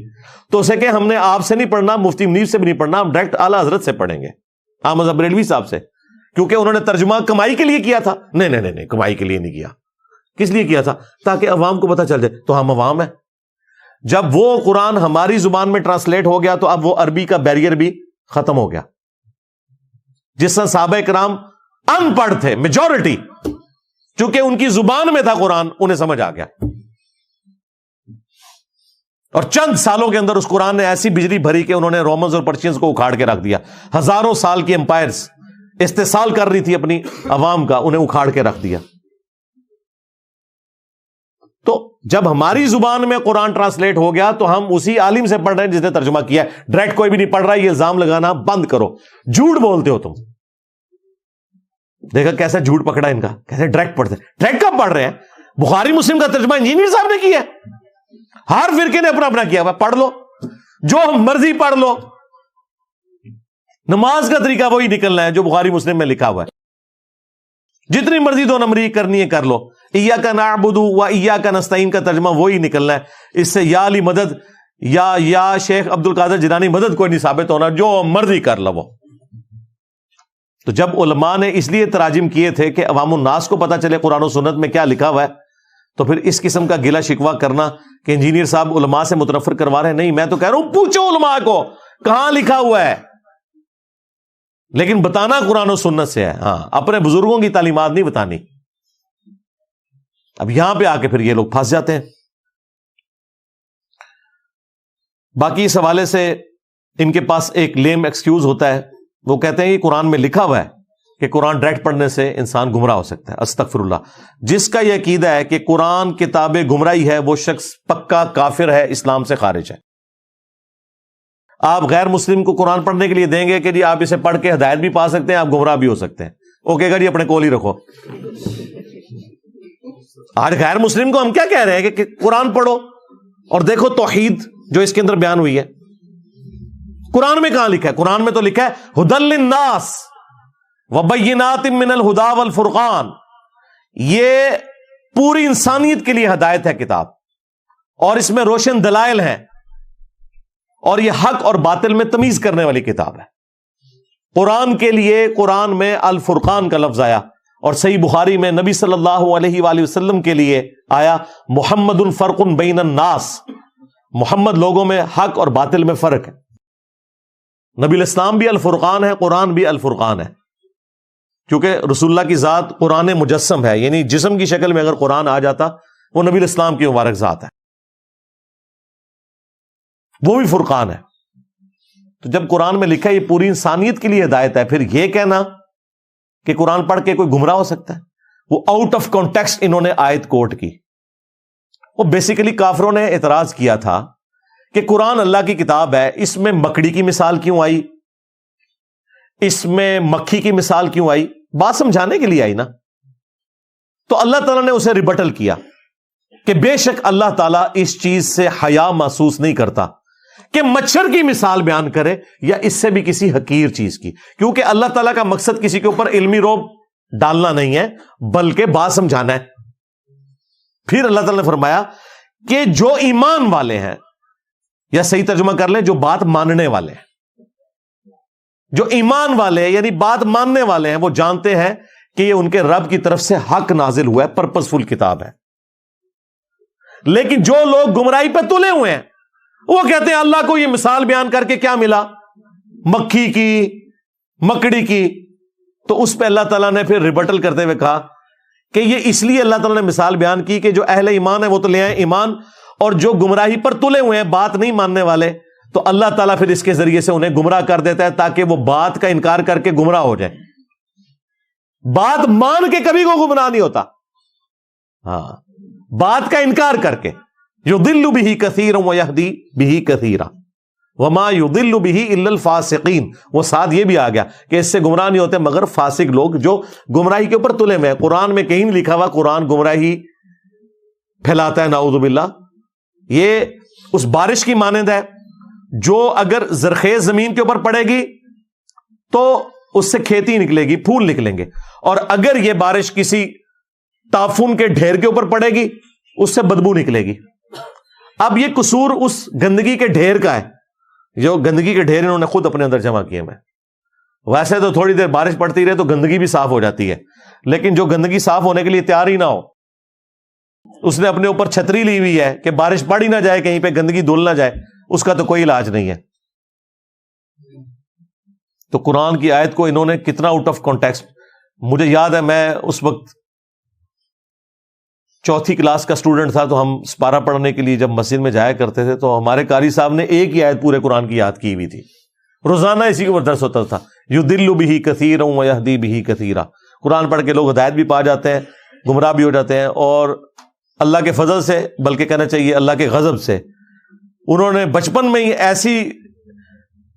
تو اسے کہ ہم نے آپ سے نہیں پڑھنا، مفتی منیر سے بھی نہیں پڑھنا، ہم ڈائریکٹ اعلیٰ حضرت سے پڑھیں گے، احمد رضا بریلوی صاحب سے، کیونکہ انہوں نے ترجمہ کمائی کے لیے کیا تھا۔ نہیں کمائی کے لیے نہیں کیا۔ کس لیے کیا تھا؟ تاکہ عوام کو پتہ چل جائے تو ہم عوام ہیں۔ جب وہ قرآن ہماری زبان میں ٹرانسلیٹ ہو گیا تو اب وہ عربی کا بیریئر بھی ختم ہو گیا۔ جس طرح صحابہ کرام ان پڑھ تھے، میجورٹی، چونکہ ان کی زبان میں تھا قرآن، انہیں سمجھ آ گیا، اور چند سالوں کے اندر اس قرآن نے ایسی بجلی بھری کہ انہوں نے رومنز اور پرشینز کو اکھاڑ کے رکھ دیا۔ ہزاروں سال کی امپائرز استحصال کر رہی تھی اپنی عوام کا، انہیں اکھاڑ کے رکھ دیا۔ تو جب ہماری زبان میں قرآن ٹرانسلیٹ ہو گیا تو ہم اسی عالم سے پڑھ رہے ہیں جس نے ترجمہ کیا ہے، ڈائریکٹ کوئی بھی نہیں پڑھ رہا۔ یہ الزام لگانا بند کرو، جھوٹ بولتے ہو تم۔ دیکھا کیسا جھوٹ پکڑا ان کا، کیسے ڈائریکٹ پڑھتے ہیں۔ ڈائریکٹ کب پڑھ رہے ہیں؟ بخاری مسلم کا ترجمہ انجینئر صاحب نے کیا ہے، ہر فرقے نے اپنا اپنا کیا ہوا، پڑھ لو جو مرضی پڑھ لو، نماز کا طریقہ وہی نکلنا ہے جو بخاری مسلم میں لکھا ہوا ہے، جتنی مرضی دو نمبری کرنی ہے کر لو۔ ایاک نعبد و ایاک نستعین کا ترجمہ وہی نکلنا ہے، اس سے یا علی مدد یا شیخ عبد القادر جیلانی مدد کوئی نہیں ثابت ہونا، جو مرضی کر لو۔ تو جب علماء نے اس لیے تراجم کیے تھے کہ عوام الناس کو پتہ چلے قرآن و سنت میں کیا لکھا ہوا ہے، تو پھر اس قسم کا گلہ شکوہ کرنا کہ انجینئر صاحب علماء سے متنفر کروا رہے ہیں، نہیں، میں تو کہہ رہا ہوں پوچھو علماء کو کہاں لکھا ہوا ہے، لیکن بتانا قرآن و سنت سے ہے۔ ہاں، اپنے بزرگوں کی تعلیمات نہیں بتانی۔ اب یہاں پہ آ کے پھر یہ لوگ پھنس جاتے ہیں۔ باقی اس حوالے سے ان کے پاس ایک لیم ایکسکیوز ہوتا ہے، وہ کہتے ہیں کہ قرآن میں لکھا ہوا ہے کہ قرآن ڈائریکٹ پڑھنے سے انسان گمراہ ہو سکتا ہے۔ استغفر اللہ۔ جس کا یہ عقیدہ ہے کہ قرآن کتاب گمراہی ہے وہ شخص پکا کافر ہے، اسلام سے خارج ہے۔ آپ غیر مسلم کو قرآن پڑھنے کے لیے دیں گے کہ جی آپ اسے پڑھ کے ہدایت بھی پا سکتے ہیں, آپ گمراہ بھی ہو سکتے ہیں, وہ کہے گا جی اپنے کول ہی رکھو. آج غیر مسلم کو ہم کیا کہہ رہے ہیں کہ قرآن پڑھو, اور دیکھو توحید جو اس کے اندر بیان ہوئی ہے قرآن میں کہاں لکھا ہے؟ قرآن میں تو لکھا ہے ہدی للناس وبینات من الہدی والفرقان, یہ پوری انسانیت کے لیے ہدایت ہے کتاب, اور اس میں روشن دلائل ہیں, اور یہ حق اور باطل میں تمیز کرنے والی کتاب ہے. قرآن کے لیے قرآن میں الفرقان کا لفظ آیا, اور صحیح بخاری میں نبی صلی اللہ علیہ وآلہ وسلم کے لیے آیا محمد فرق بین الناس, محمد لوگوں میں حق اور باطل میں فرق ہے. نبی الاسلام بھی الفرقان ہے, قرآن بھی الفرقان ہے, کیونکہ رسول اللہ کی ذات قرآن مجسم ہے, یعنی جسم کی شکل میں اگر قرآن آ جاتا وہ نبی الاسلام کی مبارک ذات ہے, وہ بھی فرقان ہے. تو جب قرآن میں لکھا ہے یہ پوری انسانیت کے لیے ہدایت ہے, پھر یہ کہنا کہ قرآن پڑھ کے کوئی گمراہ ہو سکتا ہے, وہ آؤٹ آف کانٹیکسٹ انہوں نے آیت کوٹ کی. وہ بیسیکلی کافروں نے اعتراض کیا تھا کہ قرآن اللہ کی کتاب ہے, اس میں مکڑی کی مثال کیوں آئی, اس میں مکھی کی مثال کیوں آئی؟ بات سمجھانے کے لیے آئی نا. تو اللہ تعالیٰ نے اسے ریبٹل کیا کہ بے شک اللہ تعالیٰ اس چیز سے حیا محسوس نہیں کرتا کہ مچھر کی مثال بیان کرے یا اس سے بھی کسی حقیر چیز کی, کیونکہ اللہ تعالیٰ کا مقصد کسی کے اوپر علمی روب ڈالنا نہیں ہے بلکہ بات سمجھانا ہے. پھر اللہ تعالیٰ نے فرمایا کہ جو ایمان والے ہیں, یا صحیح ترجمہ کر لیں جو بات ماننے والے ہیں, جو ایمان والے ہیں یعنی بات ماننے والے ہیں, وہ جانتے ہیں کہ یہ ان کے رب کی طرف سے حق نازل ہوا ہے, پرپسفل کتاب ہے. لیکن جو لوگ گمراہی پہ تلے ہوئے ہیں وہ کہتے ہیں اللہ کو یہ مثال بیان کر کے کیا ملا, مکھی کی, مکڑی کی. تو اس پہ اللہ تعالیٰ نے پھر ریبٹل کرتے ہوئے کہا کہ یہ اس لیے اللہ تعالیٰ نے مثال بیان کی کہ جو اہل ایمان ہے وہ تو لے آئیں ایمان, اور جو گمراہی پر تلے ہوئے ہیں بات نہیں ماننے والے, تو اللہ تعالیٰ پھر اس کے ذریعے سے انہیں گمراہ کر دیتا ہے تاکہ وہ بات کا انکار کر کے گمراہ ہو جائے. بات مان کے کبھی کوئی گمراہ نہیں ہوتا, ہاں بات کا انکار کر کے. یضل بہ کثیرا ویہدی بہ کثیرا وما یضل بہ الا الفاسقین. وہ ساتھ یہ بھی آ گیا کہ اس سے گمراہ نہیں ہوتے مگر فاسق لوگ جو گمراہی کے اوپر تلے ہوئے ہیں. قرآن میں کہیں نہیں لکھا ہوا قرآن گمراہی پھیلاتا ہے, نعوذ باللہ. یہ اس بارش کی مانند ہے جو اگر زرخیز زمین کے اوپر پڑے گی تو اس سے کھیتی نکلے گی, پھول نکلیں گے, اور اگر یہ بارش کسی تافون کے ڈھیر کے اوپر پڑے گی اس سے بدبو نکلے گی. اب یہ قصور اس گندگی کے ڈھیر کا ہے, جو گندگی کے ڈھیر انہوں نے خود اپنے اندر جمع کیے ہیں. ویسے تو تھوڑی دیر بارش پڑتی رہے تو گندگی بھی صاف ہو جاتی ہے, لیکن جو گندگی صاف ہونے کے لیے تیار ہی نہ ہو, اس نے اپنے اوپر چھتری لی ہوئی ہے کہ بارش پڑ ہی نہ جائے, کہیں پہ گندگی دھل نہ جائے, اس کا تو کوئی علاج نہیں ہے. تو قرآن کی آیت کو انہوں نے کتنا آؤٹ آف کانٹیکسٹ. مجھے یاد ہے میں اس وقت چوتھی کلاس کا اسٹوڈنٹ تھا, تو ہم سپارہ پڑھنے کے لیے جب مسجد میں جایا کرتے تھے تو ہمارے قاری صاحب نے ایک ہی آیت پورے قرآن کی یاد کی ہوئی تھی, روزانہ اسی کے اوپر درس ہوتا تھا. یضل بہ کثیرا ویہدی بہ کثیرا. قرآن پڑھ کے لوگ ہدایت بھی پا جاتے ہیں, گمراہ بھی ہو جاتے ہیں, اور اللہ کے فضل سے, بلکہ کہنا چاہیے اللہ کے غضب سے, انہوں نے بچپن میں ہی ایسی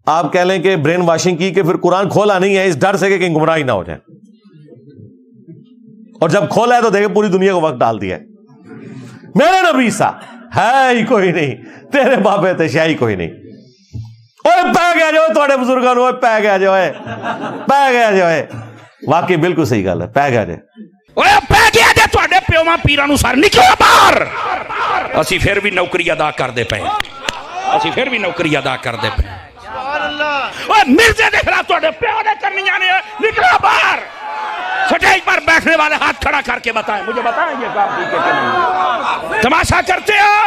آپ کہہ لیں کہ برین واشنگ کی کہ پھر قرآن کھولا نہیں ہے اس ڈر سے کہ کہیں گمراہی نہ ہو جائے, اور جب کھولا ہے تو دیکھیں پوری دنیا کو وقت ڈال دیا ہے. میرے نبی سا ہے ہی کوئی نہیں, تیرے بابے تے شاہی کوئی نہیں. اوے پہ گیا جو تھوڑے بزرگوں نے, پہ گیا جو ہے, پہ گیا جو ہے. واقعی بالکل صحیح گل ہے, پہ گیا جو پہ گیا جے تواڈے پیواں پیراں نوں سر نکلو باہر. اسی پھر بھی نوکری ادا کردے پئے, اسی پھر بھی نوکری ادا کردے پئے. اوے مرزے دے خلاف تواڈے پیو نے کرنیاں نے, نکلو باہر. سٹیج پر بیٹھنے والے ہاتھ کھڑا کر کے بتائیں, مجھے بتائیں یہ کام ٹھیک ہے کہ نہیں. تماشا کرتے ہو,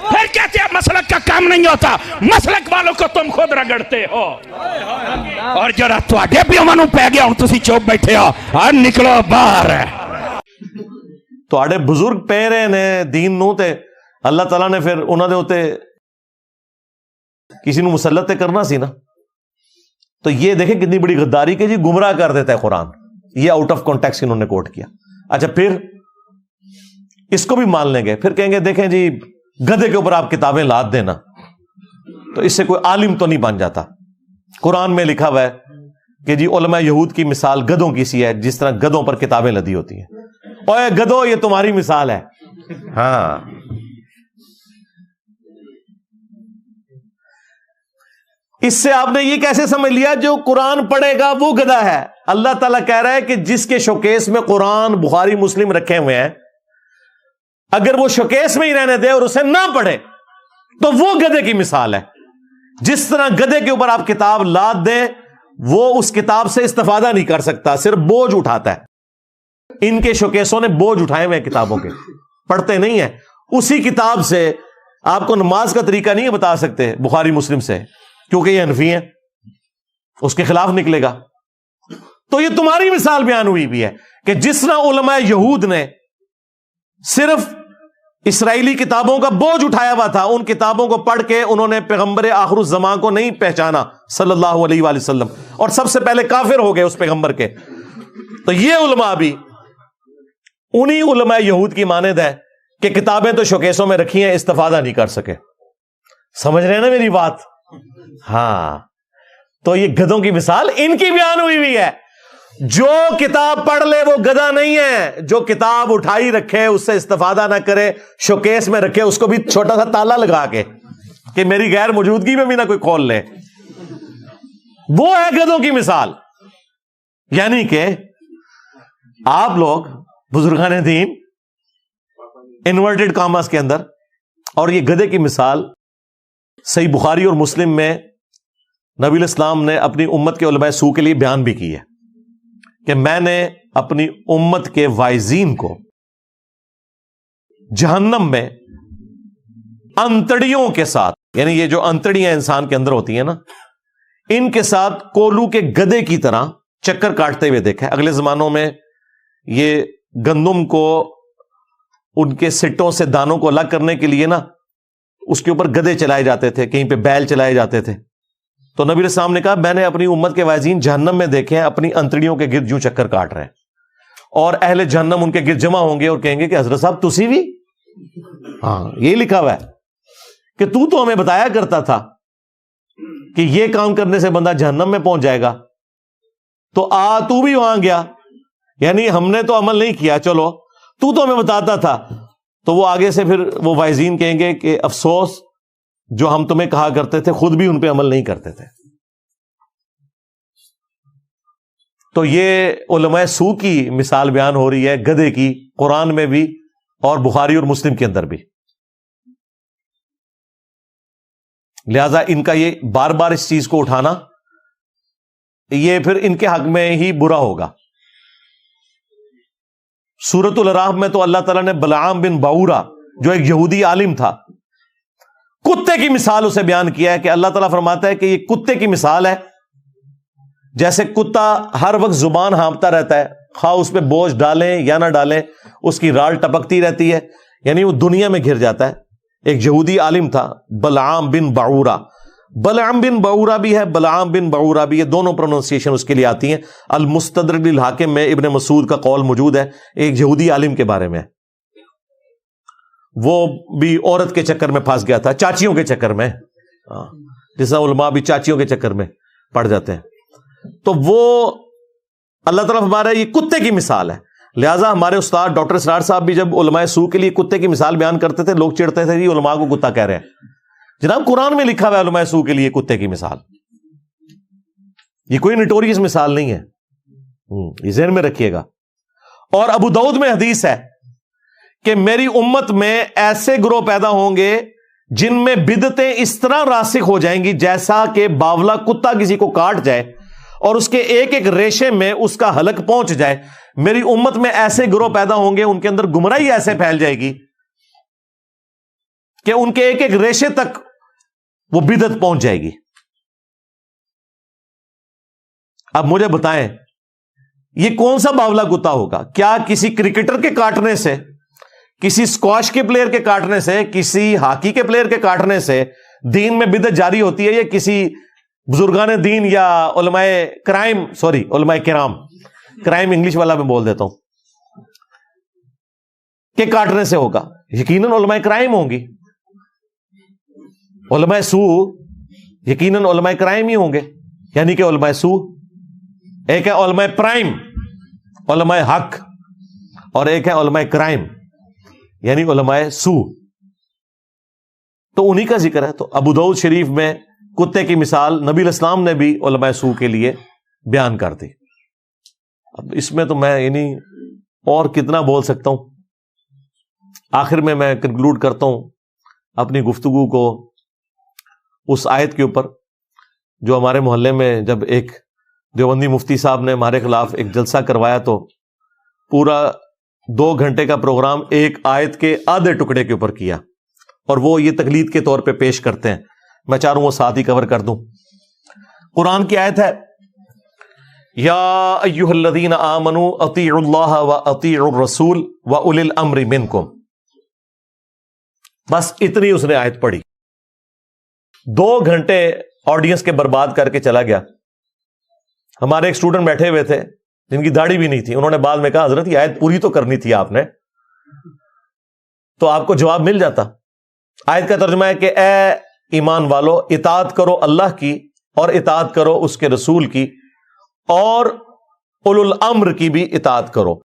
پھر کہتے ہیں مسلک کا کام نہیں ہوتا. مسلک والوں کو تم خود رگڑتے ہو, اور جڑا تواڈے پیواں نوں پے گیا ہوں تسی چوپ بیٹھے ہو, اور نکلو باہر. تواڈے بزرگ پے رہے نے دین نوں, تے اللہ تعالیٰ نے پھر انہاں دے اوتے کسی نوں مسلط تے کرنا سی نا. تو یہ دیکھیں کتنی بڑی غداری کہ جی گمراہ کر دیتا ہے قرآن. یہ آؤٹ آف کانٹیکسٹ انہوں نے کوٹ کیا. اچھا پھر اس کو بھی مان لیں گے, پھر کہیں گے دیکھیں جی گدھے کے اوپر آپ کتابیں لاد دینا, تو اس سے کوئی عالم تو نہیں بن جاتا. قرآن میں لکھا ہوا ہے کہ جی علماء یہود کی مثال گدھوں کی سی ہے، جس طرح گدھوں پر کتابیں لدی ہوتی ہیں. اوے گدھو، یہ تمہاری مثال ہے. ہاں، اس سے آپ نے یہ کیسے سمجھ لیا جو قرآن پڑھے گا وہ گدھا ہے؟ اللہ تعالیٰ کہہ رہا ہے کہ جس کے شوکیس میں قرآن، بخاری، مسلم رکھے ہوئے ہیں، اگر وہ شوکیس میں ہی رہنے دے اور اسے نہ پڑھے تو وہ گدھے کی مثال ہے. جس طرح گدھے کے اوپر آپ کتاب لاد دیں، وہ اس کتاب سے استفادہ نہیں کر سکتا، صرف بوجھ اٹھاتا ہے. ان کے شوکیسوں نے بوجھ اٹھائے ہوئے کتابوں کے، پڑھتے نہیں ہیں. اسی کتاب سے آپ کو نماز کا طریقہ نہیں بتا سکتے بخاری مسلم سے، کیونکہ یہ حنفی ہیں، اس کے خلاف نکلے گا. تو یہ تمہاری مثال بیان ہوئی بھی ہے کہ جس طرح علماء یہود نے صرف اسرائیلی کتابوں کا بوجھ اٹھایا ہوا تھا، ان کتابوں کو پڑھ کے انہوں نے پیغمبر آخر الزمان کو نہیں پہچانا صلی اللہ علیہ وآلہ وسلم، اور سب سے پہلے کافر ہو گئے اس پیغمبر کے. تو یہ علماء بھی انہی علماء یہود کی مانند ہے کہ کتابیں تو شوکیسوں میں رکھی ہیں، استفادہ نہیں کر سکے. سمجھ رہے ہیں نا میری بات؟ ہاں. تو یہ گدھوں کی مثال ان کی بیان ہوئی ہے. جو کتاب پڑھ لے وہ گدھا نہیں ہے، جو کتاب اٹھائی رکھے، اس سے استفادہ نہ کرے، شوکیس میں رکھے، اس کو بھی چھوٹا سا تالا لگا کے کہ میری غیر موجودگی میں بھی نہ کوئی کھول لے، وہ ہے گدھوں کی مثال. یعنی کہ آپ لوگ بزرگان دین انورٹڈ کاماس کے اندر، اور یہ گدھے کی مثال صحیح بخاری اور مسلم میں نبی الاسلام نے اپنی امت کے علماء سو کے لیے بیان بھی کی ہے کہ میں نے اپنی امت کے وائزین کو جہنم میں انتڑیوں کے ساتھ، یعنی یہ جو انتڑیاں انسان کے اندر ہوتی ہیں نا، ان کے ساتھ کولو کے گدے کی طرح چکر کاٹتے ہوئے دیکھا ہے. اگلے زمانوں میں یہ گندم کو ان کے سٹوں سے دانوں کو الگ کرنے کے لیے نا اس کے اوپر گدے چلائے جاتے تھے، کہیں پہ بیل چلائے جاتے تھے. تو نبی علیہ السلام نے کہا میں نے اپنی امت کے وائزین جہنم میں دیکھے ہیں اپنی انتڑیوں کے گرد یوں چکر کاٹ رہے ہیں، اور اہل جہنم ان کے گرد جمع ہوں گے اور کہیں گے کہ حضرت صاحب تسی بھی؟ ہاں، یہی لکھا ہوا ہے کہ تو ہمیں بتایا کرتا تھا کہ یہ کام کرنے سے بندہ جہنم میں پہنچ جائے گا، تو تو بھی وہاں گیا، یعنی ہم نے تو عمل نہیں کیا، چلو تو ہمیں بتاتا تھا. تو وہ آگے سے پھر وہ وائزین کہیں گے کہ افسوس، جو ہم تمہیں کہا کرتے تھے خود بھی ان پہ عمل نہیں کرتے تھے. تو یہ علماء سو کی مثال بیان ہو رہی ہے گدھے کی، قرآن میں بھی اور بخاری اور مسلم کے اندر بھی. لہذا ان کا یہ بار بار اس چیز کو اٹھانا، یہ پھر ان کے حق میں ہی برا ہوگا. سورۃ الاعراف میں تو اللہ تعالیٰ نے بلعام بن باورا، جو ایک یہودی عالم تھا، کتے کی مثال اسے بیان کیا ہے کہ اللہ تعالیٰ فرماتا ہے کہ یہ کتے کی مثال ہے. جیسے کتا ہر وقت زبان ہانپتا رہتا ہے، خواہ اس پہ بوجھ ڈالیں یا نہ ڈالیں، اس کی رال ٹپکتی رہتی ہے، یعنی وہ دنیا میں گھر جاتا ہے. ایک یہودی عالم تھا بلعام بن باورا. بلعام بن باورا بھی ہے، بلعام بن باورا بھی ہے، دونوں پروننسیشن اس کے لیے آتی ہیں. المستدرک للحاکم میں ابن مسعود کا قول موجود ہے ایک یہودی عالم کے بارے میں. وہ بھی عورت کے چکر میں پھنس گیا تھا، چاچیوں کے چکر میں، جیسا علماء بھی چاچیوں کے چکر میں پڑ جاتے ہیں. تو وہ اللہ تعالیٰ ہمارا یہ کتے کی مثال ہے. لہٰذا ہمارے استاد ڈاکٹر اسرار صاحب بھی جب علماء سو کے لیے کتے کی مثال بیان کرتے تھے، لوگ چڑھتے تھے یہ علماء کو کتا کہہ رہے ہیں. جناب قرآن میں لکھا ہوا ہے علماء سو کے لیے کتے کی مثال، یہ کوئی نٹوریس مثال نہیں ہے، یہ ذہن میں رکھیے گا. اور ابو داؤد میں حدیث ہے کہ میری امت میں ایسے گروہ پیدا ہوں گے جن میں بدعتیں اس طرح راسخ ہو جائیں گی جیسا کہ باولا کتا کسی کو کاٹ جائے اور اس کے ایک ایک ریشے میں اس کا حلق پہنچ جائے. میری امت میں ایسے گروہ پیدا ہوں گے، ان کے اندر گمراہی ایسے پھیل جائے گی کہ ان کے ایک ایک ریشے تک وہ بدعت پہنچ جائے گی. اب مجھے بتائیں یہ کون سا باولا کتا ہوگا؟ کیا کسی کرکٹر کے کاٹنے سے، کسی اسکواش کے پلیئر کے کاٹنے سے، کسی ہاکی کے پلیئر کے کاٹنے سے دین میں بدعت جاری ہوتی ہے، یا کسی بزرگان دین یا علماء کرام کرائم انگلش والا میں بول دیتا ہوں کہ کاٹنے سے ہوگا؟ یقیناً علماء کرائم ہوں گی. علماء سو یقیناً علماء کرائم ہی ہوں گے، یعنی کہ علماء سو. ایک ہے علماء پرائم، علماء حق، اور ایک ہے علماء کرائم یعنی علماء سو. تو انہی کا ذکر ہے. تو ابو داؤد شریف میں کتے کی مثال نبی الاسلام نے بھی علماء سو کے لیے بیان کر دی. اب اس میں تو میں یعنی اور کتنا بول سکتا ہوں. آخر میں کنکلوڈ کرتا ہوں اپنی گفتگو کو اس آیت کے اوپر جو ہمارے محلے میں جب ایک دیوبندی مفتی صاحب نے ہمارے خلاف ایک جلسہ کروایا تو پورا 2 گھنٹے کا پروگرام ایک آیت کے آدھے ٹکڑے کے اوپر کیا، اور وہ یہ تقلید کے طور پہ پیش کرتے ہیں. میں چاہ رہا ہوں وہ ساتھ ہی کور کر دوں. قرآن کی آیت ہے یا ایھا الذین آمنوا اطیعوا اللہ واطیعوا الرسول واولی الامر منکم. بس اتنی اس نے آیت پڑھی، 2 گھنٹے آڈینس کے برباد کر کے چلا گیا. ہمارے ایک اسٹوڈنٹ بیٹھے ہوئے تھے جن کی داڑھی بھی نہیں تھی، انہوں نے بعد میں کہا حضرت یہ آیت پوری تو کرنی تھی آپ نے، تو آپ کو جواب مل جاتا. آیت کا ترجمہ ہے کہ اے ایمان والو اطاعت کرو اللہ کی اور اطاعت کرو اس کے رسول کی، اور اولو الامر کی بھی اطاعت کرو،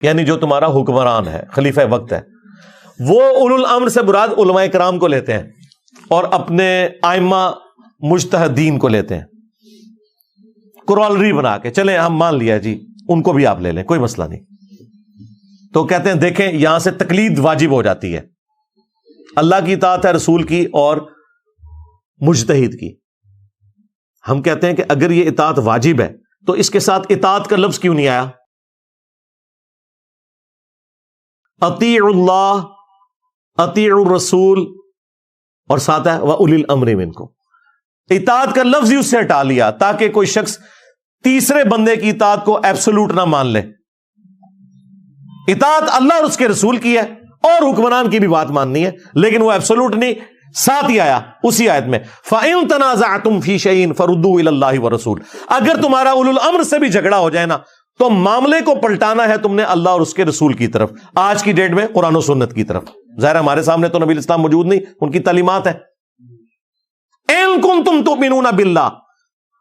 یعنی جو تمہارا حکمران ہے، خلیفہ وقت ہے. وہ اولو الامر سے مراد علماء کرام کو لیتے ہیں اور اپنے ائمہ مجتہدین کو لیتے ہیں. کرالری بنا کے چلیں ہم مان لیا جی ان کو بھی آپ لے لیں، کوئی مسئلہ نہیں. تو کہتے ہیں دیکھیں یہاں سے تقلید واجب ہو جاتی ہے. اللہ کی اطاعت ہے رسول کی اور مجتہد کی. ہم کہتے ہیں کہ اگر یہ اطاعت واجب ہے تو اس کے ساتھ اطاعت کا لفظ کیوں نہیں آیا؟ اطیعوا اللہ، اطیعوا الرسول، اور ساتھ ہے وَأُولِي الْأَمْرِ مِنْكُمْ. اطاعت کا لفظ ہی اس سے ہٹا لیا تاکہ کوئی شخص تیسرے بندے کی اطاعت کو ایبسولوٹ نہ مان لے. اطاعت اللہ اور اس کے رسول کی ہے اور حکمران کی بھی بات ماننی ہے، لیکن وہ ایبسولوٹ نہیں. ساتھ ہی آیا اسی آیت میں فَإِن تَنَازَعْتُمْ فِي شَيْءٍ فَرُدُّوهُ إِلَى اللَّهِ وَالرَّسُولِ. اگر تمہارا اولو الامر سے بھی جھگڑا ہو جائے نا تو معاملے کو پلٹانا ہے تم نے اللہ اور اس کے رسول کی طرف، آج کی ڈیٹ میں قرآن و سنت کی طرف. ظاہر ہمارے سامنے تو نبی الاسلام موجود نہیں، ان کی تعلیمات ہیں. اِن كُنتُمْ تُؤْمِنُونَ بِاللَّهِ،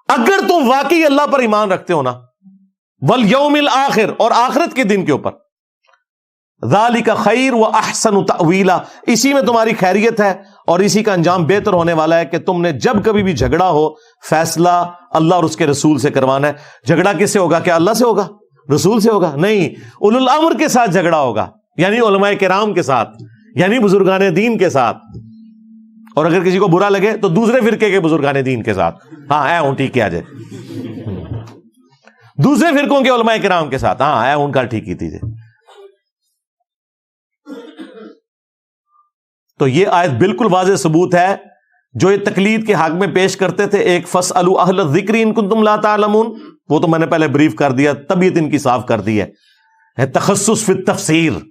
اگر تم واقعی اللہ پر ایمان رکھتے ہو نا، وَالْيَوْمِ الْآخِرِ، اور آخرت کے دن کے اوپر، ذَلِكَ خَيْرٌ وَأَحْسَنُ تَأْوِيلًا، اسی میں تمہاری خیریت ہے اور اسی کا انجام بہتر ہونے والا ہے کہ تم نے جب کبھی بھی جھگڑا ہو فیصلہ اللہ اور اس کے رسول سے کروانا ہے. جھگڑا کس سے ہوگا؟ کیا اللہ سے ہوگا؟ رسول سے ہوگا؟ نہیں، اولو الامر کے ساتھ جھگڑا ہوگا، یعنی علماء کرام کے ساتھ، یعنی بزرگان دین کے ساتھ. اور اگر کسی کو برا لگے تو دوسرے فرقے کے بزرگان دین کے ساتھ، ہاں اے ہوں ٹھیک کیا جائے، دوسرے فرقوں کے علماء کرام کے ساتھ، ہاں اے ان کا ٹھیک کی تیجے. تو یہ آیت بالکل واضح ثبوت ہے جو یہ تقلید کے حق میں پیش کرتے تھے. ایک فَاسْأَلُوا أَهْلَ الذِّكْرِ إِن كُنتُمْ لَا تَعْلَمُونَ، وہ تو میں نے پہلے بریف کر دیا، طبیعت ان کی صاف کر دی ہے. تخصص فی التفسیر،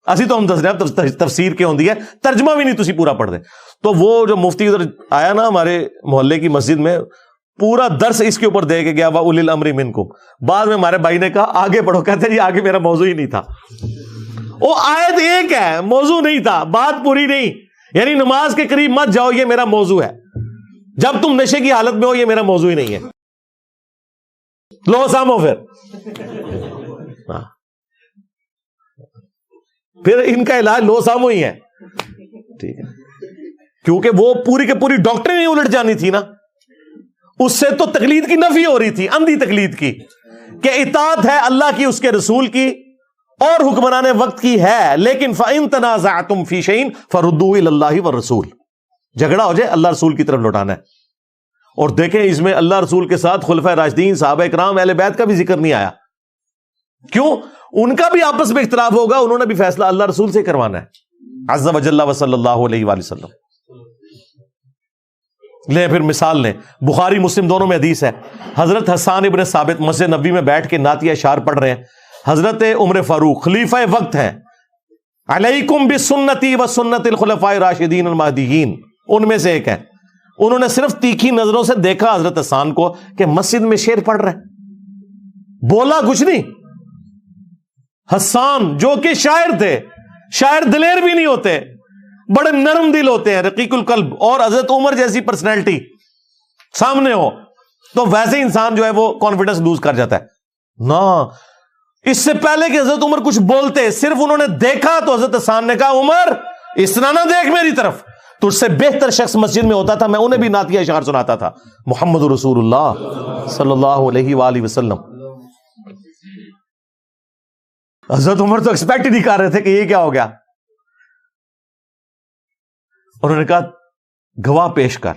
اسی تو ہم دس رہے ہیں تفسیر کے ہوندی ہے، ترجمہ بھی نہیں تسی پورا پڑھ دیں. تو وہ جو مفتی ادھر آیا نا ہمارے محلے کی مسجد میں، پورا درس اس کے اوپر دے کے گیا وَأُولِي الْأَمْرِ مِنْكُمْ. بعد میں ہمارے بھائی نے کہا آگے پڑھو، کہتے ہیں جی آگے میرا موضوع ہی نہیں تھا. وہ آیت ایک ہے، موضوع نہیں تھا، بات پوری نہیں. یعنی نماز کے قریب مت جاؤ، یہ میرا موضوع ہے. جب تم نشے کی حالت میں ہو، یہ میرا موضوع ہی نہیں ہے. لو سامو پھر ان کا علاج لو سامو ہی ہے، ٹھیک ہے، کیونکہ وہ پوری کے پوری ڈاکٹریں الٹ جانی تھی نا. اس سے تو تقلید کی نفی ہو رہی تھی، اندھی تقلید کی، کہ اطاعت ہے اللہ کی، اس کے رسول کی اور حکمران وقت کی ہے، لیکن فَإِن تَنَازَعْتُمْ فِي شَيْءٍ فَرُدُّوهُ إِلَى اللَّهِ وَالرَّسُولِ. جھگڑا ہو جائے اللہ رسول کی طرف لوٹانا ہے. اور دیکھیں اس میں اللہ رسول کے ساتھ خلفائے راشدین، صحابہ کرام، اہل بیت کا بھی ذکر نہیں آیا. کیوں؟ ان کا بھی آپس میں اختلاف ہوگا، انہوں نے بھی فیصلہ اللہ رسول سے کروانا ہے عز وجل وصلی اللہ علیہ وآلہ وسلم. لیں پھر مثال لیں، بخاری مسلم دونوں میں حدیث ہے. حضرت حسان ابن ثابت مسجد نبوی میں بیٹھ کے نعتیہ اشعار پڑھ رہے ہیں. حضرت عمر فاروق خلیفہ وقت ہیں، علیکم بسنتی و سنت الخلفاء الراشدین المہدیین، ان میں سے ایک ہے. انہوں نے صرف تیکھی نظروں سے دیکھا حضرت حسان کو کہ مسجد میں شعر پڑھ رہے، بولا کچھ نہیں. حسان جو کہ شاعر تھے، شاعر دلیر بھی نہیں ہوتے، بڑے نرم دل ہوتے ہیں، رقیق القلب، اور حضرت عمر جیسی پرسنالٹی، سامنے ہو تو ویسے ہی انسان جو ہے وہ کانفیڈنس لوز کر جاتا ہے نا. اس سے پہلے کہ حضرت عمر کچھ بولتے، صرف انہوں نے دیکھا تو حضرت حسان نے کہا عمر اس طرح نہ دیکھ میری طرف، تجھ سے بہتر شخص مسجد میں ہوتا تھا، میں انہیں بھی نعتیہ اشعار سناتا تھا. محمد رسول اللہ صلی اللہ علیہ وآلہ وسلم. حضرت عمر تو ایکسپیکٹ ہی نہیں کر رہے تھے کہ یہ کیا ہو گیا. انہوں نے کہا گواہ پیش کر.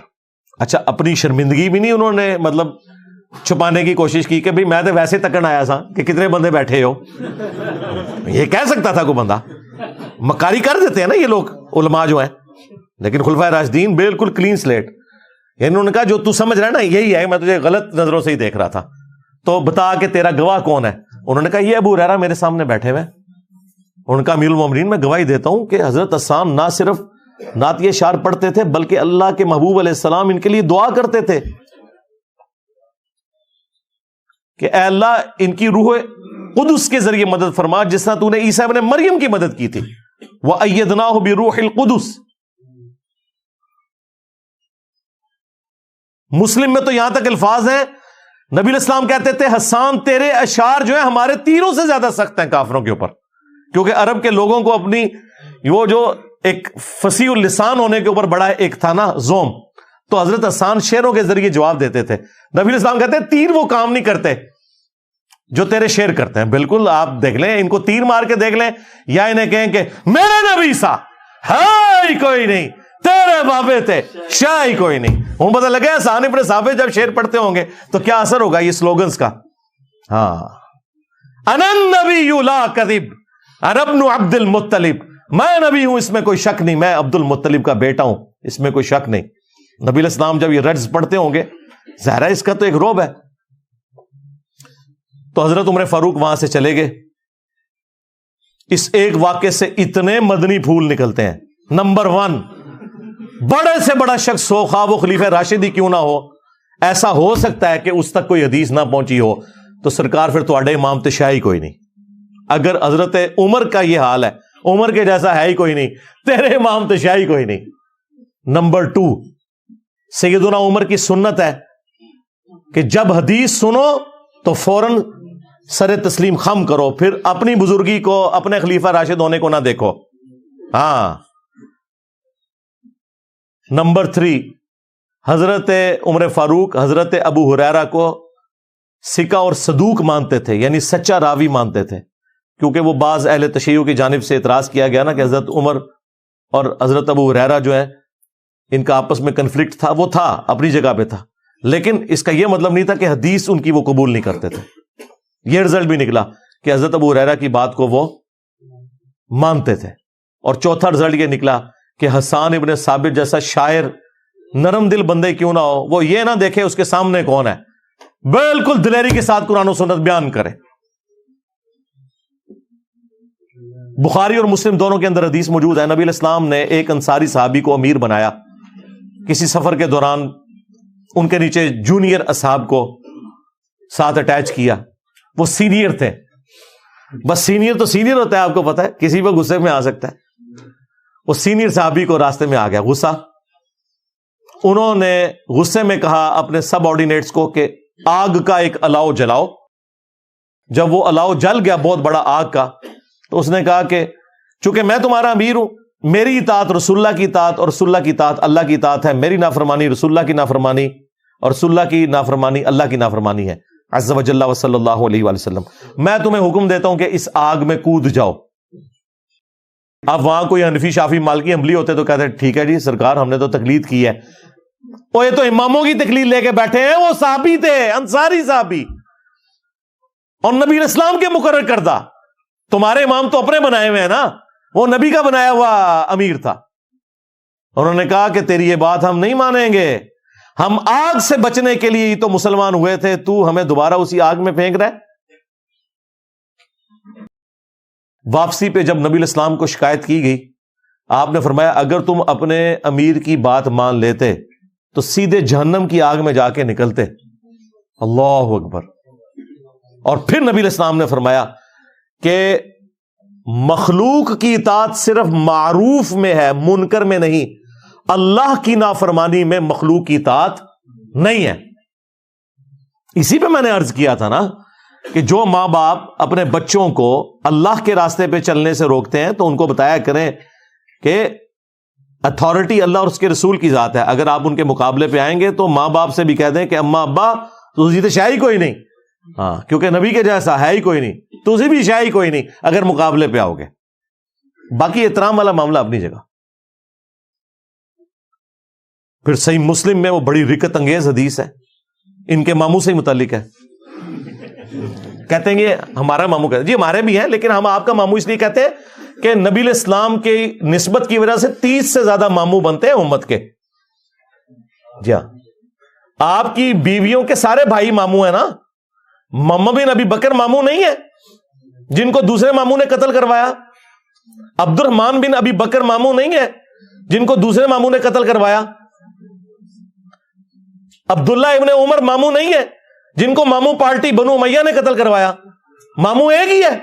اچھا اپنی شرمندگی بھی نہیں انہوں نے مطلب چھپانے کی کوشش کی کہ بھئی میں تو ویسے تکن آیا تھا کہ کتنے بندے بیٹھے ہو. یہ کہہ سکتا تھا کوئی بندہ، مکاری کر دیتے ہیں نا یہ لوگ علماء جو ہیں، لیکن خلفائے راشدین بالکل کلین سلیٹ. یعنی انہوں نے کہا جو تو سمجھ رہا ہے نا یہی ہے، میں تجھے غلط نظروں سے ہی دیکھ رہا تھا، تو بتا کہ تیرا گواہ کون ہے. انہوں نے کہا یہ ابو ہریرہ میرے سامنے بیٹھے ہوئے. ان کا امیر المومنین میں گواہی دیتا ہوں کہ حضرت حسان نہ صرف نعتیہ اشعار پڑھتے تھے بلکہ اللہ کے محبوب علیہ السلام ان کے لیے دعا کرتے تھے کہ اے اللہ ان کی روح قدس کے ذریعے مدد فرما، جس طرح تو نے عیسیٰ ابن مریم کی مدد کی تھی. وَأَيَّدْنَاهُ بِرُوحِ الْقُدُسِ. مسلم میں تو یہاں تک الفاظ ہیں، نبی علیہ السلام کہتے تھے حسان تیرے اشعار جو ہیں ہمارے تیروں سے زیادہ سخت ہیں کافروں کے اوپر. کیونکہ عرب کے لوگوں کو اپنی وہ جو ایک فصیح اللسان ہونے کے اوپر بڑا ایک تھا نا زوم، تو حضرت حسان شعروں کے ذریعے جواب دیتے تھے. نبی علیہ السلام کہتے ہیں تیر وہ کام نہیں کرتے جو تیرے شعر کرتے ہیں. بالکل آپ دیکھ لیں، ان کو تیر مار کے دیکھ لیں یا انہیں کہیں کہ میرے نبی سا ہے ہی کوئی نہیں، تیرے بابے تھے شاہ ہی کوئی نہیں. ہوں پتہ لگے حسان ابن ثابت جب شعر پڑھتے ہوں گے تو کیا اثر ہوگا یہ سلوگنز کا. ہاں انا النبی لا کذب انا ابن عبد المطلب، میں نبی ہوں اس میں کوئی شک نہیں، میں عبد المطلب کا بیٹا ہوں اس میں کوئی شک نہیں. نبی علیہ السلام جب یہ رڈز پڑھتے ہوں گے ظاہر ہے اس کا تو ایک روب ہے. تو حضرت عمر فاروق وہاں سے چلے گئے. اس ایک واقعے سے اتنے مدنی پھول نکلتے ہیں. نمبر 1، بڑے سے بڑا شخص ہو، خواہ وہ خلیفہ راشدی کیوں نہ ہو، ایسا ہو سکتا ہے کہ اس تک کوئی حدیث نہ پہنچی ہو تو سرکار پھر تواڈے امام تے شاہی کوئی نہیں. اگر حضرت عمر کا یہ حال ہے، عمر کے جیسا ہے ہی کوئی نہیں، تیرے امام تے شاہی کوئی نہیں. نمبر 2، سیدنا عمر کی سنت ہے کہ جب حدیث سنو تو فوراً سر تسلیم خم کرو، پھر اپنی بزرگی کو، اپنے خلیفہ راشد ہونے کو نہ دیکھو. ہاں. نمبر 3، حضرت عمر فاروق حضرت ابو ہریرہ کو سکہ اور صدوق مانتے تھے، یعنی سچا راوی مانتے تھے. کیونکہ وہ بعض اہل تشیع کی جانب سے اعتراض کیا گیا نا کہ حضرت عمر اور حضرت ابو ہریرہ جو ہے ان کا آپس میں کنفلکٹ تھا، وہ تھا اپنی جگہ پہ تھا، لیکن اس کا یہ مطلب نہیں تھا کہ حدیث ان کی وہ قبول نہیں کرتے تھے. یہ رزلٹ بھی نکلا کہ حضرت ابو ہریرہ کی بات کو وہ مانتے تھے. اور چوتھا رزلٹ یہ نکلا کہ حسان ابن ثابت جیسا شاعر نرم دل بندے کیوں نہ ہو، وہ یہ نہ دیکھے اس کے سامنے کون ہے، بالکل دلیری کے ساتھ قرآن و سنت بیان کرے. بخاری اور مسلم دونوں کے اندر حدیث موجود ہے، نبی علیہ السلام نے ایک انصاری صحابی کو امیر بنایا. کسی سفر کے دوران ان کے نیچے جونیئر اصحاب کو ساتھ اٹیچ کیا. وہ سینئر تھے، بس سینئر تو سینئر ہوتا ہے، آپ کو پتا ہے کسی پہ غصے میں آ سکتا ہے. وہ سینئر صحابی کو راستے میں آ گیا غصہ. انہوں نے غصے میں کہا اپنے سب آرڈینیٹس کو کہ آگ کا ایک الاؤ جلاؤ. جب وہ الاؤ جل گیا بہت بڑا آگ کا، تو اس نے کہا کہ چونکہ میں تمہارا امیر ہوں، میری اطاعت رسول اللہ کی اطاعت اور رسول اللہ کی اطاعت اللہ کی اطاعت ہے، میری نافرمانی رسول اللہ کی نافرمانی اور رسول اللہ کی نافرمانی اللہ کی نافرمانی ہے عز و جل و صلی اللہ علیہ وآلہ وسلم. میں تمہیں حکم دیتا ہوں کہ اس آگ میں کود جاؤ. اب وہاں کوئی حنفی شافی مالکی حنبلی ہوتے تو کہتے ٹھیک ہے جی سرکار ہم نے تو تقلید کی ہے. وہ یہ تو اماموں کی تقلید لے کے بیٹھے ہیں، وہ صحابی تھے، انصاری صحابی اور نبی علیہ السلام کے مقرر کردہ. تمہارے امام تو اپنے بنائے ہوئے ہیں نا، وہ نبی کا بنایا ہوا امیر تھا. انہوں نے کہا کہ تیری یہ بات ہم نہیں مانیں گے، ہم آگ سے بچنے کے لیے ہی تو مسلمان ہوئے تھے، تو ہمیں دوبارہ اسی آگ میں پھینک رہا ہے. واپسی پہ جب نبی علیہ السلام کو شکایت کی گئی، آپ نے فرمایا اگر تم اپنے امیر کی بات مان لیتے تو سیدھے جہنم کی آگ میں جا کے نکلتے. اللہ اکبر. اور پھر نبی علیہ السلام نے فرمایا کہ مخلوق کی اطاعت صرف معروف میں ہے، منکر میں نہیں. اللہ کی نافرمانی میں مخلوق کی اطاعت نہیں ہے. اسی پہ میں نے عرض کیا تھا نا کہ جو ماں باپ اپنے بچوں کو اللہ کے راستے پہ چلنے سے روکتے ہیں تو ان کو بتایا کریں کہ اتھارٹی اللہ اور اس کے رسول کی ذات ہے. اگر آپ ان کے مقابلے پہ آئیں گے تو ماں باپ سے بھی کہہ دیں کہ اماں ابا تجھے تو شاہی کوئی نہیں, ہاں کیونکہ نبی کے جیسا ہے ہی کوئی نہیں, تجھے بھی شاہی کوئی نہیں اگر مقابلے پہ آؤ گے. باقی احترام والا معاملہ اپنی جگہ. پھر صحیح مسلم میں وہ بڑی رکت انگیز حدیث ہے, ان کے ماموں سے ہی متعلق ہے. کہتے ہیں کہ ہمارا ماموں کہتے ہیں, جی ہمارے بھی ہیں لیکن ہم آپ کا ماموں اس لیے کہتے ہیں کہ نبی علیہ السلام کی نسبت کی وجہ سے 30 سے زیادہ ماموں بنتے ہیں امت کے. جی ہاں, آپ کی بیویوں کے سارے بھائی ماموں ہیں نا. محمد بن ابی بکر ماموں نہیں ہے جن کو دوسرے ماموں نے قتل کروایا. عبد الرحمان بن ابی بکر ماموں نہیں ہے جن کو دوسرے ماموں نے قتل کروایا. عبداللہ ابن عمر ماموں نہیں ہے جن کو ماموں پارٹی بنو امیہ نے قتل کروایا. ماموں ایک ہی ہے,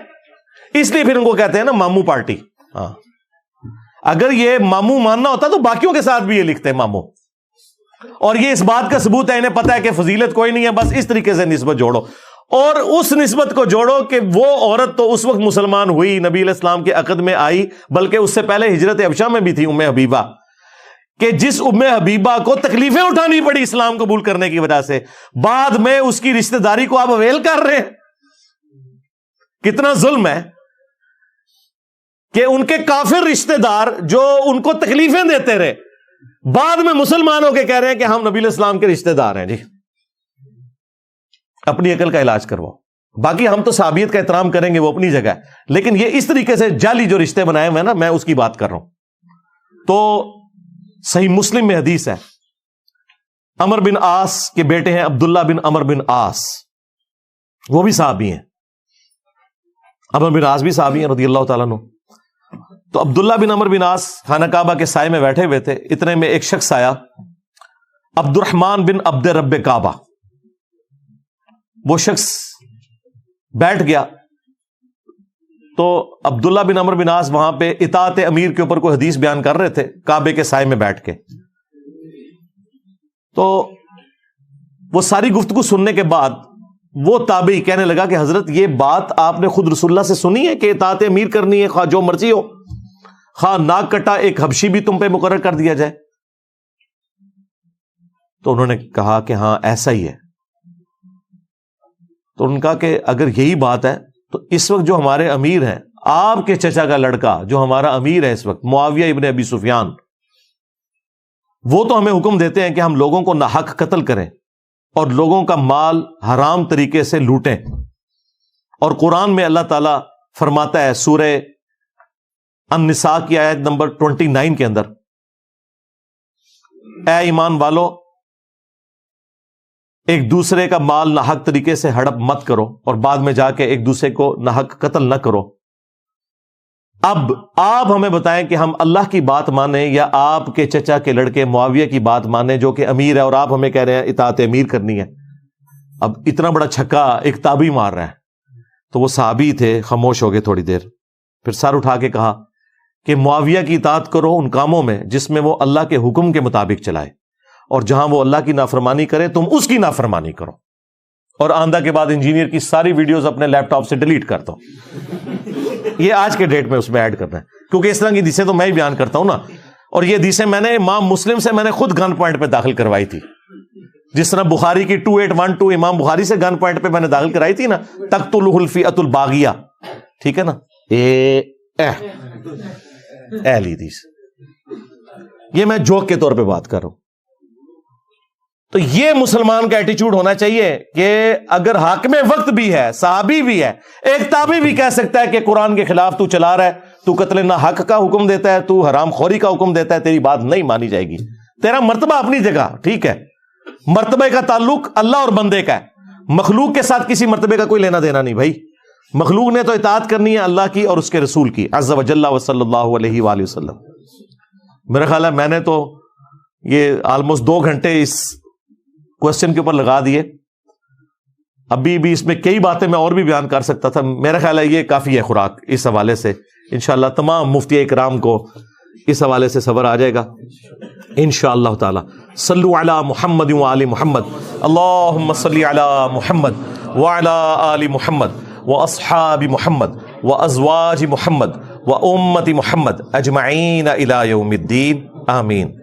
اس لیے پھر ان کو کہتے ہیں نا ماموں پارٹی. ہاں, اگر یہ ماموں ماننا ہوتا تو باقیوں کے ساتھ بھی یہ لکھتے ہیں ماموں. اور یہ اس بات کا ثبوت ہے, انہیں پتا ہے کہ فضیلت کوئی نہیں ہے, بس اس طریقے سے نسبت جوڑو. اور اس نسبت کو جوڑو کہ وہ عورت تو اس وقت مسلمان ہوئی, نبی علیہ السلام کے عقد میں آئی, بلکہ اس سے پہلے ہجرت حبشہ میں بھی تھی ام حبیبہ, کہ جس ام حبیبہ کو تکلیفیں اٹھانی پڑی اسلام قبول کرنے کی وجہ سے, بعد میں اس کی رشتہ داری کو آپ اویل کر رہے ہیں. کتنا ظلم ہے کہ ان کے کافر رشتہ دار جو ان کو تکلیفیں دیتے رہے, بعد میں مسلمان ہو کے کہہ رہے ہیں کہ ہم نبی علیہ السلام کے رشتہ دار ہیں. جی اپنی عقل کا علاج کرواؤ. باقی ہم تو صحابیت کا احترام کریں گے, وہ اپنی جگہ ہے, لیکن یہ اس طریقے سے جعلی جو رشتے بنائے ہوئے ہیں نا, میں اس کی بات کر رہا ہوں. تو صحیح مسلم میں حدیث ہے, عمر بن عاص کے بیٹے ہیں عبداللہ بن عمر بن عاص, وہ بھی صحابی ہیں. عمر بن عاص بھی صحابی ہیں رضی اللہ تعالیٰ عنہ. تو عبداللہ بن عمر بن عاص خانہ کعبہ کے سائے میں بیٹھے ہوئے تھے, اتنے میں ایک شخص آیا, عبد الرحمن بن عبد رب کعبہ. وہ شخص بیٹھ گیا تو عبداللہ بن عمر بن عاص وہاں پہ اطاعت امیر کے اوپر کوئی حدیث بیان کر رہے تھے کعبے کے سائے میں بیٹھ کے. تو وہ ساری گفتگو سننے کے بعد وہ تابعی کہنے لگا کہ حضرت یہ بات آپ نے خود رسول اللہ سے سنی ہے کہ اطاعت امیر کرنی ہے, خواہ جو مرضی ہو, خواہ ناک کٹا ایک حبشی بھی تم پہ مقرر کر دیا جائے. تو انہوں نے کہا کہ ہاں ایسا ہی ہے. تو ان کا کہ اگر یہی بات ہے تو اس وقت جو ہمارے امیر ہیں, آپ کے چچا کا لڑکا جو ہمارا امیر ہے اس وقت, معاویہ ابن ابی سفیان, وہ تو ہمیں حکم دیتے ہیں کہ ہم لوگوں کو ناحق قتل کریں اور لوگوں کا مال حرام طریقے سے لوٹیں. اور قرآن میں اللہ تعالیٰ فرماتا ہے سورہ النساء کی آیت نمبر 29 کے اندر, اے ایمان والو ایک دوسرے کا مال ناحق طریقے سے ہڑپ مت کرو اور بعد میں جا کے ایک دوسرے کو ناحق قتل نہ کرو. اب آپ ہمیں بتائیں کہ ہم اللہ کی بات مانیں یا آپ کے چچا کے لڑکے معاویہ کی بات مانیں جو کہ امیر ہے, اور آپ ہمیں کہہ رہے ہیں اطاعت امیر کرنی ہے. اب اتنا بڑا چھکا ایک تابعی مار رہا ہے. تو وہ صحابی تھے, خاموش ہو گئے تھوڑی دیر, پھر سر اٹھا کے کہا کہ معاویہ کی اطاعت کرو ان کاموں میں جس میں وہ اللہ کے حکم کے مطابق چلائے, اور جہاں وہ اللہ کی نافرمانی کرے تم اس کی نافرمانی کرو. اور آندھا کے بعد انجینئر کی ساری ویڈیوز اپنے لیپ ٹاپ سے ڈیلیٹ کر دو. یہ آج کے ڈیٹ میں اس میں ایڈ کرنا ہے, کیونکہ اس طرح کی حدیثیں تو میں ہی بیان کرتا ہوں نا. اور یہ حدیثیں میں نے امام مسلم سے میں نے خود گن پوائنٹ پہ داخل کروائی تھی, جس طرح بخاری کی 2812 امام بخاری سے گن پوائنٹ پہ میں نے داخل کرائی تھی نا, تقتلہ الفئۃ الباغیہ, ٹھیک ہے نا, اہل حدیث. یہ میں جوک کے طور پہ بات کر رہا ہوں. تو یہ مسلمان کا ایٹیچیوڈ ہونا چاہیے کہ اگر حاکم وقت بھی ہے, صحابی بھی ہے, ایک تابعی بھی کہہ سکتا ہے کہ قرآن کے خلاف تو چلا رہا ہے, تو قتل نہ حق کا حکم دیتا ہے, تو حرام خوری کا حکم دیتا ہے, تیری بات نہیں مانی جائے گی. تیرا مرتبہ اپنی جگہ ٹھیک ہے, مرتبہ کا تعلق اللہ اور بندے کا ہے, مخلوق کے ساتھ کسی مرتبے کا کوئی لینا دینا نہیں بھائی. مخلوق نے تو اطاعت کرنی ہے اللہ کی اور اس کے رسول کی عز و جل و صلی اللہ علیہ وآلہ وسلم. میرا خیال ہے میں نے تو یہ آلموسٹ 2 گھنٹے اس کوشچن کے اوپر لگا دیے. ابھی بھی اس میں کئی باتیں میں اور بھی بیان کر سکتا تھا. میرا خیال ہے یہ کافی ہے خوراک اس حوالے سے. انشاءاللہ تمام مفتی کرام کو اس حوالے سے صبر آ جائے گا انشاءاللہ تعالی. صلو علی محمد وآل محمد اللہم صلی علی محمد وعلی آل محمد واصحاب محمد وازواج محمد وامت محمد اجمعین الی یوم الدین آمین.